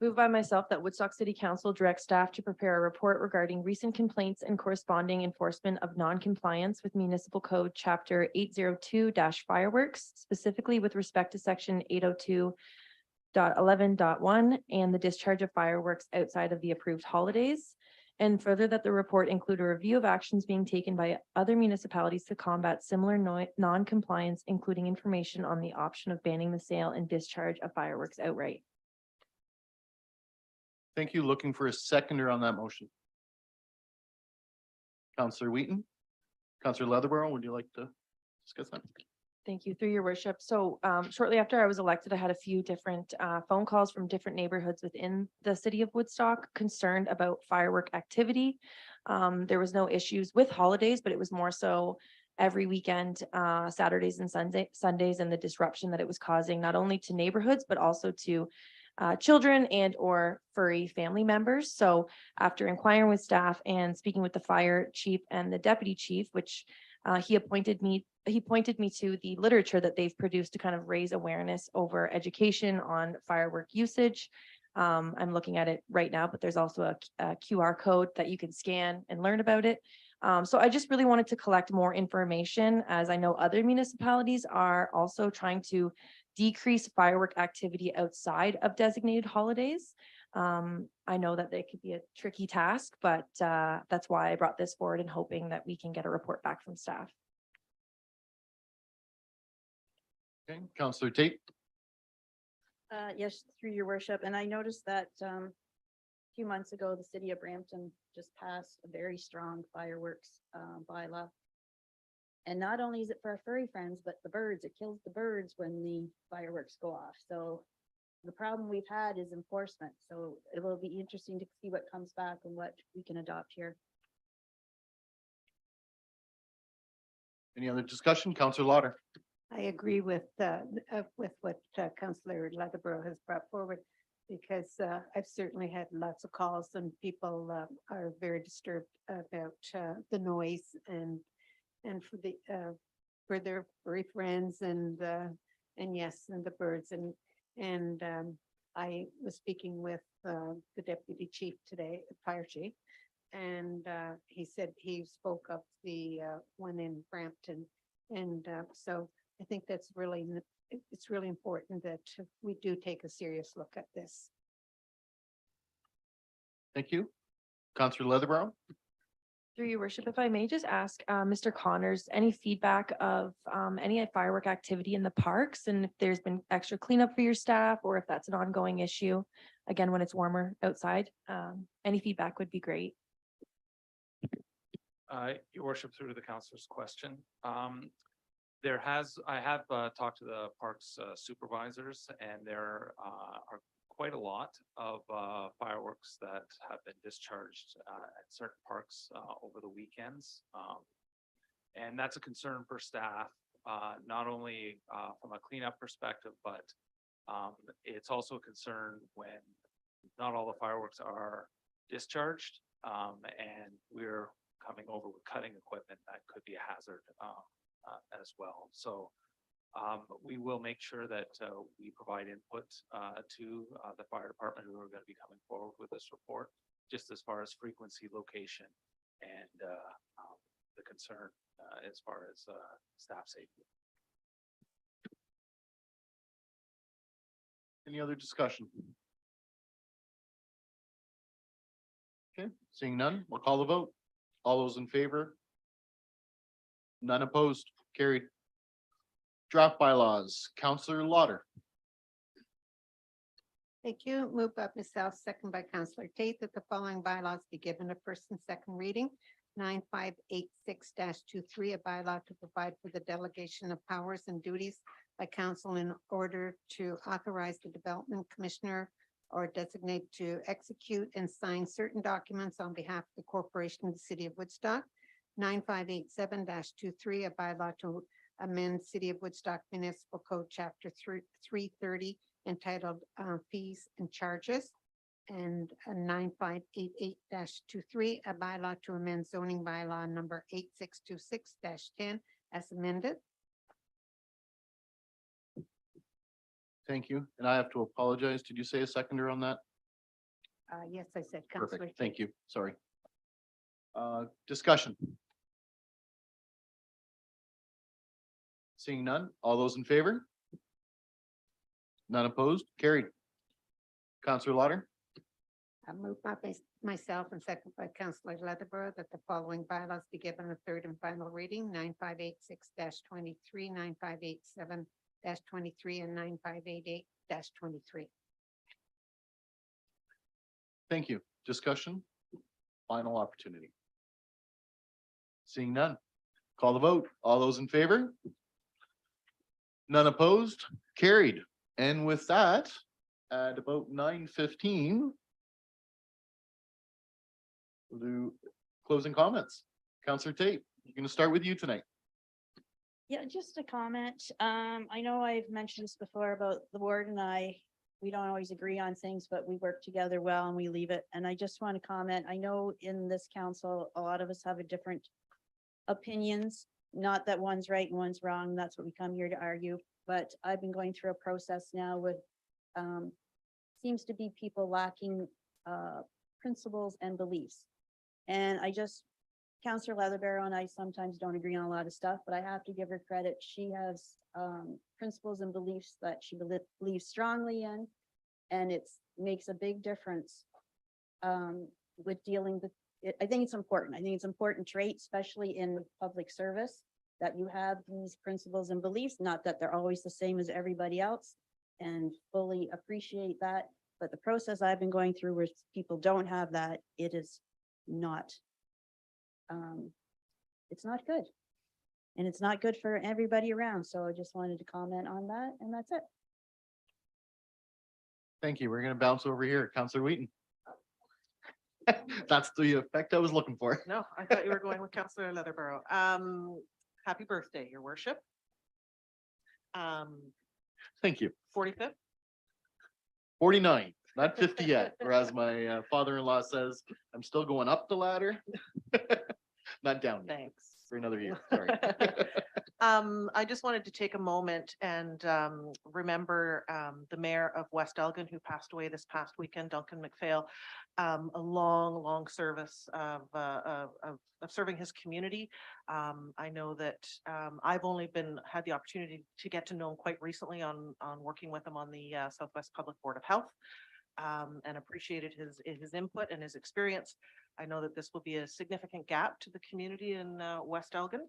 Moved by myself that Woodstock City Council direct staff to prepare a report regarding recent complaints and corresponding enforcement of non-compliance with municipal code chapter 802 fireworks, specifically with respect to section 802.11.1 and the discharge of fireworks outside of the approved holidays. And further, that the report include a review of actions being taken by other municipalities to combat similar non-compliance, including information on the option of banning the sale and discharge of fireworks outright. Thank you. Looking for a seconder on that motion. Counselor Wheaton. Counselor Leatherborough, would you like to discuss that? Thank you, through your worship. So shortly after I was elected, I had a few different phone calls from different neighborhoods within the city of Woodstock concerned about firework activity. There was no issues with holidays, but it was more so every weekend, Saturdays and Sundays, and the disruption that it was causing not only to neighborhoods, but also to children and or furry family members. So after inquiring with staff and speaking with the fire chief and the deputy chief, which he pointed me to the literature that they've produced to kind of raise awareness over education on firework usage. I'm looking at it right now, but there's also a QR code that you can scan and learn about it. So I just really wanted to collect more information, as I know other municipalities are also trying to decrease firework activity outside of designated holidays. I know that they could be a tricky task, but that's why I brought this forward and hoping that we can get a report back from staff. Okay, Counselor Tate. Yes, through your worship. And I noticed that a few months ago, the city of Brampton just passed a very strong fireworks bylaw. And not only is it for our furry friends, but the birds, it kills the birds when the fireworks go off. So the problem we've had is enforcement. So it will be interesting to see what comes back and what we can adopt here. Any other discussion? Counselor Lauder. I agree with what Councillor Leatherborough has brought forward, because I've certainly had lots of calls and people are very disturbed about the noise and for the for their furry friends and yes, and the birds and I was speaking with the deputy chief today, the fire chief, and he said he spoke of the one in Brampton, and so I think that's really, it's really important that we do take a serious look at this. Thank you. Counselor Leatherborough. Through your worship, if I may just ask Mr. Connors, any feedback of any firework activity in the parks, and if there's been extra cleanup for your staff, or if that's an ongoing issue, again, when it's warmer outside, any feedback would be great. Your worship, through to the councilor's question. I have talked to the parks supervisors, and there are quite a lot of fireworks that have been discharged at certain parks over the weekends. And that's a concern for staff, not only from a cleanup perspective, but it's also a concern when not all the fireworks are discharged, and we're coming over with cutting equipment that could be a hazard as well. So we will make sure that we provide input to the fire department, who are going to be coming forward with this report, just as far as frequency, location, and the concern as far as staff safety. Any other discussion? Okay, seeing none, we'll call the vote. All those in favor? None opposed, carried. Draft bylaws, Counselor Lauder. Thank you. Moved by Ms. South, second by Councillor Tate, that the following bylaws be given a first and second reading. 9586-23, a bylaw to provide for the delegation of powers and duties by council in order to authorize the development commissioner or designate to execute and sign certain documents on behalf of the corporation of the city of Woodstock. 9587-23, a bylaw to amend City of Woodstock Municipal Code, Chapter 330, entitled Fees and Charges. And 9588-23, a bylaw to amend zoning bylaw number 8626-10 as amended. Thank you. And I have to apologize. Did you say a seconder on that? Yes, I said Councillor. Perfect. Thank you. Sorry. Discussion. Seeing none. All those in favor? None opposed? Carried. Councillor Lauder. I move by myself and second by Councillor Leatherborough that the following bylaws be given a third and final reading. 9586-23, 9587-23, and 9588-23. Thank you. Discussion. Final opportunity. Seeing none. Call the vote. All those in favor? None opposed? Carried. And with that, at about 9:15, we'll do closing comments. Councillor Tate, I'm going to start with you tonight. Yeah, just a comment. I know I've mentioned this before about the board and I, we don't always agree on things, but we work together well and we leave it. And I just want to comment, I know in this council, a lot of us have a different opinions, not that one's right and one's wrong. That's what we come here to argue. But I've been going through a process now with, seems to be people lacking principles and beliefs. And I just, Councillor Leatherbarrow and I sometimes don't agree on a lot of stuff, but I have to give her credit. She has principles and beliefs that she believes strongly in. And it makes a big difference with dealing with it. I think it's important. I think it's an important trait, especially in public service, that you have these principles and beliefs, not that they're always the same as everybody else, and fully appreciate that. But the process I've been going through where people don't have that, it is not, it's not good. And it's not good for everybody around. So I just wanted to comment on that, and that's it. Thank you. We're going to bounce over here. Councillor Wheaton. That's the effect I was looking for. No, I thought you were going with Councillor Leatherborough. Happy birthday, your worship. Thank you. 45th? 49, not 50 yet, or as my father-in-law says, I'm still going up the ladder. Not down yet. Thanks. For another year, sorry. I just wanted to take a moment and remember the mayor of West Elgin who passed away this past weekend, Duncan McPhail. A long service of serving his community. I know that I've only had the opportunity to get to know him quite recently on working with him on the Southwest Public Board of Health, and appreciated his input and his experience. I know that this will be a significant gap to the community in West Elgin,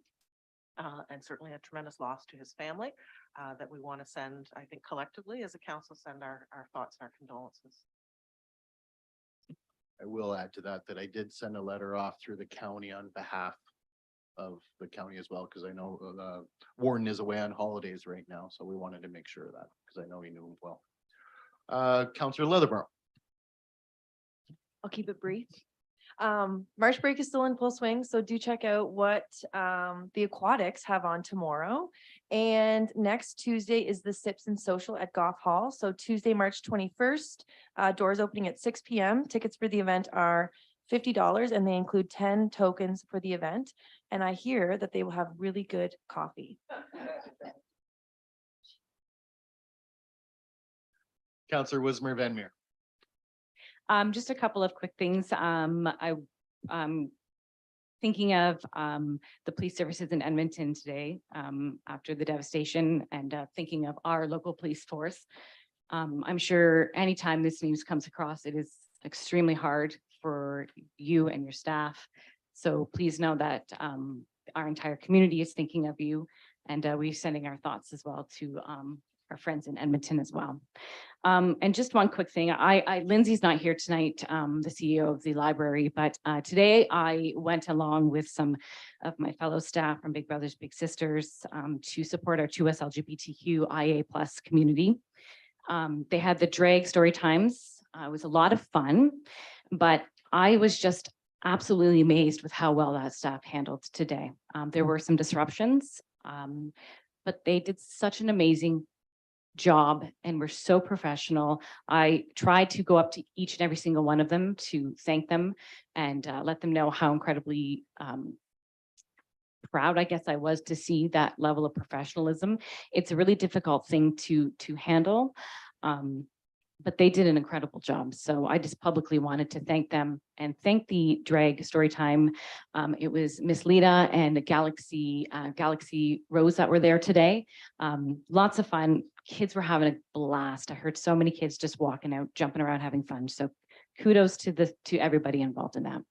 and certainly a tremendous loss to his family that we want to send, I think collectively as a council, send our thoughts and our condolences. I will add to that, that I did send a letter off through the county on behalf of the county as well, because I know the warden is away on holidays right now, so we wanted to make sure of that, because I know he knew him well. Councillor Leatherborough. I'll keep it brief. March break is still in full swing, so do check out what the aquatics have on tomorrow. And next Tuesday is the Sips and Social at Goff Hall. So Tuesday, March 21st, doors opening at 6 p.m. Tickets for the event are $50 and they include 10 tokens for the event. And I hear that they will have really good coffee. Councillor Wismer Van Meer. Just a couple of quick things. I'm thinking of the police services in Edmonton today after the devastation, and thinking of our local police force. I'm sure anytime this news comes across, it is extremely hard for you and your staff. So please know that our entire community is thinking of you, and we're sending our thoughts as well to our friends in Edmonton as well. And just one quick thing, Lindsay's not here tonight, the CEO of the library, but today I went along with some of my fellow staff from Big Brothers Big Sisters to support our 2S LGBTQIA+ community. They had the drag story times. It was a lot of fun, but I was just absolutely amazed with how well that staff handled today. There were some disruptions, but they did such an amazing job and were so professional. I tried to go up to each and every single one of them to thank them and let them know how incredibly proud I guess I was to see that level of professionalism. It's a really difficult thing to handle, but they did an incredible job. So I just publicly wanted to thank them and thank the drag story time. It was Miss Lita and Galaxy Rose that were there today. Lots of fun. Kids were having a blast. I heard so many kids just walking out, jumping around, having fun. So kudos to everybody involved in that.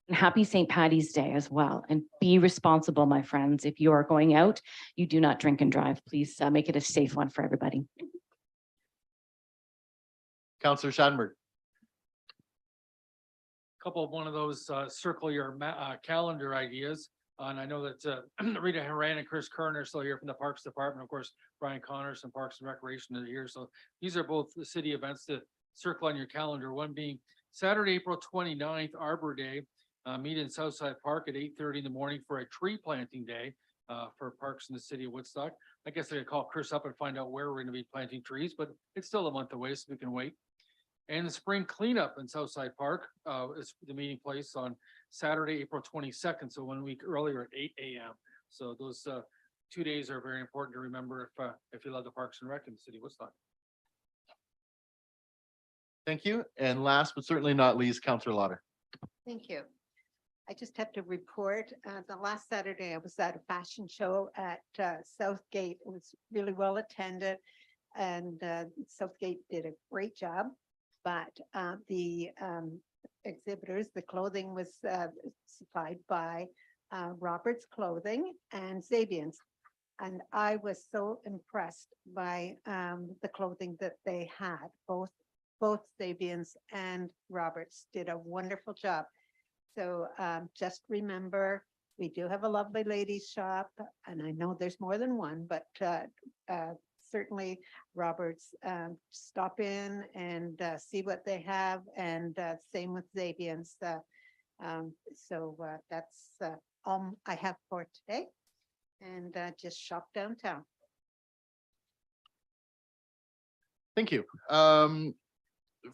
And happy St. Patty's Day as well. And be responsible, my friends. If you are going out, you do not drink and drive. Please make it a safe one for everybody. Councillor Schadenberg. Couple of one of those circle your calendar ideas. And I know that Rita Haran and Chris Kern are still here from the Parks Department. Of course, Brian Connors from Parks and Recreation are here. So these are both the city events to circle on your calendar. One being Saturday, April 29th, Arbor Day. Meet in Southside Park at 8:30 in the morning for a tree planting day for parks in the city of Woodstock. I guess I could call Chris up and find out where we're going to be planting trees, but it's still a month away, so we can wait. And the spring cleanup in Southside Park is the meeting place on Saturday, April 22nd, so 1 week earlier at 8 a.m. So those 2 days are very important to remember if you love the Parks and Rec in the city of Woodstock. Thank you. And last but certainly not least, Councillor Lauder. Thank you. I just have to report, the last Saturday I was at a fashion show at Southgate. It was really well attended and Southgate did a great job. But the exhibitors, the clothing was supplied by Robert's Clothing and Zabian's. And I was so impressed by the clothing that they had. Both Zabian's and Roberts did a wonderful job. So just remember, we do have a lovely ladies shop, and I know there's more than one, but certainly Roberts, stop in and see what they have, and same with Zabian's. So that's all I have for today, and just shop downtown. Thank you.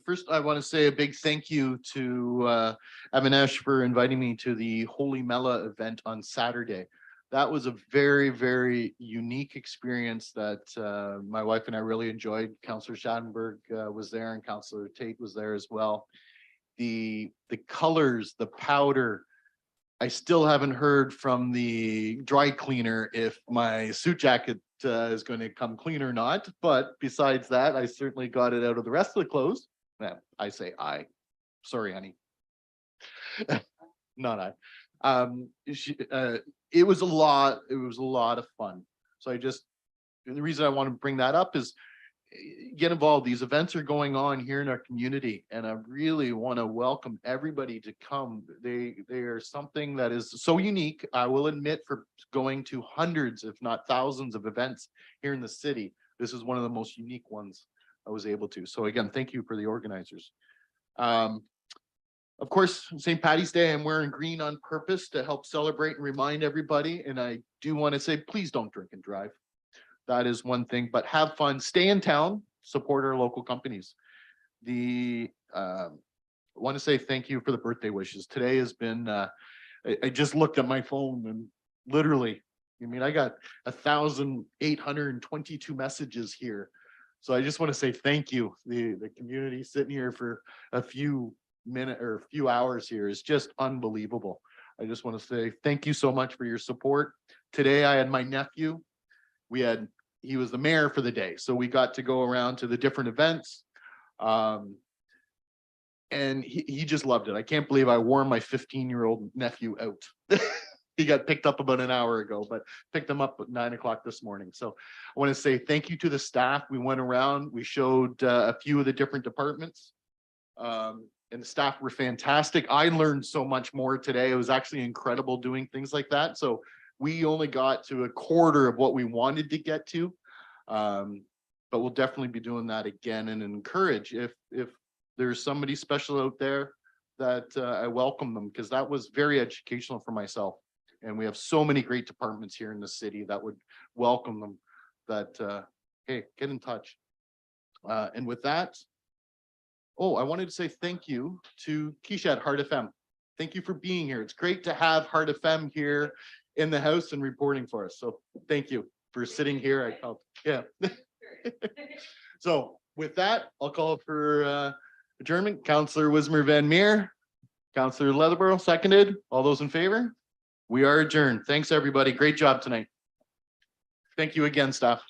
First, I want to say a big thank you to Avanesh for inviting me to the Holy Mela event on Saturday. That was a very, very unique experience that my wife and I really enjoyed. Councillor Schadenberg was there and Councillor Tate was there as well. The colors, the powder. I still haven't heard from the dry cleaner if my suit jacket is going to come clean or not. But besides that, I certainly got it out of the rest of the clothes. I say I. Sorry, honey. Not I. It was a lot. It was a lot of fun. So the reason I want to bring that up is get involved. These events are going on here in our community, and I really want to welcome everybody to come. They are something that is so unique. I will admit, for going to hundreds, if not thousands of events here in the city, this is one of the most unique ones I was able to. So again, thank you for the organizers. Of course, St. Patty's Day, I'm wearing green on purpose to help celebrate and remind everybody. And I do want to say, please don't drink and drive. That is one thing, but have fun, stay in town, support our local companies. I want to say thank you for the birthday wishes. Today has been, I just looked at my phone and literally, I mean, I got 1,822 messages here. So I just want to say thank you. The community sitting here for a few minutes or a few hours here is just unbelievable. I just want to say thank you so much for your support. Today I had my nephew. He was the mayor for the day. So we got to go around to the different events. And he just loved it. I can't believe I wore my 15-year-old nephew out. He got picked up about an hour ago, but picked him up at 9 o'clock this morning. So I want to say thank you to the staff. We went around, we showed a few of the different departments. And the staff were fantastic. I learned so much more today. It was actually incredible doing things like that. So we only got to a quarter of what we wanted to get to. But we'll definitely be doing that again and encourage if there's somebody special out there that I welcome them, because that was very educational for myself. And we have so many great departments here in the city that would welcome them, that, hey, get in touch. And with that, oh, I wanted to say thank you to Keisha at Heart FM. Thank you for being here. It's great to have Heart FM here in the house and reporting for us. So thank you for sitting here. I felt, yeah. So with that, I'll call for adjournment. Councillor Wismer Van Meer, Councillor Leatherborough, seconded. All those in favor? We are adjourned. Thanks, everybody. Great job tonight. Thank you again, staff.